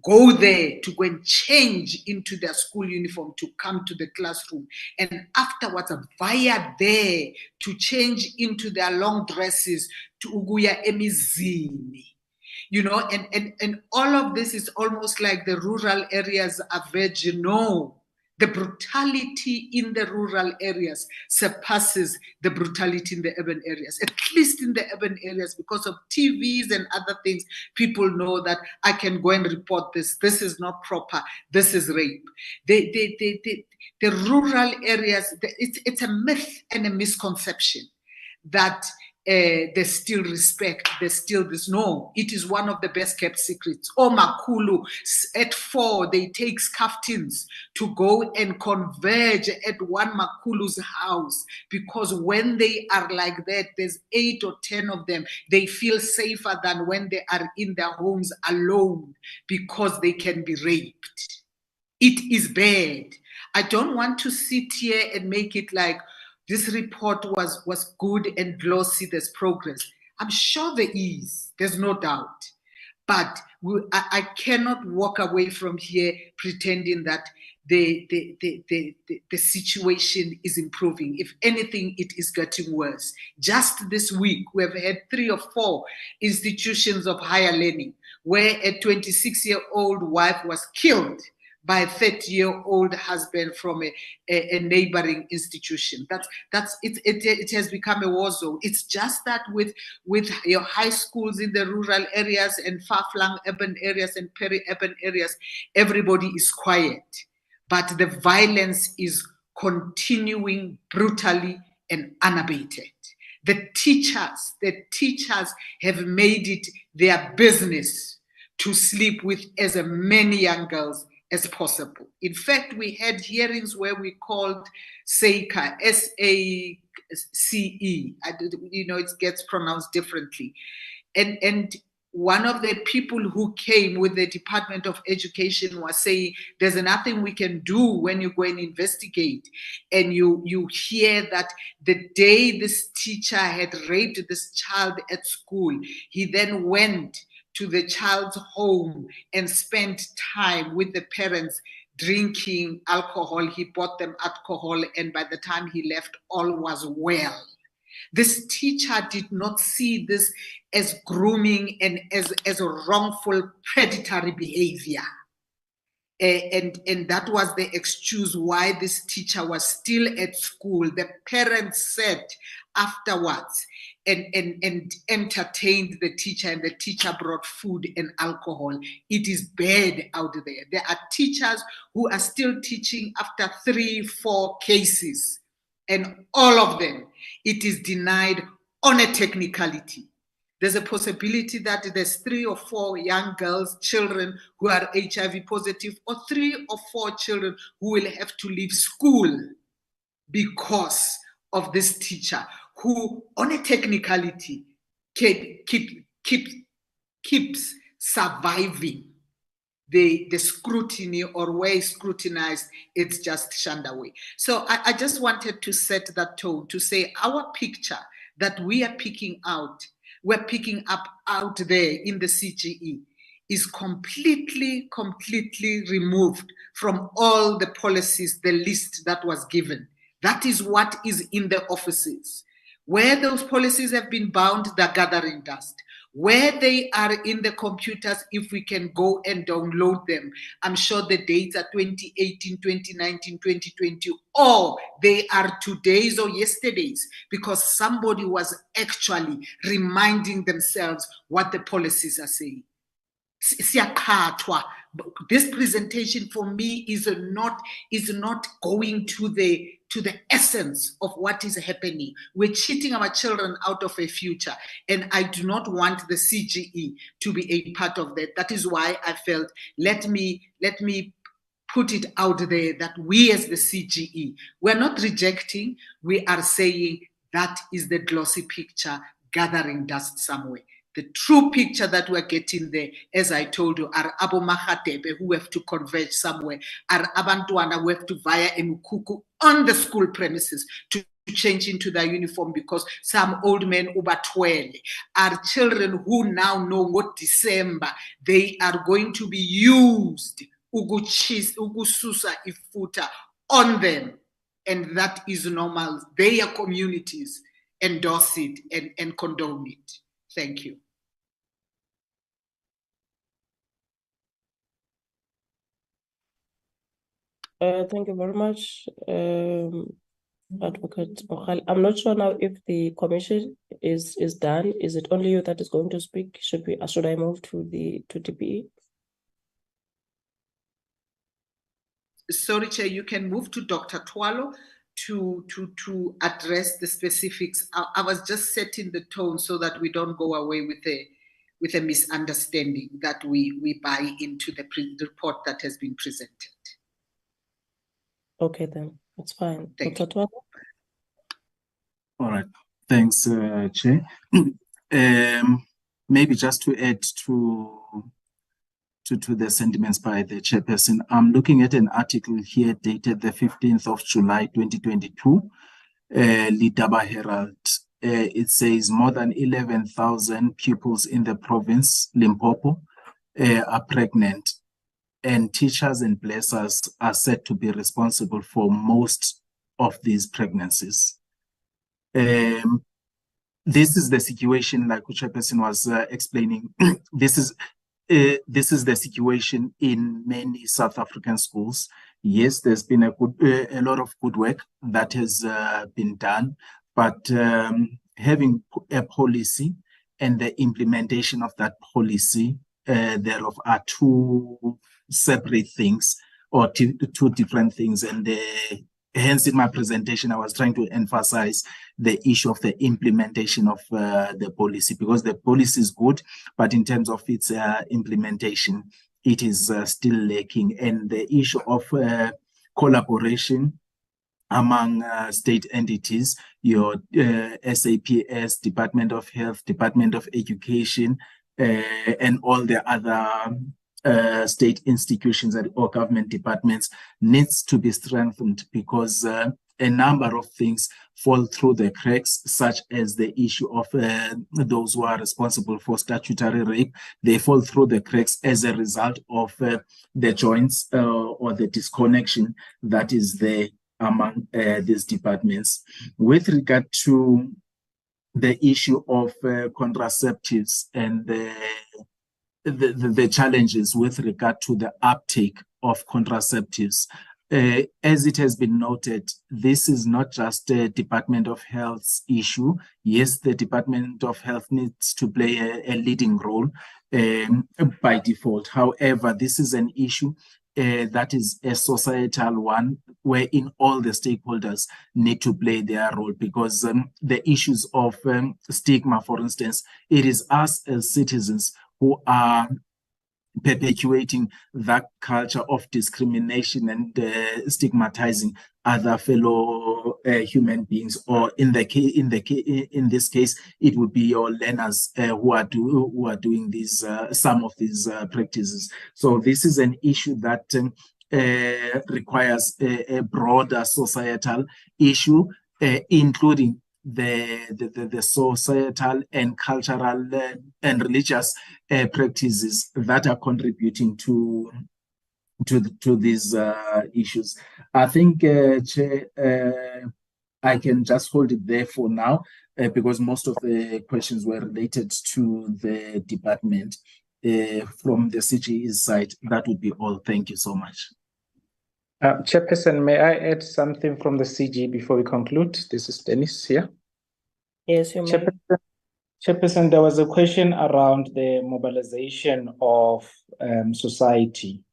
go there to go and change into their school uniform to come to the classroom, and afterwards are via there to change into their long dresses to uguya emizini. You know, and all of this is almost like the rural areas are virginal. The brutality in the rural areas surpasses the brutality in the urban areas, at least in the urban areas, because of TVs and other things. People know that I can go and report this. This is not proper. This is rape. The rural areas, it's a myth and a misconception that there's still respect, there's still this. No, it is one of the best kept secrets. Makulu, at 4, they take scaftins to go and converge at one Makulu's house, because when they are like that, there's 8 or 10 of them, they feel safer than when they are in their homes alone, because they can be raped. It is bad. I don't want to sit here and make it like this report was good and glossy, there's progress. I'm sure there is, there's no doubt. But I cannot walk away from here pretending that the situation is improving. If anything, it is getting worse. Just this week, we have had 3 or 4 institutions of higher learning where a 26-year-old wife was killed by a 30-year-old husband from a neighboring institution. It has become a war zone. It's just that with your high schools in the rural areas and far-flung urban areas and peri-urban areas, everybody is quiet. But the violence is continuing brutally and unabated. The teachers have made it their business to sleep with as many young girls as possible. In fact, we had hearings where we called SACE, S-A-C-E. It gets pronounced differently. And one of the people who came with the Department of Education was saying, there's nothing we can do when you go and investigate. And you hear that the day this teacher had raped this child at school, he then went to the child's home and spent time with the parents drinking alcohol. He bought them alcohol, and by the time he left, all was well. This teacher did not see this as grooming and as a wrongful predatory behavior. And that was the excuse why this teacher was still at school. The parents said afterwards and entertained the teacher, and the teacher brought food and alcohol. It is bad out there. There are teachers who are still teaching after 3-4 cases, and all of them, it is denied on a technicality. There's a possibility that there's 3 or 4 young girls, children who are HIV positive, or 3 or 4 children who will have to leave school because of this teacher who, on a technicality, keeps surviving the scrutiny, or where scrutinized, it's just shunned away. So I just wanted to set that tone to say our picture that we are picking up out there in the CGE is completely removed from all the policies, the list that was given. That is what is in the offices. Where those policies have been bound, they're gathering dust. Where they are in the computers, if we can go and download them, I'm sure the dates are 2018, 2019, 2020, or they are today's or yesterday's, because somebody was actually reminding themselves what the policies are saying. This presentation for me is not going to the essence of what is happening. We're cheating our children out of a future, and I do not want the CGE to be a part of that. That is why I felt let me put it out there that we as the CGE, we're not rejecting, we are saying that is the glossy picture gathering dust somewhere. The true picture that we're getting there, as I told you, are Abo Mahatebe who have to converge somewhere, are Abantwana who have to via Emukuku on the school premises to change into their uniform because some old men ubatwele, are children who now know what December, they are going to be used, ugususa ifuta on them, and that is normal. Their communities endorse it and condone it. Thank you. Thank you very much, Advocate Mokhale. I'm not sure now if the commission is done. Is it only you that is going to speak? Should I move to DBE? Sorry, Chair, you can move to Dr. Twalo to address the specifics. I was just setting the tone so that we don't go away with a misunderstanding that we buy into the report that has been presented. Okay, then that's fine. Dr. Twalo? All right. Thanks, Chair. Maybe just to add to the sentiments by the chairperson, I'm looking at an article here dated the 15th of July, 2022, Litaba Herald, it says more than 11,000 pupils in the province, Limpopo, are pregnant, and teachers and blessers are said to be responsible for most of these pregnancies. This is the situation, like the chairperson was explaining. This is the situation in many South African schools. Yes, there's been a lot of good work that has been done, but having a policy and the implementation of that policy thereof are two separate things, or two different things, and hence in my presentation I was trying to emphasize the issue of the implementation of the policy, because the policy is good, but in terms of its implementation, it is still lacking. And the issue of collaboration among state entities, your SAPS, Department of Health, Department of Education, and all the other state institutions or government departments needs to be strengthened, because a number of things fall through the cracks, such as the issue of those who are responsible for statutory rape. They fall through the cracks as a result of the joints or the disconnection that is there among these departments. With regard to the issue of contraceptives and the challenges with regard to the uptake of contraceptives, as it has been noted, this is not just a Department of Health's issue. Yes, the Department of Health needs to play a leading role by default. However, this is an issue that is a societal one, wherein all the stakeholders need to play their role, because the issues of stigma, for instance, it is us as citizens who are perpetuating that culture of discrimination and stigmatizing other fellow human beings, or in this case, it would be your learners who are doing these some of these practices. So this is an issue that requires a broader societal issue, including the societal and cultural and religious practices that are contributing to these issues. I think, Chair, I can just hold it there for now, because most of the questions were related to the department. From the CGE's side, that would be all. Thank you so much. Chairperson, may I add something from the CG before we conclude? This is Dennis here. Yes, you may. Chairperson, there was a question around the mobilization of society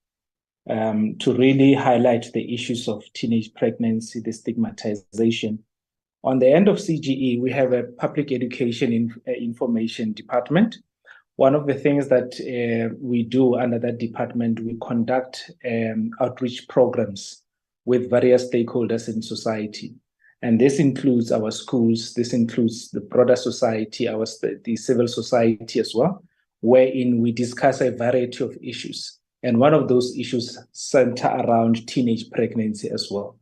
to really highlight the issues of teenage pregnancy, the stigmatization. On the end of CGE, we have a public education information department. One of the things that we do under that department, we conduct outreach programs with various stakeholders in society. And this includes our schools, this includes the broader society, the civil society as well, wherein we discuss a variety of issues. And one of those issues center around teenage pregnancy as well.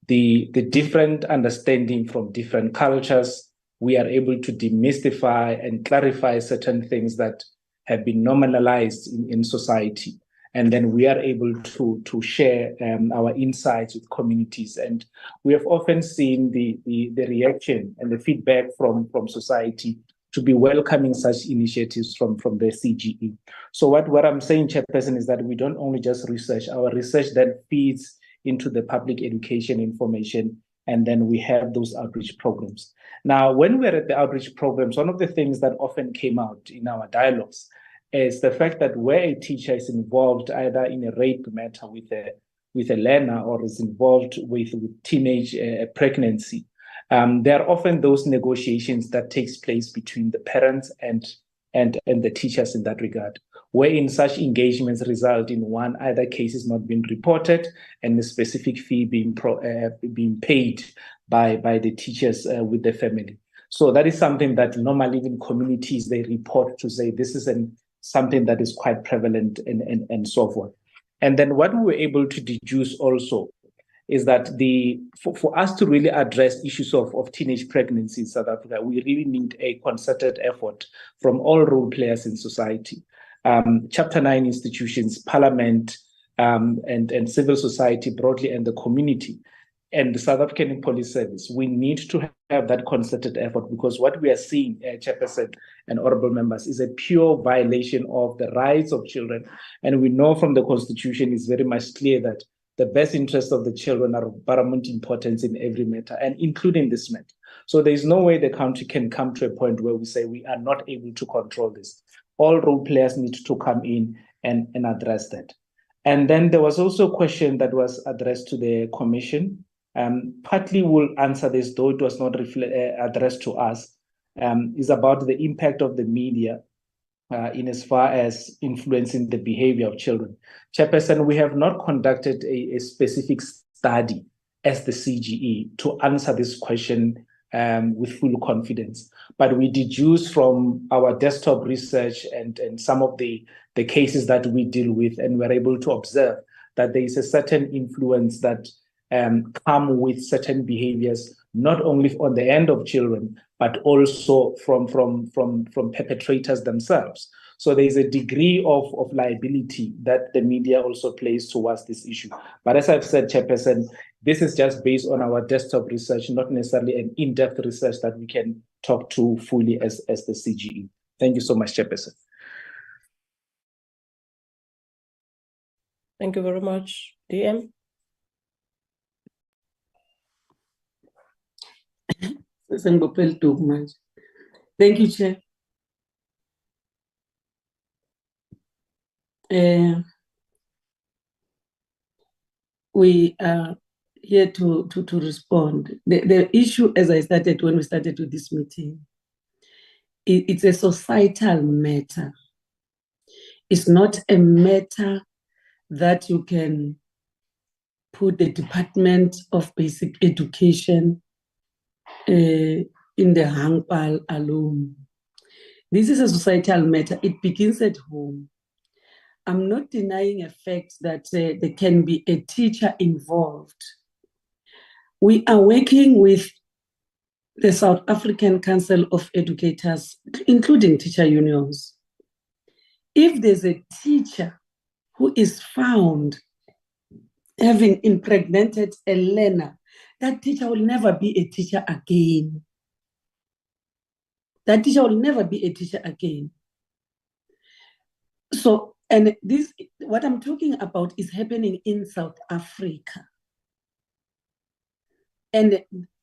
The different understanding from different cultures, we are able to demystify and clarify certain things that have been normalized in society. And then we are able to share our insights with communities. And we have often seen the reaction and the feedback from society to be welcoming such initiatives from the CGE. So what I'm saying, Chairperson, is that we don't only just research. Our research then feeds into the public education information, and then we have those outreach programs. Now, when we're at the outreach programs, one of the things that often came out in our dialogues is the fact that where a teacher is involved either in a rape matter with a learner, or is involved with teenage pregnancy, there are often those negotiations that takes place between the parents and the teachers in that regard, wherein such engagements result in either cases not being reported and the specific fee being paid by the teachers with the family. So that is something that normally in communities they report to say this is something that is quite prevalent and so forth. And then what we were able to deduce also is that for us to really address issues of teenage pregnancy in South Africa, we really need a concerted effort from all role players in society. Chapter 9 institutions, Parliament, and civil society broadly, and the community, and the South African Police Service. We need to have that concerted effort, because what we are seeing, Chairperson and honorable members, is a pure violation of the rights of children. And we know from the Constitution is very much clear that the best interests of the children are of paramount importance in every matter, and including this matter. So there is no way the country can come to a point where we say we are not able to control this. All role players need to come in and address that. And then there was also a question that was addressed to the Commission. Partly will answer this, though it was not addressed to us, is about the impact of the media in as far as influencing the behavior of children. Chairperson, we have not conducted a specific study as the CGE to answer this question with full confidence, but we deduce from our desktop research and some of the cases that we deal with, and we're able to observe that there is a certain influence that come with certain behaviors, not only on the end of children, but also from perpetrators themselves. So there is a degree of liability that the media also plays towards this issue. But as I've said, Chairperson, this is just based on our desktop research, not necessarily an in-depth research that we can talk to fully as the CGE. Thank you so much, Chairperson. Thank you very much. DM? Thank you, Chair. We are here to respond. The issue, as I started when we started with this meeting, it's a societal matter. It's not a matter that you can put the Department of Basic Education in the hangpal alone. This is a societal matter. It begins at home. I'm not denying a fact that there can be a teacher involved. We are working with the South African Council of Educators, including teacher unions. If there's a teacher who is found having impregnated a learner, that teacher will never be a teacher again. That teacher will never be a teacher again. So, and this, what I'm talking about is happening in South Africa. And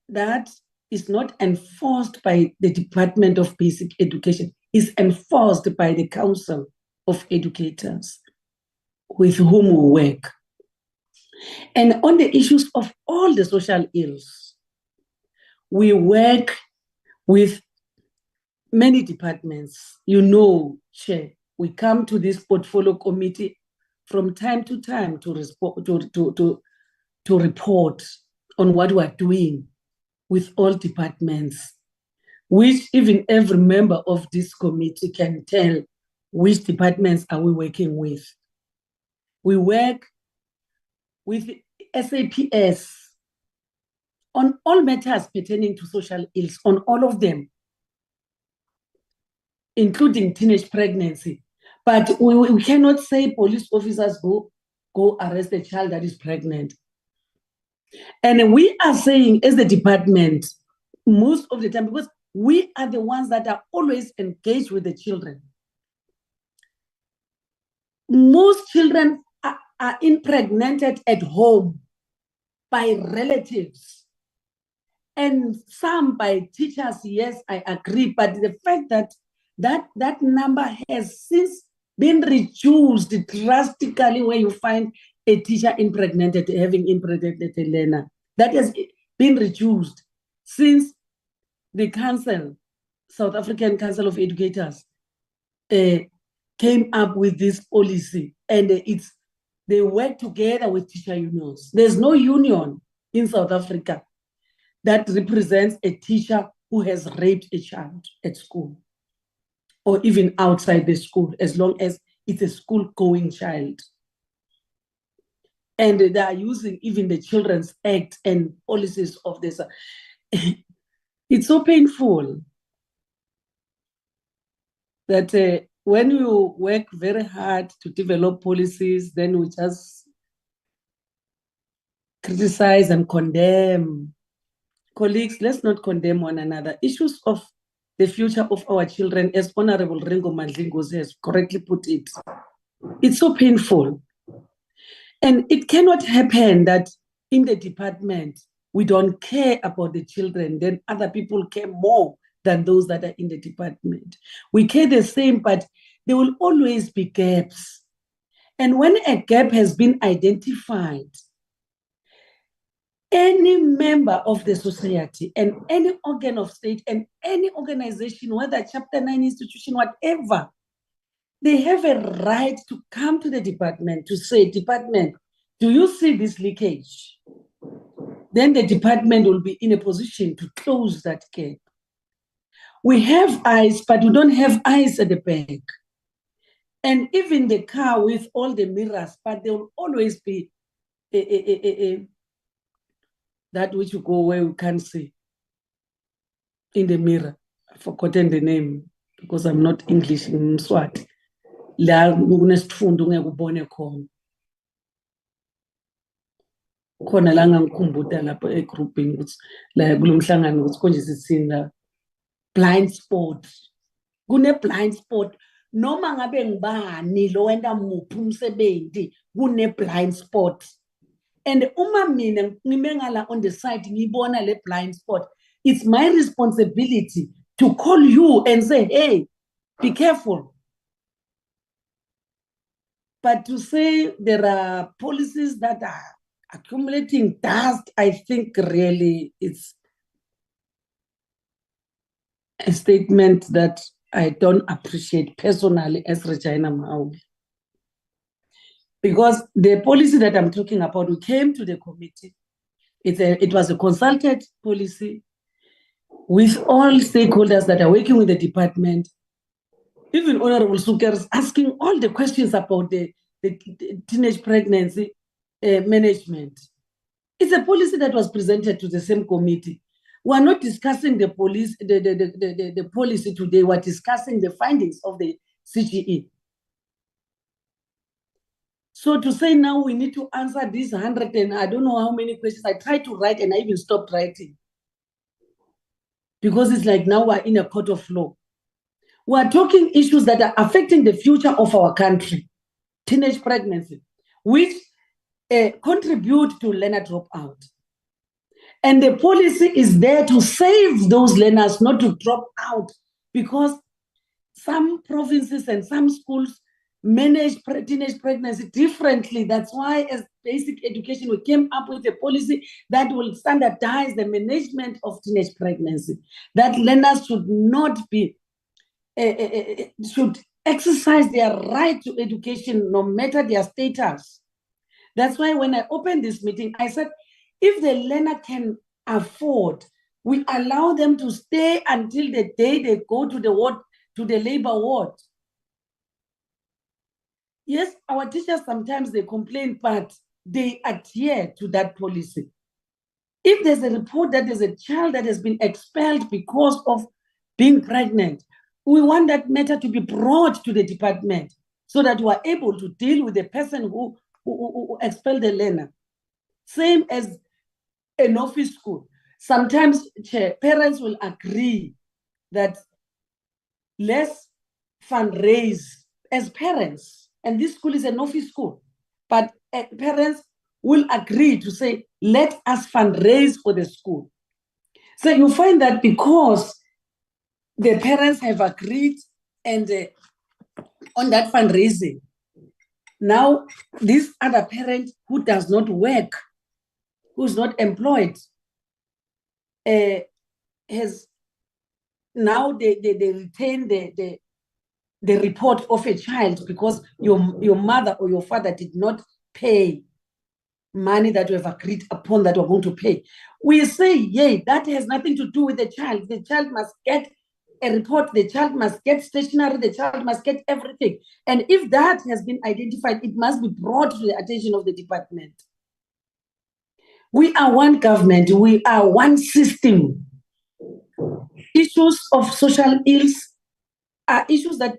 that is not enforced by the Department of Basic Education. It's enforced by the Council of Educators with whom we work. And on the issues of all the social ills, we work with many departments. You know, Chair, we come to this portfolio committee from time to time to report on what we're doing with all departments, which even every member of this committee can tell which departments are we working with. We work with SAPS on all matters pertaining to social ills, on all of them, including teenage pregnancy. But we cannot say police officers go arrest a child that is pregnant. And we are saying, as the department, most of the time, because we are the ones that are always engaged with the children. Most children are impregnated at home by relatives, and some by teachers. Yes, I agree. But the fact that number has since been reduced drastically, where you find a teacher impregnated, having impregnated a learner, that has been reduced since the council, South African Council of Educators, came up with this policy, and they work together with teacher unions. There's no union in South Africa that represents a teacher who has raped a child at school or even outside the school, as long as it's a school-going child. And they are using even the Children's Act and policies of this. It's so painful that when you work very hard to develop policies, then we just criticize and condemn. Colleagues, let's not condemn one another. Issues of the future of our children, as Honorable Ringo Mandlingozi has correctly put it, it's so painful. And it cannot happen that in the department, we don't care about the children, then other people care more than those that are in the department. We care the same, but there will always be gaps. And when a gap has been identified, any member of the society and any organ of state and any organization, whether Chapter 9 institution, whatever, they have a right to come to the department to say, department, do you see this leakage? Then the department will be in a position to close that gap. We have eyes, but we don't have eyes at the back. And even the car with all the mirrors, but there will always be that which you go where you can't see in the mirror. I've forgotten the name because I'm not English in Swati. La kunesifunda ungekubone khona. Khona la ngangikhumbuta lapho egroupini ukuthi la kulomhlangano ukuthi konje sithini la blind spot. Kune blind spot noma ngabe ngibani lo wenda muphi umsebenzi kune blind spot. And uma mina ngime ngala on the side ngibona le blind spot, it's my responsibility to call you and say, hey, be careful. But to say there are policies that are accumulating dust, I think really it's a statement that I don't appreciate personally as Regina Maui. Because the policy that I'm talking about, we came to the committee. It was a consulted policy with all stakeholders that are working with the department. Even Honorable Sukers asking all the questions about the teenage pregnancy management. It's a policy that was presented to the same committee. We are not discussing the policy today. We're discussing the findings of the CGE. So to say now we need to answer these 100 and I don't know how many questions. I tried to write and I even stopped writing. Because it's like now we're in a court of law. We're talking issues that are affecting the future of our country. Teenage pregnancy, which contribute to learner dropout. And the policy is there to save those learners not to drop out, because some provinces and some schools manage teenage pregnancy differently. That's why as basic education, we came up with a policy that will standardize the management of teenage pregnancy, that learners should not be, should exercise their right to education no matter their status. That's why when I opened this meeting, I said, if the learner can afford, we allow them to stay until the day they go to the ward, to the labor ward. Yes, our teachers sometimes they complain, but they adhere to that policy. If there's a report that there's a child that has been expelled because of being pregnant, we want that matter to be brought to the department so that we are able to deal with the person who expelled the learner. Same as an office school. Sometimes parents will agree that let's fundraise as parents, and this school is an office school, but parents will agree to say, let us fundraise for the school. So you find that because the parents have agreed and on that fundraising, now this other parent who does not work, who's not employed, has now they retain the report of a child because your mother or your father did not pay money that we have agreed upon that we're going to pay. We say, yay, that has nothing to do with the child. The child must get a report, the child must get stationery, the child must get everything. And if that has been identified, it must be brought to the attention of the department. We are one government, we are one system. Issues of social ills are issues that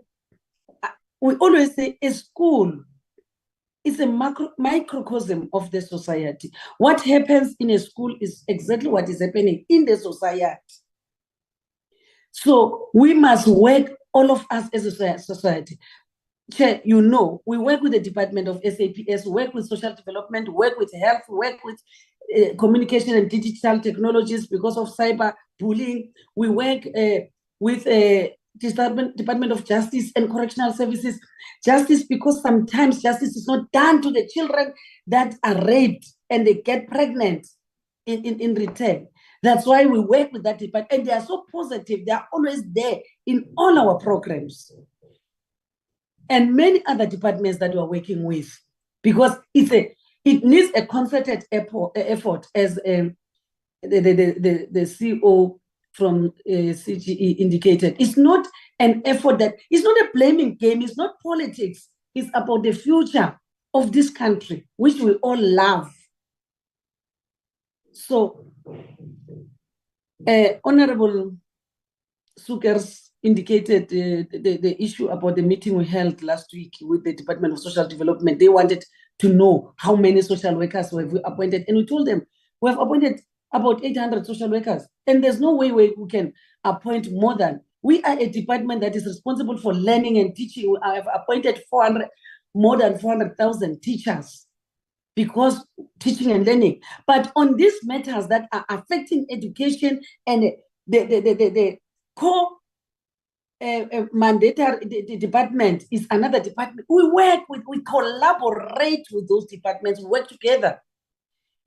we always say a school is a microcosm of the society. What happens in a school is exactly what is happening in the society. So we must work, all of us as a society. Chair, you know, we work with the Department of SAPS, work with social development, work with health, work with communication and digital technologies because of cyber bullying. We work with Department of Justice and Correctional Services. Justice, because sometimes justice is not done to the children that are raped and they get pregnant in return. That's why we work with that department, and they are so positive. They are always there in all our programs. And many other departments that we are working with, because it needs a concerted effort, as the CEO from CGE indicated. It's not an effort it's not a blaming game, it's not politics, it's about the future of this country, which we all love. So, Honorable Sukers indicated the issue about the meeting we held last week with the Department of Social Development. They wanted to know how many social workers we have appointed. And we told them we have appointed about 800 social workers. And there's no way we can appoint more than. We are a department that is responsible for learning and teaching. We have appointed more than 400,000 teachers, because teaching and learning. But on these matters that are affecting education and the core mandatory department is another department. We collaborate with those departments, we work together.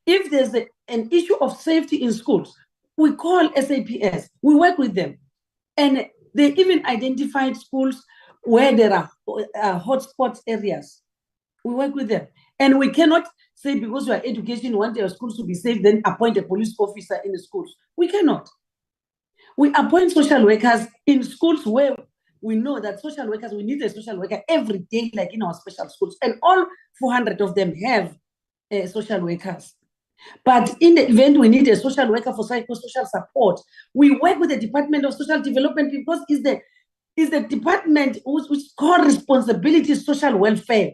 If there's an issue of safety in schools, we call SAPS, we work with them. And they even identified schools where there are hotspot areas. We work with them. And we cannot say because we are education, we want our schools to be safe, then appoint a police officer in the schools. We cannot. We appoint social workers in schools where we know that social workers, we need a social worker every day, like in our special schools. And all 400 of them have social workers. But in the event we need a social worker for psychosocial support, we work with the Department of Social Development, because it's the department whose core responsibility is social welfare.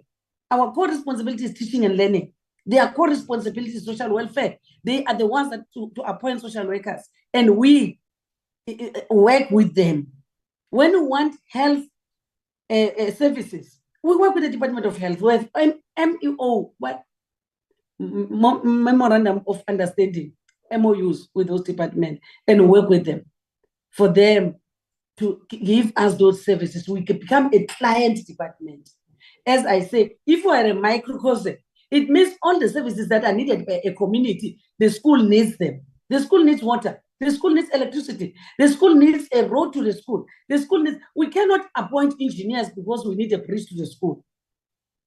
Our core responsibility is teaching and learning. Their core responsibility is social welfare. They are the ones that to appoint social workers, and we work with them. When we want health services, we work with the Department of Health. We have MEO, Memorandum of Understanding, MOUs with those departments, and work with them for them to give us those services. We can become a client department. As I say, if we are a microcosm, it means all the services that are needed by a community, the school needs them. The school needs water. The school needs electricity. The school needs a road to the school. The school needs, we cannot appoint engineers because we need a bridge to the school.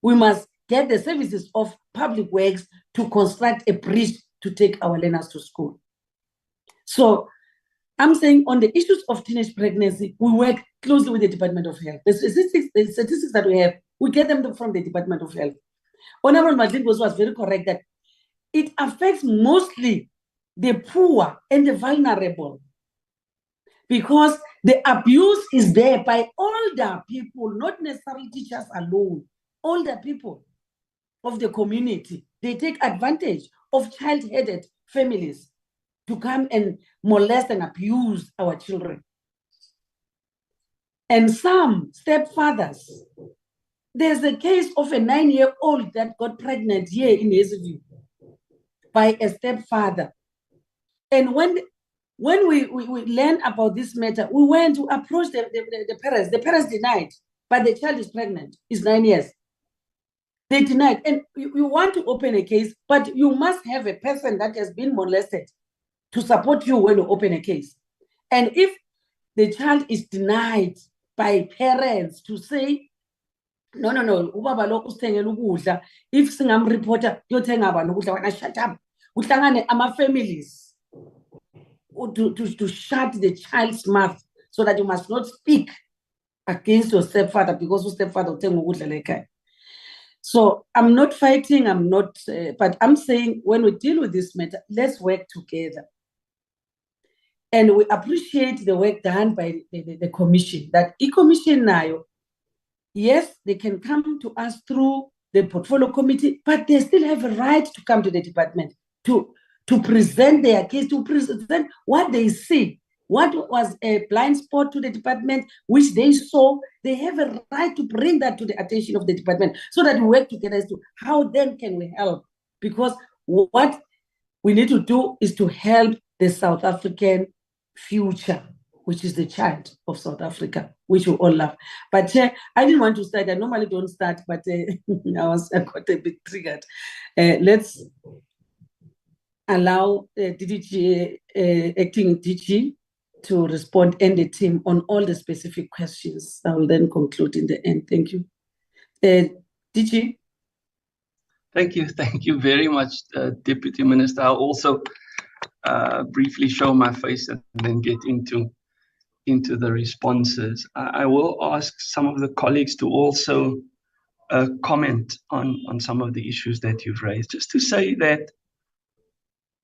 We must get the services of public works to construct a bridge to take our learners to school. So I'm saying on the issues of teenage pregnancy, we work closely with the Department of Health. The statistics that we have, we get them from the Department of Health. Honorable Madlingos was very correct that it affects mostly the poor and the vulnerable, because the abuse is there by older people, not necessarily teachers alone, older people of the community. They take advantage of child-headed families to come and molest and abuse our children. And some stepfathers, there's a case of a 9-year-old that got pregnant here in Hazelview by a stepfather. And when we learned about this matter, we went to approach the parents. The parents denied, but the child is pregnant, is 9 years. They denied. And you want to open a case, but you must have a person that has been molested to support you when you open a case. And if the child is denied by parents to say, no, if singam reporter, shut up. Families to shut the child's mouth so that you must not speak against your stepfather because your stepfather will tell you. So I'm not fighting, but I'm saying when we deal with this matter, let's work together. And we appreciate the work done by the commission, that e-commission now, yes, they can come to us through the portfolio committee, but they still have a right to come to the department to present their case, to present what they see, what was a blind spot to the department, which they saw. They have a right to bring that to the attention of the department so that we work together as to how then can we help? Because what we need to do is to help the South African future, which is the child of South Africa, which we all love. But I didn't want to start. I normally don't start, but I got a bit triggered. Let's allow DDG, acting DG, to respond and the team on all the specific questions. I will then conclude in the end. Thank you. DG. Thank you very much, Deputy Minister. I'll also briefly show my face and then get into the responses. I will ask some of the colleagues to also comment on some of the issues that you've raised. Just to say that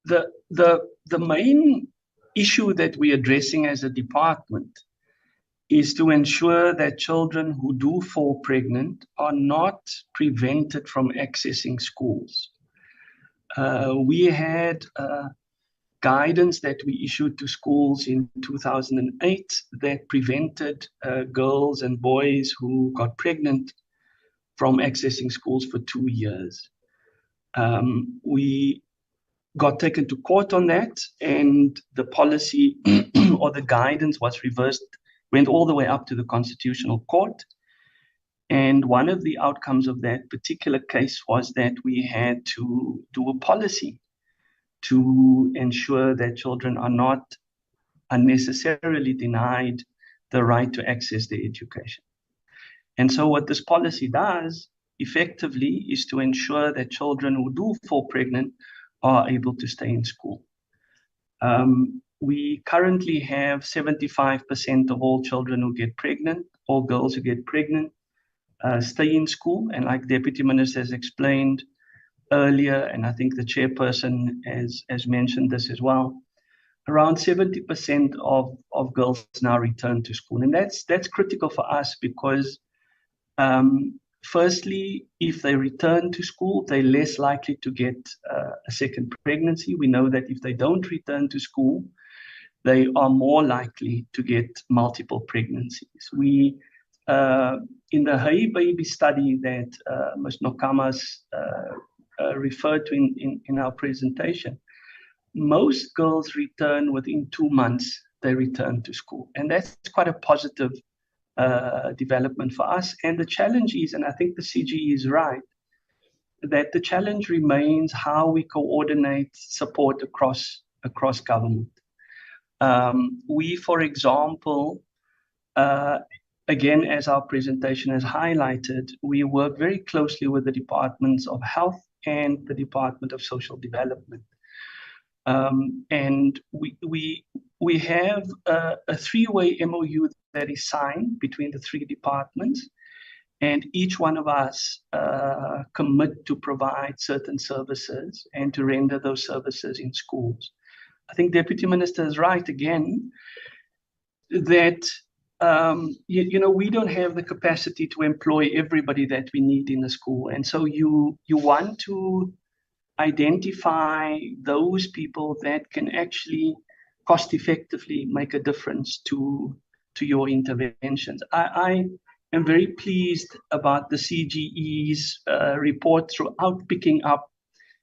the main issue that we're addressing as a department is to ensure that children who do fall pregnant are not prevented from accessing schools. We had guidance that we issued to schools in 2008 that prevented girls and boys who got pregnant from accessing schools for 2 years. We got taken to court on that, and the policy or the guidance was reversed, went all the way up to the Constitutional Court. And one of the outcomes of that particular case was that we had to do a policy to ensure that children are not unnecessarily denied the right to access their education. And so what this policy does effectively is to ensure that children who do fall pregnant are able to stay in school. We currently have 75% of all children who get pregnant, all girls who get pregnant, stay in school. And like Deputy Minister has explained earlier, and I think the chairperson has mentioned this as well, around 70% of girls now return to school. And that's critical for us because firstly, if they return to school, they're less likely to get a second pregnancy. We know that if they don't return to school, they are more likely to get multiple pregnancies. We, in the Hey Baby study that Ms. Nokama's referred to in our presentation, most girls return within 2 months, they return to school. And that's quite a positive development for us. And the challenge is, and I think the CGE is right, that the challenge remains how we coordinate support across government. We, for example, again, as our presentation has highlighted, we work very closely with the Departments of Health and the Department of Social Development. And we have a three-way MOU that is signed between the three departments, and each one of us commit to provide certain services and to render those services in schools. I think Deputy Minister is right again that we don't have the capacity to employ everybody that we need in the school, and so you want to identify those people that can actually cost effectively make a difference to your interventions. I am very pleased about the CGE's report throughout picking up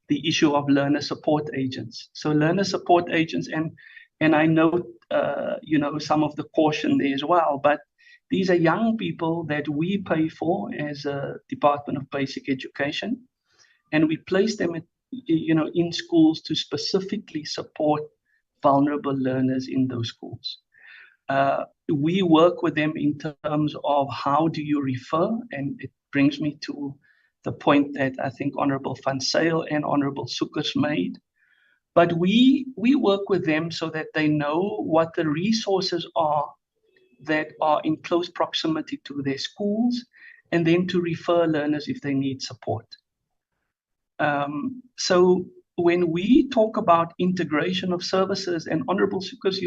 the issue of learner support agents. So learner support agents, and I note some of the caution there as well, but these are young people that we pay for as a Department of Basic Education, and we place them at, in schools to specifically support vulnerable learners in those schools. We work with them in terms of how do you refer, and it brings me to the point that I think Honorable Van Zyl and Honorable Soekers made. But we work with them so that they know what the resources are that are in close proximity to their schools, and then to refer learners if they need support. So when we talk about integration of services, and Honorable Sukas,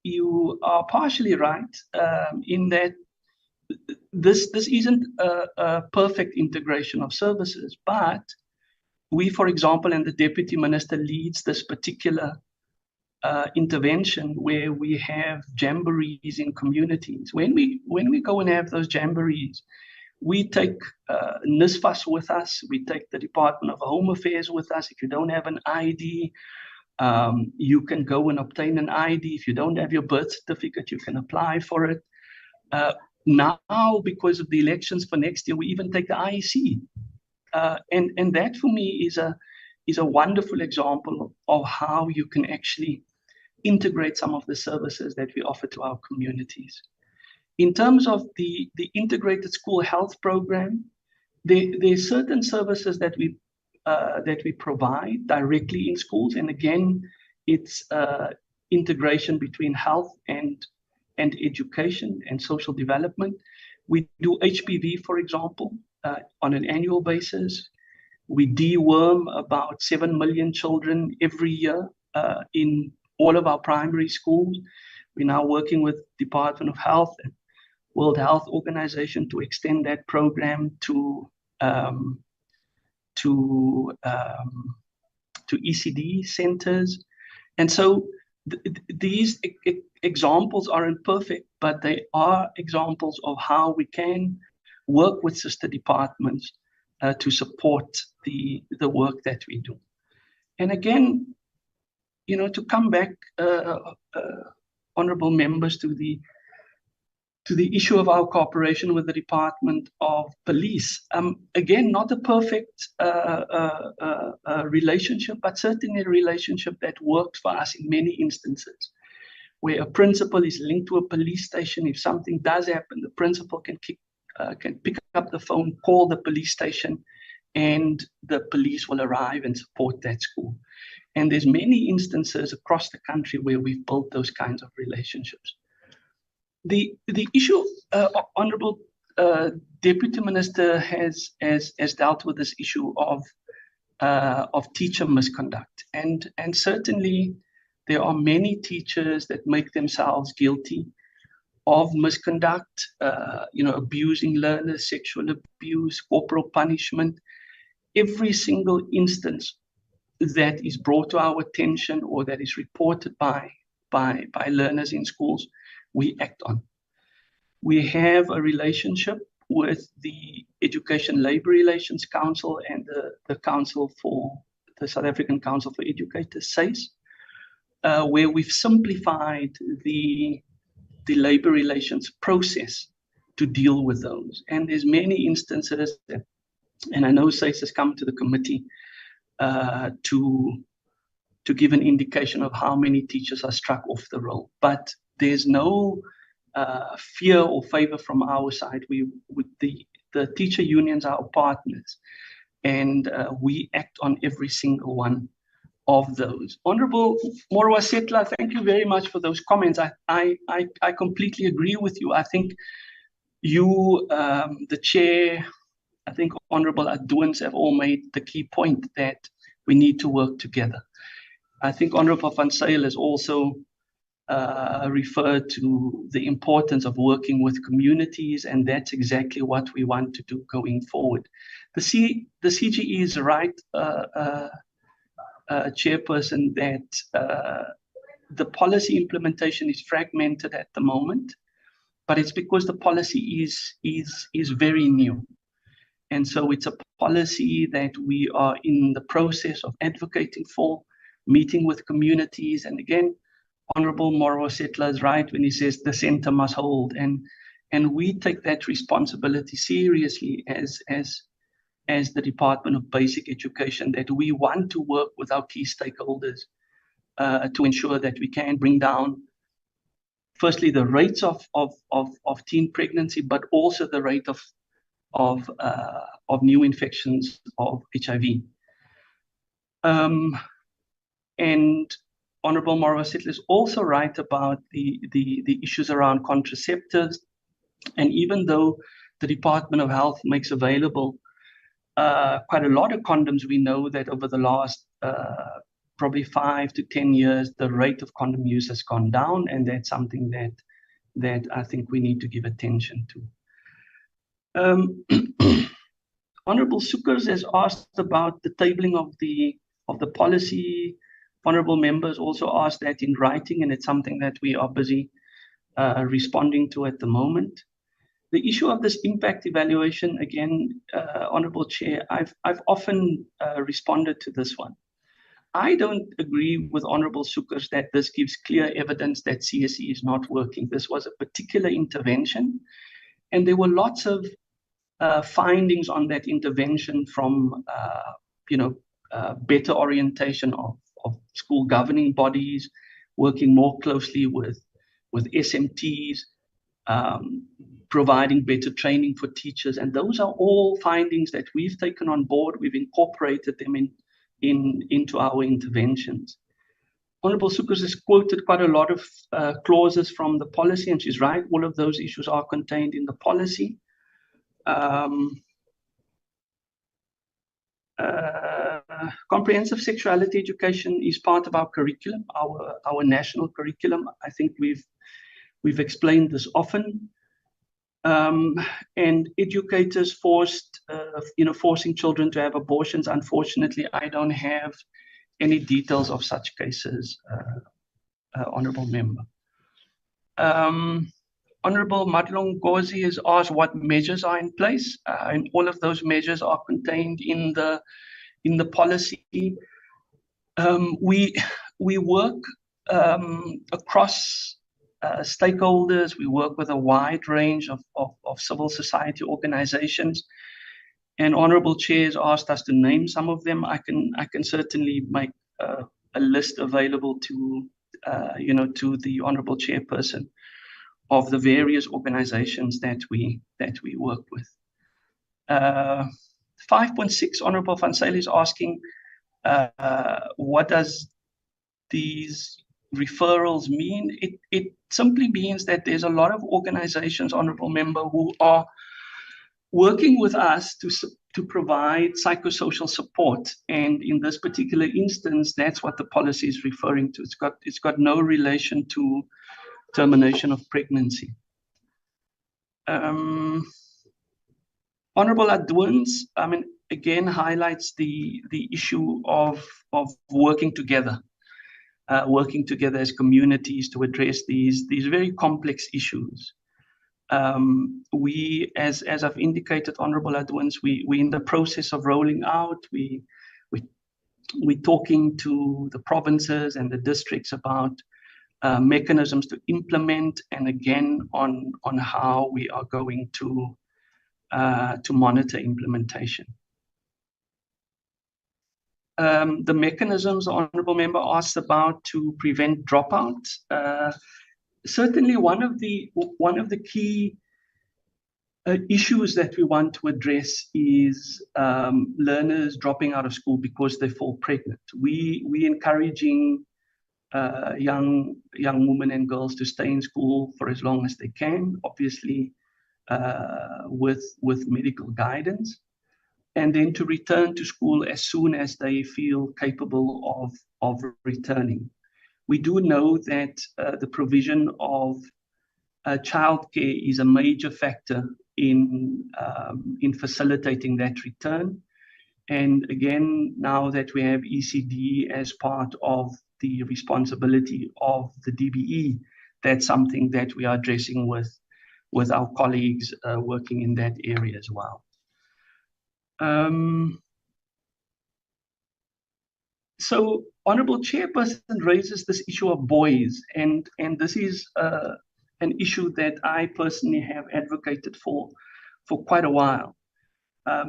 you are partially right in that this isn't a perfect integration of services, but we, for example, and the Deputy Minister leads this particular intervention where we have jamborees in communities. When we go and have those jamborees, we take NSFAS with us, we take the Department of Home Affairs with us. If you don't have an ID, you can go and obtain an ID. If you don't have your birth certificate, you can apply for it. Now, because of the elections for next year, we even take the IEC. And that for me is a wonderful example of how you can actually integrate some of the services that we offer to our communities. In terms of the integrated school health program, there are certain services that we provide directly in schools, and again, it's integration between health and education and social development. We do HPV, for example, on an annual basis. We deworm about 7 million children every year in all of our primary schools. We're now working with Department of Health and World Health Organization to extend that program to ECD centers. And so these examples aren't perfect, but they are examples of how we can work with sister departments to support the work that we do. And again, you know, to come back, honorable members, to the issue of our cooperation with the Department of Police. Again, not a perfect relationship, but certainly a relationship that works for us in many instances, where a principal is linked to a police station. If something does happen, the principal can pick up the phone, call the police station, and the police will arrive and support that school. And there's many instances across the country where we've built those kinds of relationships. The issue, Honorable Deputy Minister has dealt with this issue of teacher misconduct, and certainly there are many teachers that make themselves guilty of misconduct, abusing learners, sexual abuse, corporal punishment. Every single instance that is brought to our attention or that is reported by learners in schools, we act on. We have a relationship with the Education Labour Relations Council and the Council for the South African Council for Educators, SACE, where we've simplified the labour relations process to deal with those. And there's many instances that, and I know SACE has come to the committee to give an indication of how many teachers are struck off the roll. But there's no fear or favor from our side. The teacher unions are our partners, and we act on every single one of those. Honorable Morwa Setla, thank you very much for those comments. I completely agree with you. I think you, the chair, I think Honorable Adouans have all made the key point that we need to work together. I think Honorable Van Zyl has also referred to the importance of working with communities, and that's exactly what we want to do going forward. The CGE is right, Chairperson, that the policy implementation is fragmented at the moment, but it's because the policy is very new. And so it's a policy that we are in the process of advocating for, meeting with communities. And again, Honorable Morwa Setla is right when he says the center must hold. And we take that responsibility seriously as the Department of Basic Education, that we want to work with our key stakeholders to ensure that we can bring down, firstly, the rates of teen pregnancy, but also the rate of new infections of HIV. And Honorable Morwa is also right about the issues around contraceptives. And even though the Department of Health makes available quite a lot of condoms, we know that over the last probably 5 to 10 years, the rate of condom use has gone down, and that's something that I think we need to give attention to. Honorable Soekers has asked about the tabling of the policy. Honorable members also asked that in writing, and it's something that we are busy responding to at the moment. The issue of this impact evaluation, again, Honorable Chair, I've often responded to this one. I don't agree with Honorable Soekers that this gives clear evidence that CSE is not working. This was a particular intervention, and there were lots of findings on that intervention from, better orientation of school governing bodies, working more closely with SMTs, providing better training for teachers. And those are all findings that we've taken on board. We've incorporated them into our interventions. Honorable Soekers has quoted quite a lot of clauses from the policy, and she's right, all of those issues are contained in the policy. Comprehensive sexuality education is part of our curriculum, our national curriculum. I think we've explained this often. And educators forcing children to have abortions. Unfortunately, I don't have any details of such cases, Honorable Member. Honorable Madlong Gozi has asked what measures are in place, and all of those measures are contained in the policy. We work across stakeholders. We work with a wide range of civil society organizations, and Honorable Chair has asked us to name some of them. I can certainly make a list available to the Honorable Chairperson of the various organizations that we work with. 5.6, Honorable Van Zyl is asking, what does these referrals mean? It simply means that there's a lot of organizations, Honorable Member, who are working with us to provide psychosocial support. And in this particular instance, that's what the policy is referring to. It's got no relation to termination of pregnancy. Honorable Adwins, again highlights the issue of working together as communities to address these very complex issues. We, as I've indicated, Honorable Adwins, we're in the process of rolling out. We're talking to the provinces and the districts about mechanisms to implement, and again on how we are going to monitor implementation. The mechanisms the Honourable Member asked about to prevent dropout. Certainly one of the key issues that we want to address is learners dropping out of school because they fall pregnant. We're encouraging young women and girls to stay in school for as long as they can, obviously with medical guidance, and then to return to school as soon as they feel capable of returning. We do know that the provision of childcare is a major factor in facilitating that return. And again, now that we have ECD as part of the responsibility of the DBE, that's something that we are addressing with our colleagues working in that area as well. So Honourable Chairperson raises this issue of boys, and this is an issue that I personally have advocated for quite a while.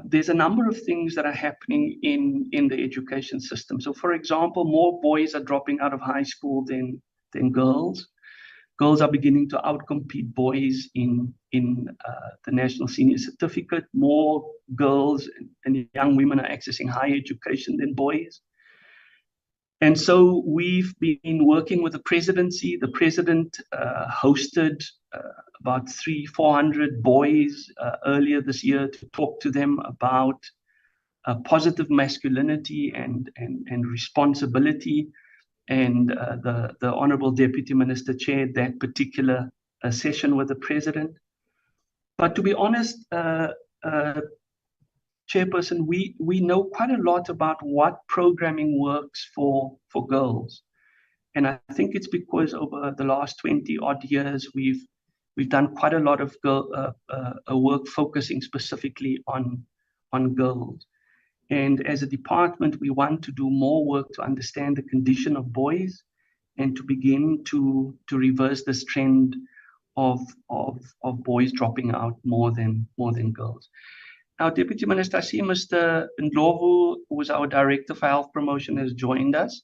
There's a number of things that are happening in the education system. So for example, more boys are dropping out of high school than girls. Girls are beginning to outcompete boys in the National Senior Certificate. More girls and young women are accessing higher education than boys. And so we've been working with the presidency. The president hosted about 300-400 boys earlier this year to talk to them about positive masculinity and responsibility. And the Honorable Deputy Minister chaired that particular session with the president. But to be honest, Chairperson, we know quite a lot about what programming works for girls. And I think it's because over the last 20 odd years, we've done quite a lot of work focusing specifically on girls. And as a department, we want to do more work to understand the condition of boys and to begin to reverse this trend of boys dropping out more than girls. Now, Deputy Minister, I see Mr. Ndlovu, who is our Director for Health Promotion, has joined us.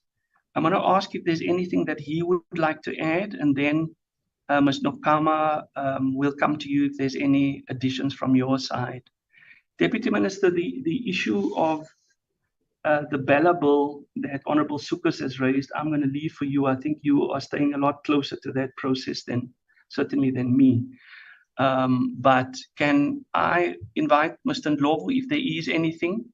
I'm going to ask if there's anything that he would like to add, and then Ms. Nokama will come to you if there's any additions from your side. Deputy Minister, the issue of the Bella bill that Honorable Sukus has raised, I'm going to leave for you. I think you are staying a lot closer to that process certainly than me. But can I invite Mr. Ndlovu if there is anything?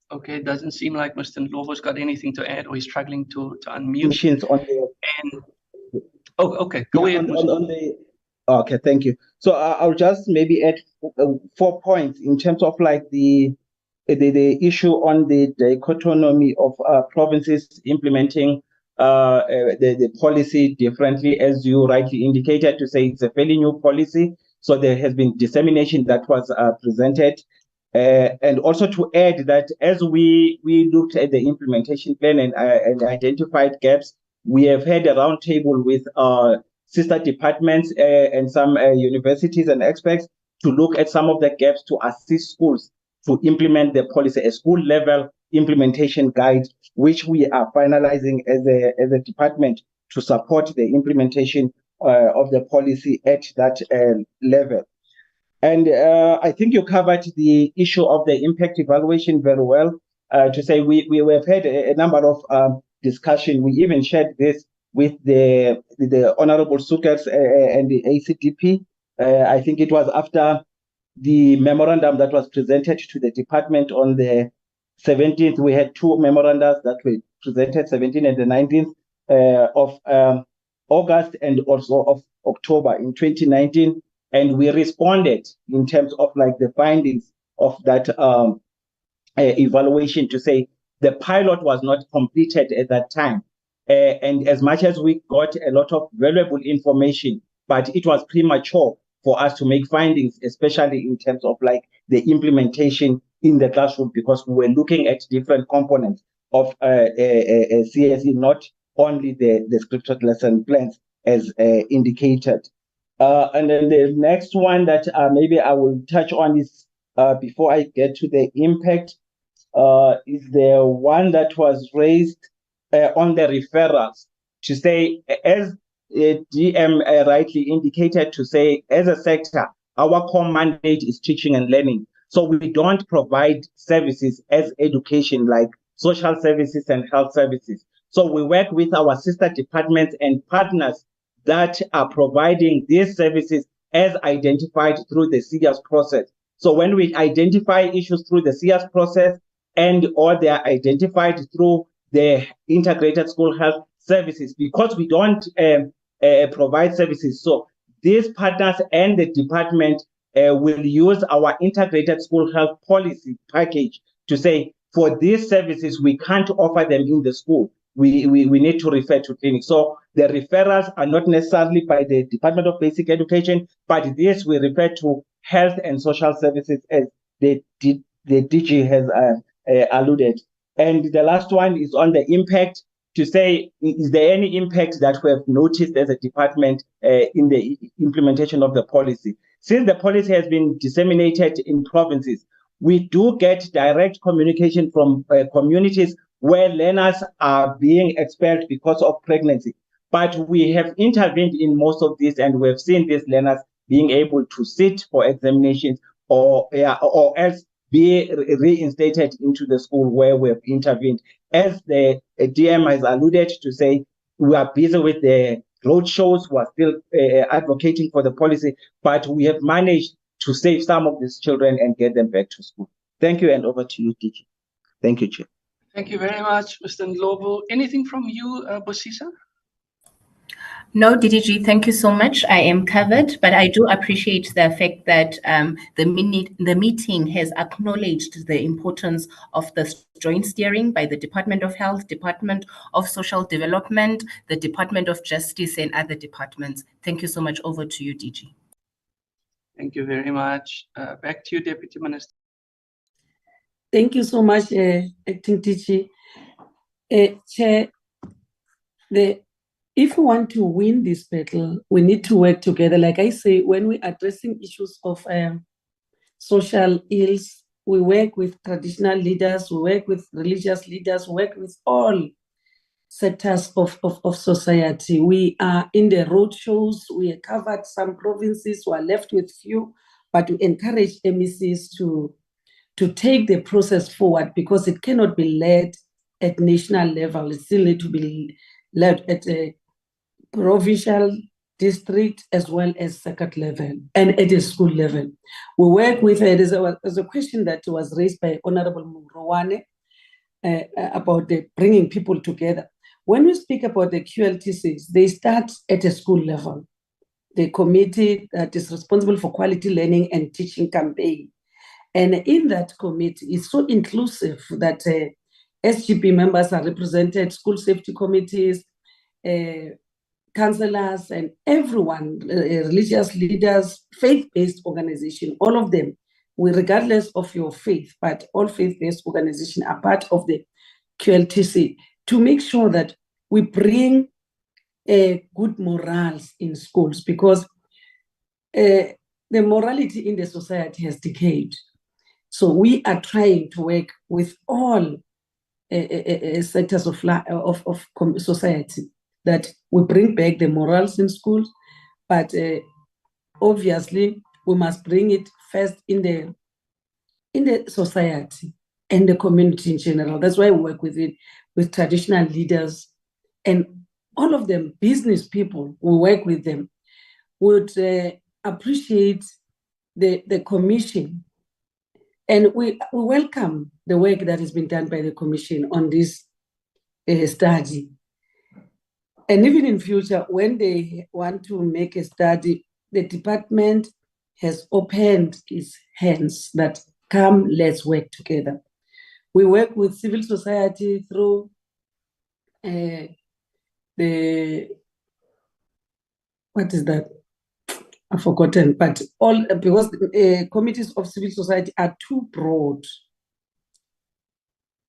Okay, it doesn't seem like Mr. Ndlovu's got anything to add, or he's struggling to unmute. Oh, okay, go ahead. Okay, thank you. So I'll just maybe add 4 points in terms of like the issue on the dichotomy of provinces implementing the policy differently, as you rightly indicated, to say it's a fairly new policy. So there has been dissemination that was presented. And also to add that as we looked at the implementation plan and identified gaps, we have had a roundtable with sister departments and some universities and experts to look at some of the gaps to assist schools to implement the policy, a school level implementation guide, which we are finalizing as a department to support the implementation of the policy at that level. And I think you covered the issue of the impact evaluation very well, to say we have had a number of discussion. We even shared this with the Honorable Sukas and the ACDP. I think it was after the memorandum that was presented to the department on the 17th. We had 2 memoranda that were presented, 17th and the 19th of August and also of October in 2019. And we responded in terms of like the findings of that evaluation to say the pilot was not completed at that time. And as much as we got a lot of valuable information, but it was premature for us to make findings, especially in terms of like the implementation in the classroom, because we were looking at different components of CSE, not only the scripted lesson plans as indicated. And then the next one that maybe I will touch on is, before I get to the impact, is the one that was raised on the referrals, to say, as DM rightly indicated, to say, as a sector, our core mandate is teaching and learning. So we don't provide services as education, like social services and health services. So we work with our sister departments and partners that are providing these services as identified through the CS process. So when we identify issues through the CS process or they are identified through the integrated school health services, because we don't provide services. So these partners and the department will use our integrated school health policy package to say, for these services, we can't offer them in the school. We need to refer to clinics. So the referrals are not necessarily by the Department of Basic Education, but this we refer to health and social services, as the DG has alluded. And the last one is on the impact, to say, is there any impact that we have noticed as a department in the implementation of the policy? Since the policy has been disseminated in provinces, we do get direct communication from communities where learners are being expelled because of pregnancy. But we have intervened in most of this, and we've seen these learners being able to sit for examinations or else be reinstated into the school where we have intervened. As the DM has alluded to say, we are busy with the road shows, we are still advocating for the policy, but we have managed to save some of these children and get them back to school. Thank you, and over to you, DG. Thank you, Chair. Thank you very much, Mr. Ndlovu. Anything from you, Bosisa? No, DDG, thank you so much. I am covered, but I do appreciate the fact that the meeting has acknowledged the importance of the joint steering by the Department of Health, Department of Social Development, the Department of Justice, and other departments. Thank you so much. Over to you, DG. Thank you very much. Back to you, Deputy Minister. Thank you so much, Acting DG. Chair, if we want to win this battle, we need to work together. Like I say, when we're addressing issues of social ills, we work with traditional leaders, we work with religious leaders, we work with all sectors of society. We are in the road shows, we covered some provinces, we are left with few, but we encourage MECs to take the process forward, because it cannot be led at national level. It still needs to be led at a provincial, district, as well as circuit level and at a school level. We work with, there's a question that was raised by Honorable Morowane about bringing people together. When we speak about the QLTCs, they start at a school level. The committee that is responsible for quality learning and teaching campaign. And in that committee, it's so inclusive that SGP members are represented, school safety committees, councillors, and everyone, religious leaders, faith-based organization, all of them, regardless of your faith, but all faith-based organizations are part of the QLTC to make sure that we bring good morals in schools, because the morality in the society has decayed. So we are trying to work with all sectors of society, that we bring back the morals in schools, but obviously we must bring it first in the society and the community in general. That's why we work with it, with traditional leaders and all of them, business people, we work with them, would appreciate the commission. And we welcome the work that has been done by the commission on this study. And even in future, when they want to make a study, the department has opened its hands that come, let's work together. We work with civil society through what is that? I've forgotten, but all, because committees of civil society are too broad.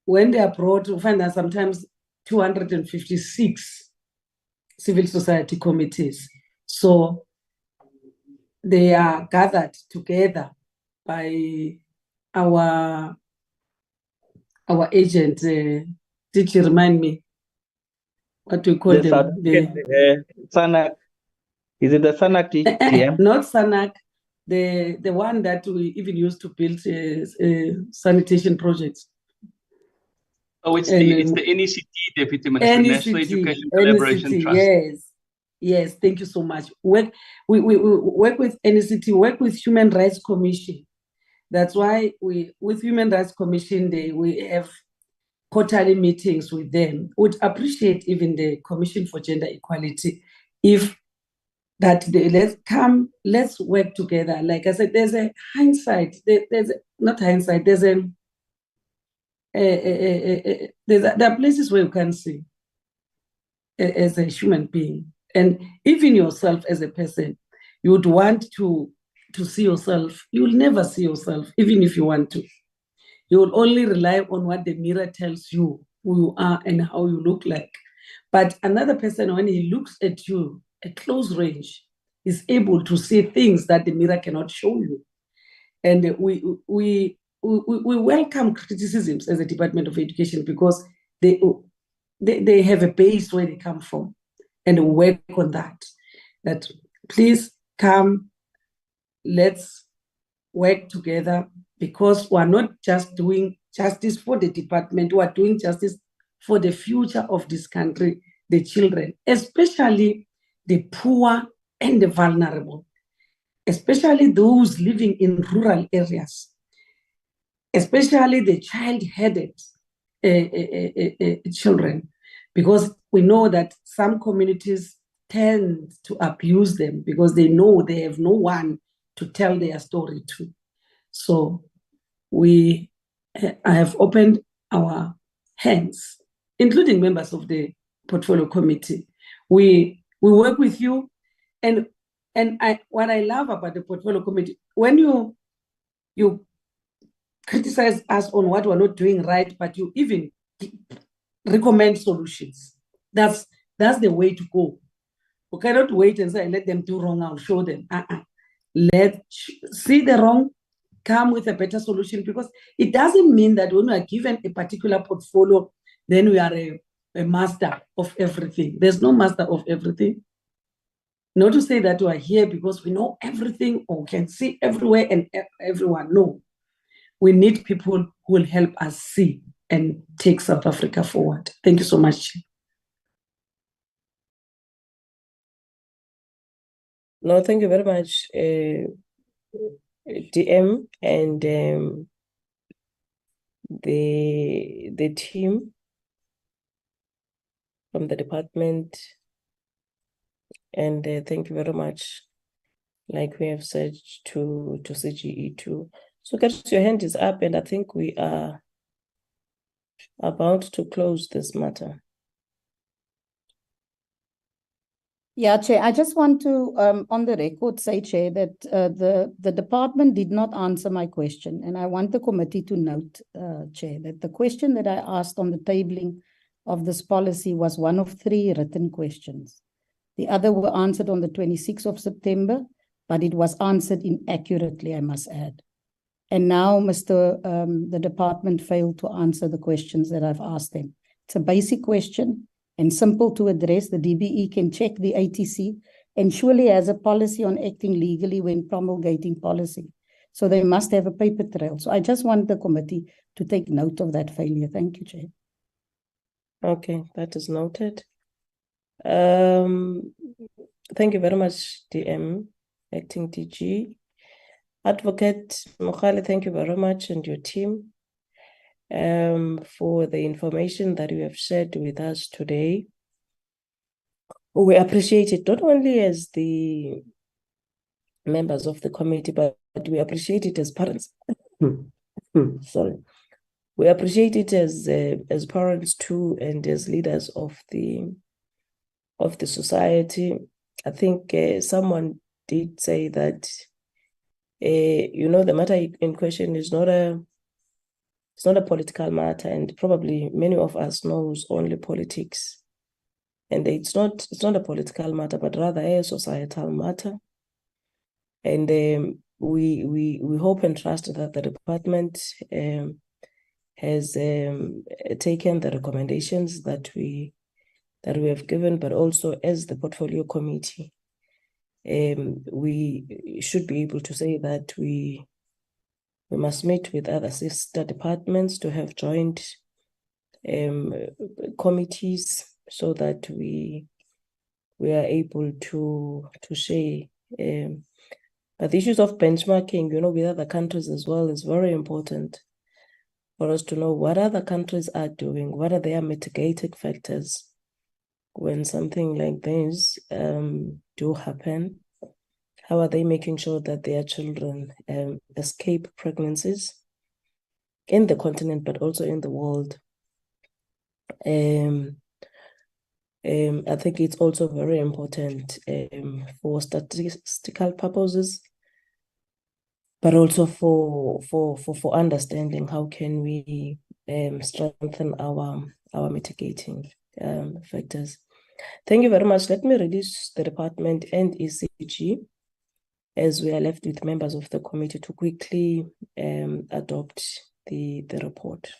When they are broad, we find that sometimes 256 civil society committees. So they are gathered together by our agent. Did you remind me what we call them? SANAC. Is it the SANAC TM? Not SANAC, the one that we even used to build sanitation projects. Oh, it's the NECT, Deputy Minister, National Education Collaboration Trust. Yes, thank you so much. We work with NECT, work with Human Rights Commission. That's why with Human Rights Commission, we have quarterly meetings with them. Would appreciate even the Commission for Gender Equality if that let's work together. Like I said, there's a hindsight. There are places where you can see as a human being, and even yourself as a person, you would want to see yourself. You will never see yourself, even if you want to. You will only rely on what the mirror tells you, who you are and how you look like. But another person, when he looks at you at close range, is able to see things that the mirror cannot show you. And we welcome criticisms as a Department of Education, because they have a base where they come from, and work on that. That please come, let's work together, because we are not just doing justice for the department, we are doing justice for the future of this country, the children, especially the poor and the vulnerable, especially those living in rural areas, especially the child-headed children, because we know that some communities tend to abuse them because they know they have no one to tell their story to. So I have opened our hands, including members of the portfolio committee. We work with you, and what I love about the portfolio committee, when you criticize us on what we're not doing right, but you even recommend solutions. That's the way to go. We cannot wait and say, let them do wrong, I'll show them. Let's see the wrong, come with a better solution, because it doesn't mean that when we are given a particular portfolio, then we are a master of everything. There's no master of everything. Not to say that we are here because we know everything or can see everywhere and everyone. No. We need people who will help us see and take South Africa forward. Thank you so much. No, thank you very much, DM and the team from the department. And thank you very much, like we have said, to CGE too. So your hand is up, and I think we are about to close this matter. Yeah, Chair, I just want to, on the record, say, Chair, that the department did not answer my question. And I want the committee to note, Chair, that the question that I asked on the tabling of this policy was one of 3 written questions. The other were answered on the 26th of September, but it was answered inaccurately, I must add. And now the department failed to answer the questions that I've asked them. It's a basic question and simple to address. The DBE can check the ATC and surely has a policy on acting legally when promulgating policy. So they must have a paper trail. So I just want the committee to take note of that failure. Thank you, Chair. Okay, that is noted. Thank you very much, DM, Acting DG. Advocate Mokhale, thank you very much, and your team, for the information that you have shared with us today. We appreciate it not only as the members of the committee, but we appreciate it as parents. Sorry. We appreciate it as parents too, and as leaders of the society. I think someone did say that the matter in question is not a political matter, and probably many of us knows only politics. And it's not a political matter, but rather a societal matter. And we hope and trust that the department has taken the recommendations that we have given, but also as the portfolio committee, we should be able to say that we must meet with other sister departments to have joint committees so that we are able to share. But the issues of benchmarking, with other countries as well is very important for us to know what other countries are doing, what are their mitigating factors when something like this do happen. How are they making sure that their children escape pregnancies in the continent, but also in the world? I think it's also very important for statistical purposes, but also for understanding how can we strengthen our mitigating factors. Thank you very much. Let me release the department and ECG, as we are left with members of the committee to quickly adopt the report.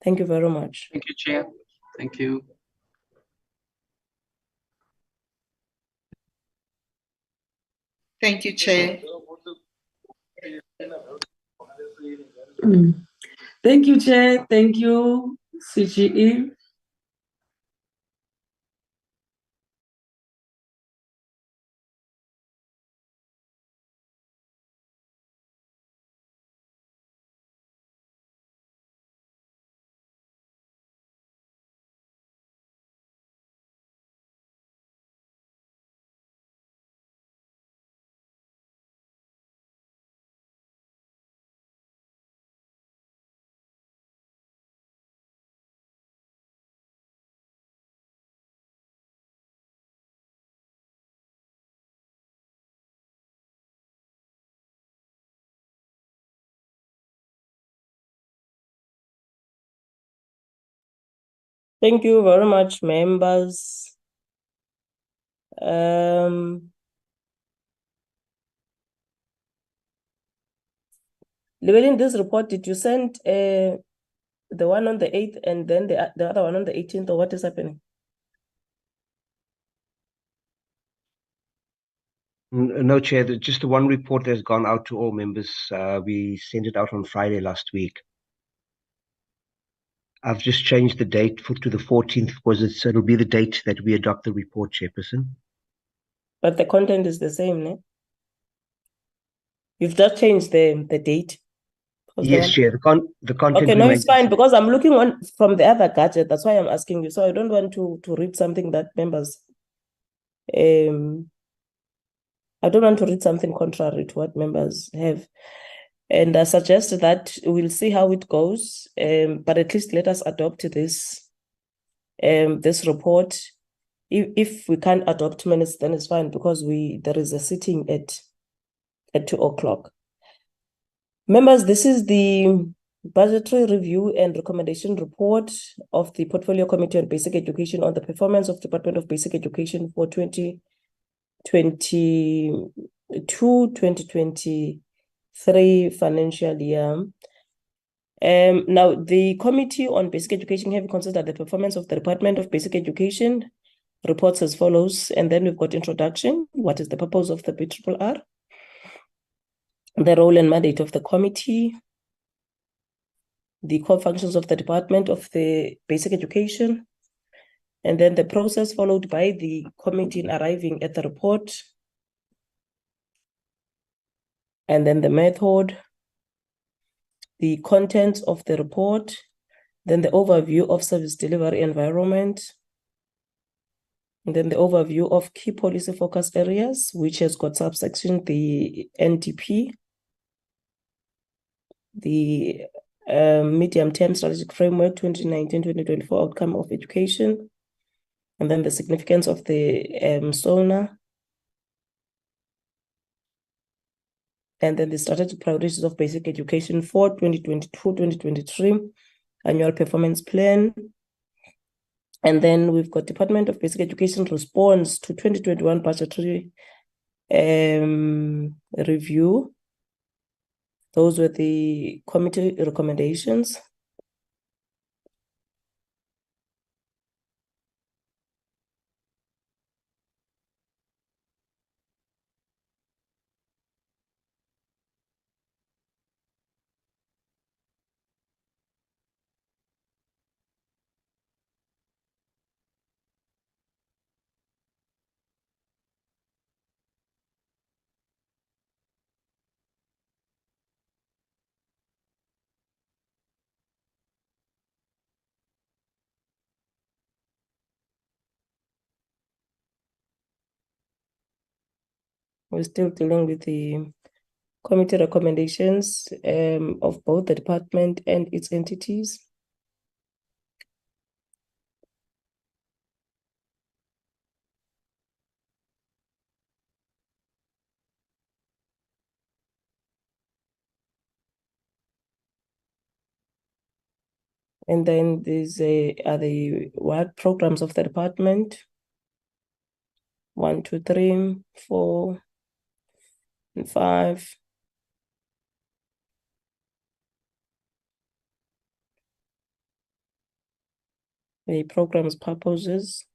Thank you very much. Thank you, Chair. Thank you. Thank you, Chair. Thank you, Chair. Thank you, CGE. Thank you very much, members. Llewellyn, this report, did you send the one on the 8th and then the other one on the 18th, or what is happening? No, Chair, just the one report has gone out to all members. We sent it out on Friday last week. I've just changed the date to the 14th because it'll be the date that we adopt the report, Chairperson. But the content is the same, ne? You've just changed the date. Yes, Chair, the content Okay, no, remains it's fine because I'm looking on from the other gadget. That's why I'm asking you. So I don't want to read something that members I don't want to read something contrary to what members have. And I suggest that we'll see how it goes. But at least let us adopt this report. If we can't adopt minutes, then it's fine because there is a sitting at 2 o'clock. Members, this is the budgetary review and recommendation report of the Portfolio Committee on Basic Education on the performance of Department of Basic Education for 2022-2023 financial year. Now, the Committee on Basic Education have considered the performance of the Department of Basic Education reports as follows, and then we've got introduction. What is the purpose of the BRRR? The role and mandate of the committee, the core functions of the Department of the Basic Education, and then the process followed by the committee in arriving at the report, and then the method, the contents of the report, then the overview of service delivery environment, and then the overview of key policy focus areas, which has got subsection the NTP, the medium-term strategic framework 2019-2024 outcome of education, and then the significance of the SONA, and then the strategic priorities of basic education for 2022-2023 annual performance plan. And then we've got Department of Basic Education response to 2021 budgetary review. Those were the committee recommendations. We're still dealing with the committee recommendations of both the department and its entities. And then these are the work programs of the department. 1, 2, 3, 4, and 5. the program's purposes,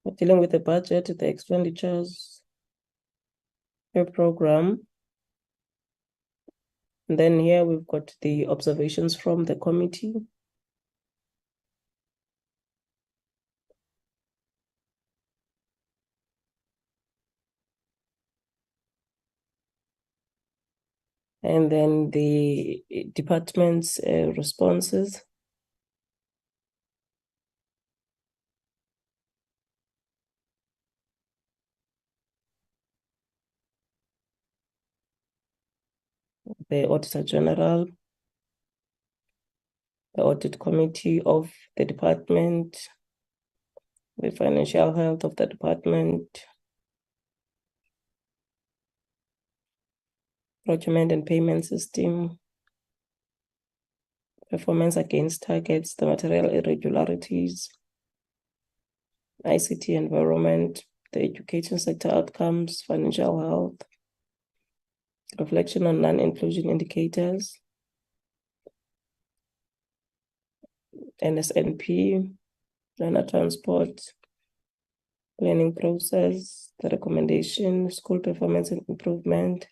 we're dealing with the budget, the expenditures, the program. And then here we've got the observations from the committee. And then the department's responses. The Auditor General, the Audit Committee of the department, the financial health of the department, procurement and payment system, performance against targets, the material irregularities, ICT environment, the education sector outcomes, financial health, reflection on non-inclusion indicators, NSNP, learner transport, learning process, the recommendation, school performance and improvement,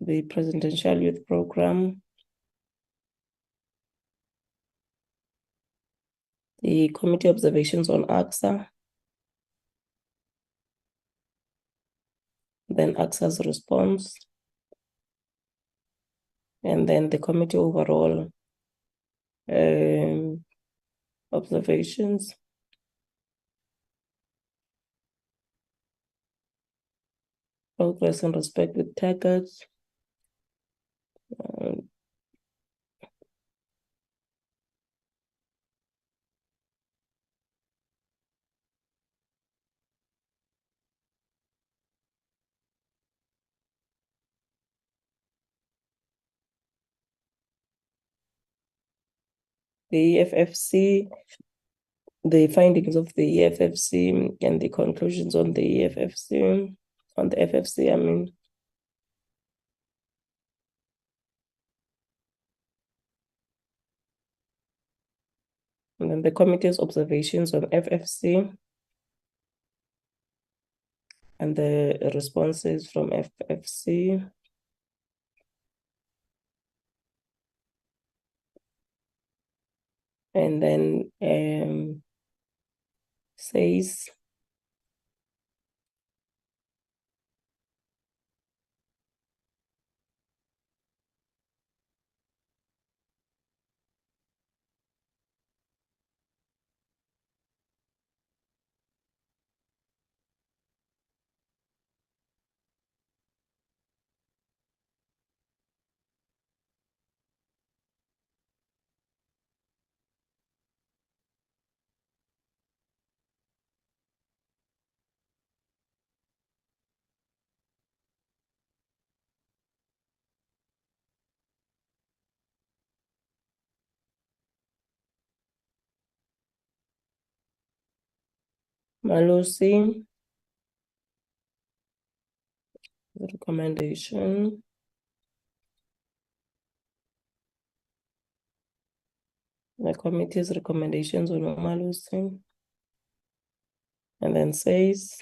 the presidential youth program, the committee observations on AXA, then AXA's response, and then the committee overall observations. Progress in respect with targets. The EFFC, the findings of the EFFC and the conclusions on the EFFC, on the FFC, I mean. And then the committee's observations on FFC and the responses from FFC. And then says Malusi, the recommendation. The committee's recommendations on Malusi. And then says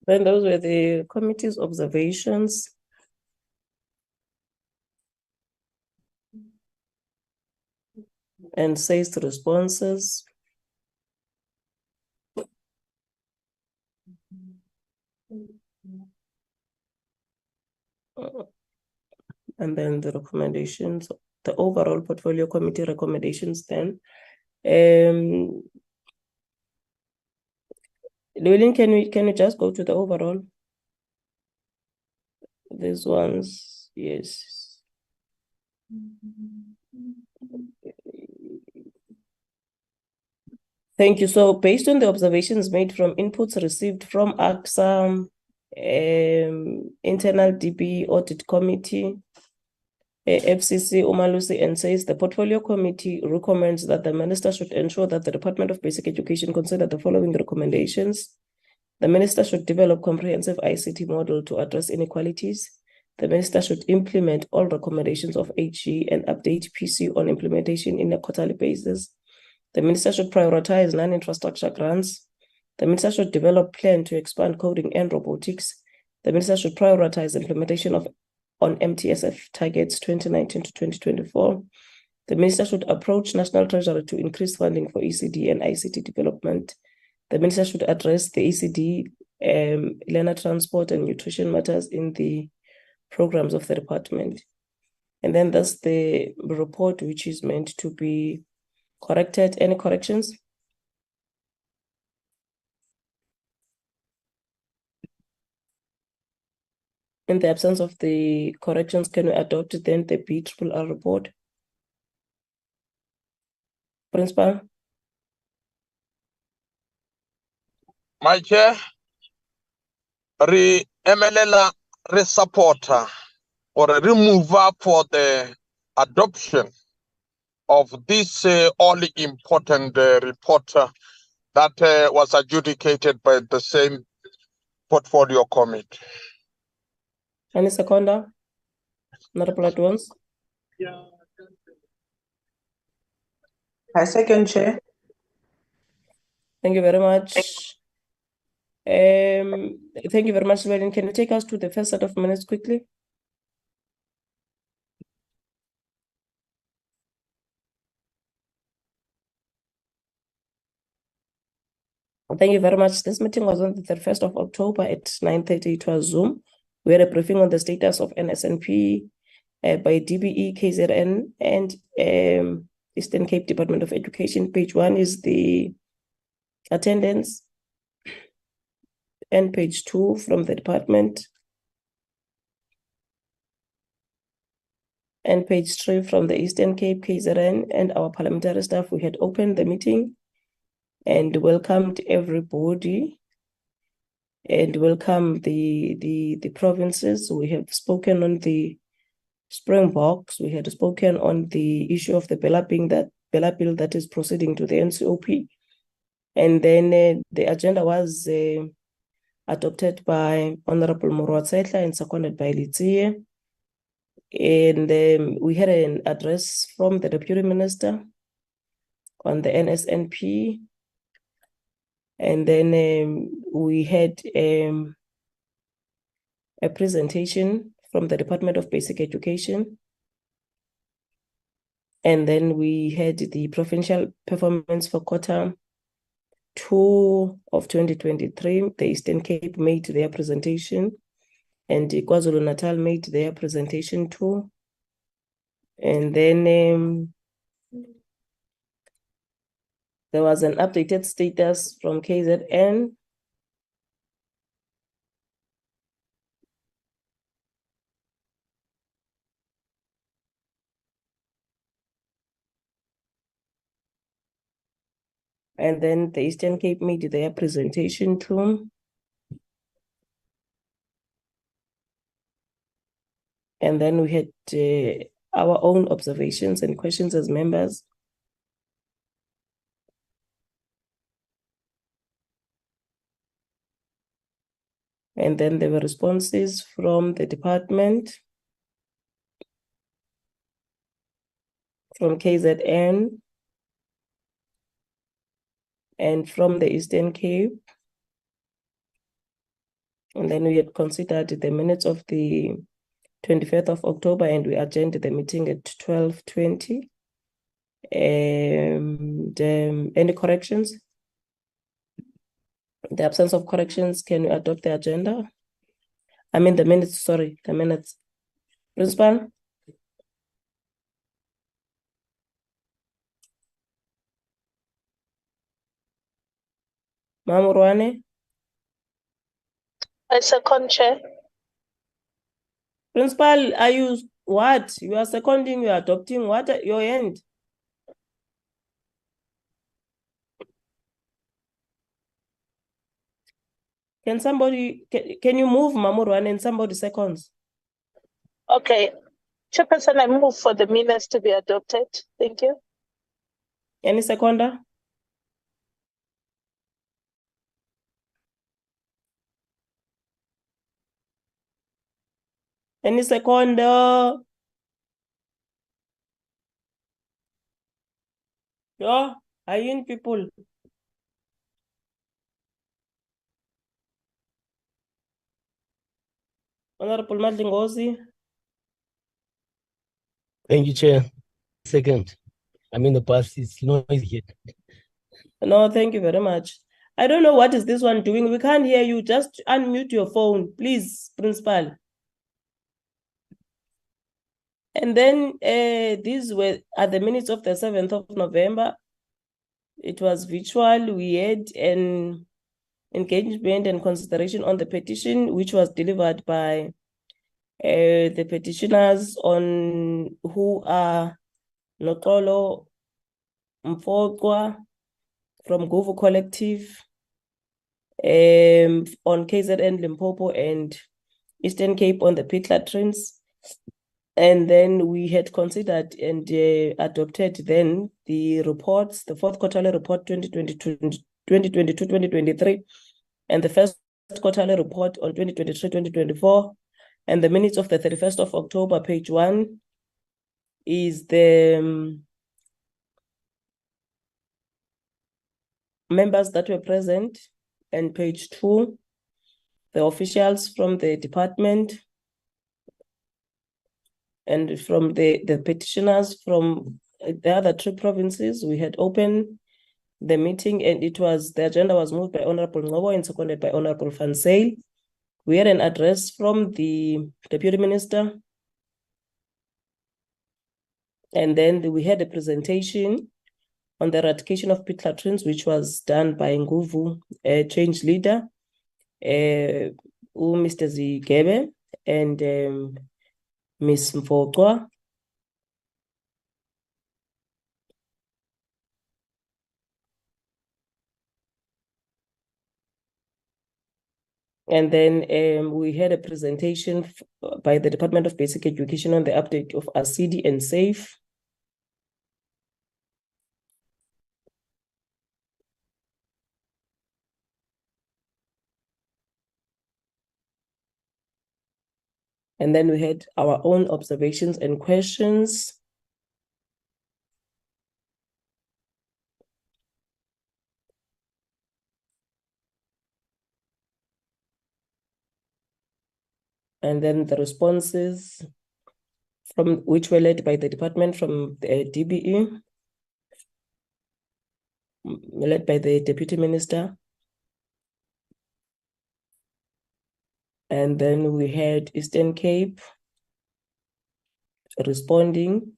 Then those were the committee's observations. And says responses. And then the recommendations, the overall portfolio committee recommendations then. Llewellyn, can you just go to the overall? These ones, yes. Thank you. So based on the observations made from inputs received from AXA, internal DB audit committee, FCC, Umalusi, and says the portfolio committee recommends that the minister should ensure that the Department of Basic Education consider the following recommendations. The minister should develop comprehensive ICT model to address inequalities. The minister should implement all recommendations of HG and update PC on implementation in a quarterly basis. The minister should prioritize non-infrastructure grants. The minister should develop plan to expand coding and robotics. The minister should prioritize implementation on MTSF targets 2019 to 2024. The minister should approach National Treasury to increase funding for ECD and ICT development. The minister should address the ECD, learner transport and nutrition matters in the programs of the department. And then that's the report which is meant to be corrected. Any corrections? In the absence of the corrections, can we adopt then the BRRR report? Principal? My chair, MLL supporter or a remover for the adoption of this all important report that was adjudicated by the same portfolio committee. Any seconder? Not applied once? I second, Chair. Thank you very much. Thank you very much, Llewellyn. Can you take us to the first set of minutes quickly? Thank you very much. This meeting was on the 31st of October at 9:30. It was Zoom. We had a briefing on the status of NSNP by DBE, KZN, and Eastern Cape Department of Education. Page 1 is the attendance, and page 2 from the department, and page 3 from the Eastern Cape, KZN, and our parliamentary staff. We had opened the meeting and welcomed everybody and welcome the provinces. We have spoken on the Springboks. We had spoken on the issue of the Bella bill that is proceeding to the NCOP. And then the agenda was adopted by Honorable Morwa and seconded by Litsie. And we had an address from the Deputy Minister on the NSNP. And then we had a presentation from the Department of Basic Education. And then we had the provincial performance for quarter 2 of 2023. The Eastern Cape made their presentation, and KwaZulu-Natal made their presentation too. And then there was an updated status from KZN. And then the Eastern Cape made their presentation too. And then we had our own observations and questions as members. And then there were responses from the department, from KZN, and from the Eastern Cape. And then we had considered the minutes of the 25th of October, and we adjourned the meeting at 12:20. Any corrections? In the absence of corrections, can we adopt the agenda? I mean the minutes, sorry, the minutes. Principal? Mamurwane? I second, Chair. Principal, are you what? You are seconding, you are adopting what at your end? Can somebody, can you move Mamurwane and somebody seconds? Okay. Chairperson, I move for the minutes to be adopted. Thank you. Any seconder? Any seconder? Yo, are you in people? Honorable Madlingozi? Thank you, Chair. Second. I'm in the bus, it's noisy here. No, thank you very much. I don't know what is this one doing. We can't hear you. Just unmute your phone, please, Principal. And then these are the minutes of the 7th of November. It was virtual. We had an engagement and consideration on the petition, which was delivered by the petitioners on who are Nokolo Mfokwa from Govo Collective, on KZN Limpopo and Eastern Cape on the pit latrines. And then we had considered and adopted then the reports, the fourth quarterly report 2022-2023, and the first quarterly report on 2023-2024, and the minutes of the 31st of October, page 1, is the members that were present, and page 2, the officials from the department, and from the petitioners from the other 3 provinces. We had opened the meeting, and the agenda was moved by Honorable Ngobo and seconded by Honorable Van Zyl. We had an address from the Deputy Minister, and then we had a presentation on the ratification of pit latrines, which was done by Nguvu, change leader, Mr. Zigebe, and Ms. Mfokwa. And then we had a presentation by the Department of Basic Education on the update of ASIDI and SAFE. And then we had our own observations and questions. And then the responses which were led by the department from the DBE, led by the Deputy Minister. And then we had Eastern Cape responding.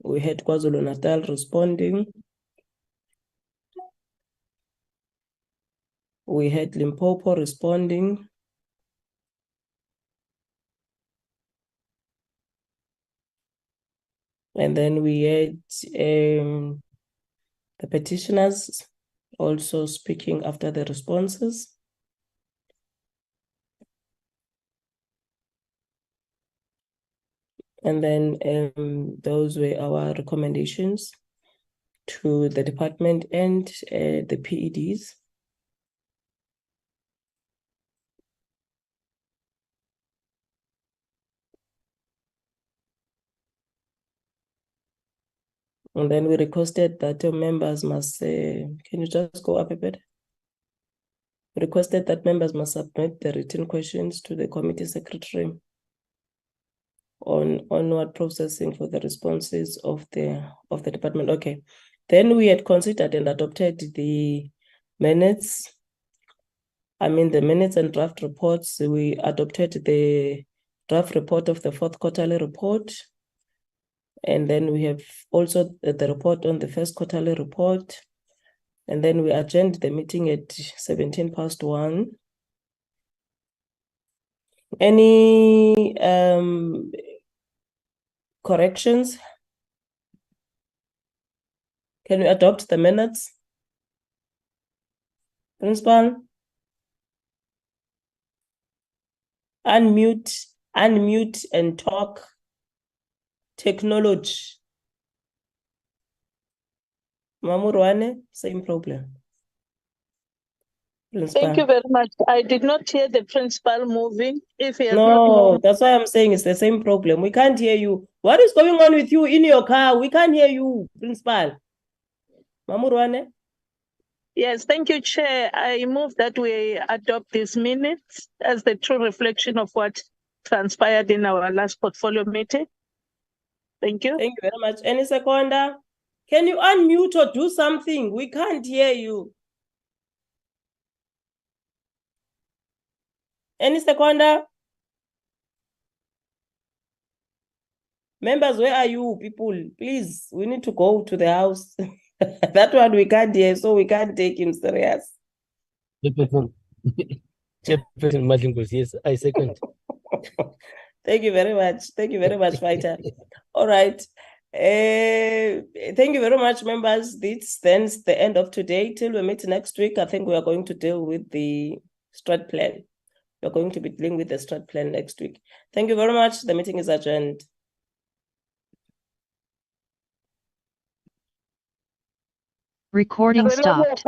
We had KwaZulu-Natal responding. We had Limpopo responding. And then we had the petitioners also speaking after the responses. And then those were our recommendations to the department and the PEDs. And then we requested that members must, can you just go up a bit? requested that members must submit the written questions to the committee secretary on onward processing for the responses of the department. Okay. Then we had considered and adopted the minutes. The minutes and draft reports. We adopted the draft report of the fourth quarterly report. And then we have also the report on the first quarterly report. And then we adjourned the meeting at 1:17. Any corrections? Can we adopt the minutes? Principal? Unmute and talk. Technology. Mamurwane, same problem. Principal. Thank you very much. I did not hear the principal moving. If he has not No, moved, that's why I'm saying it's the same problem. We can't hear you. What is going on with you in your car? We can't hear you, Principal. Mamurwane? yes, thank you, Chair. I move that we adopt these minutes as the true reflection of what transpired in our last portfolio meeting. Thank you. Thank you very much. Any seconder? Can you unmute or do something? We can't hear you. Any seconder? Members, where are you people? Please, we need to go to the house. That one we can't hear, so we can't take him serious. Chairperson, Chairperson, yes, I second. Thank you very much. Thank you very much, Fighter. All right. Thank you very much, members. This ends the end of today. Till we meet next week, I think we are going to deal with the strat plan. We're going to be dealing with the strat plan next week. Thank you very much. The meeting is adjourned. Recording stopped.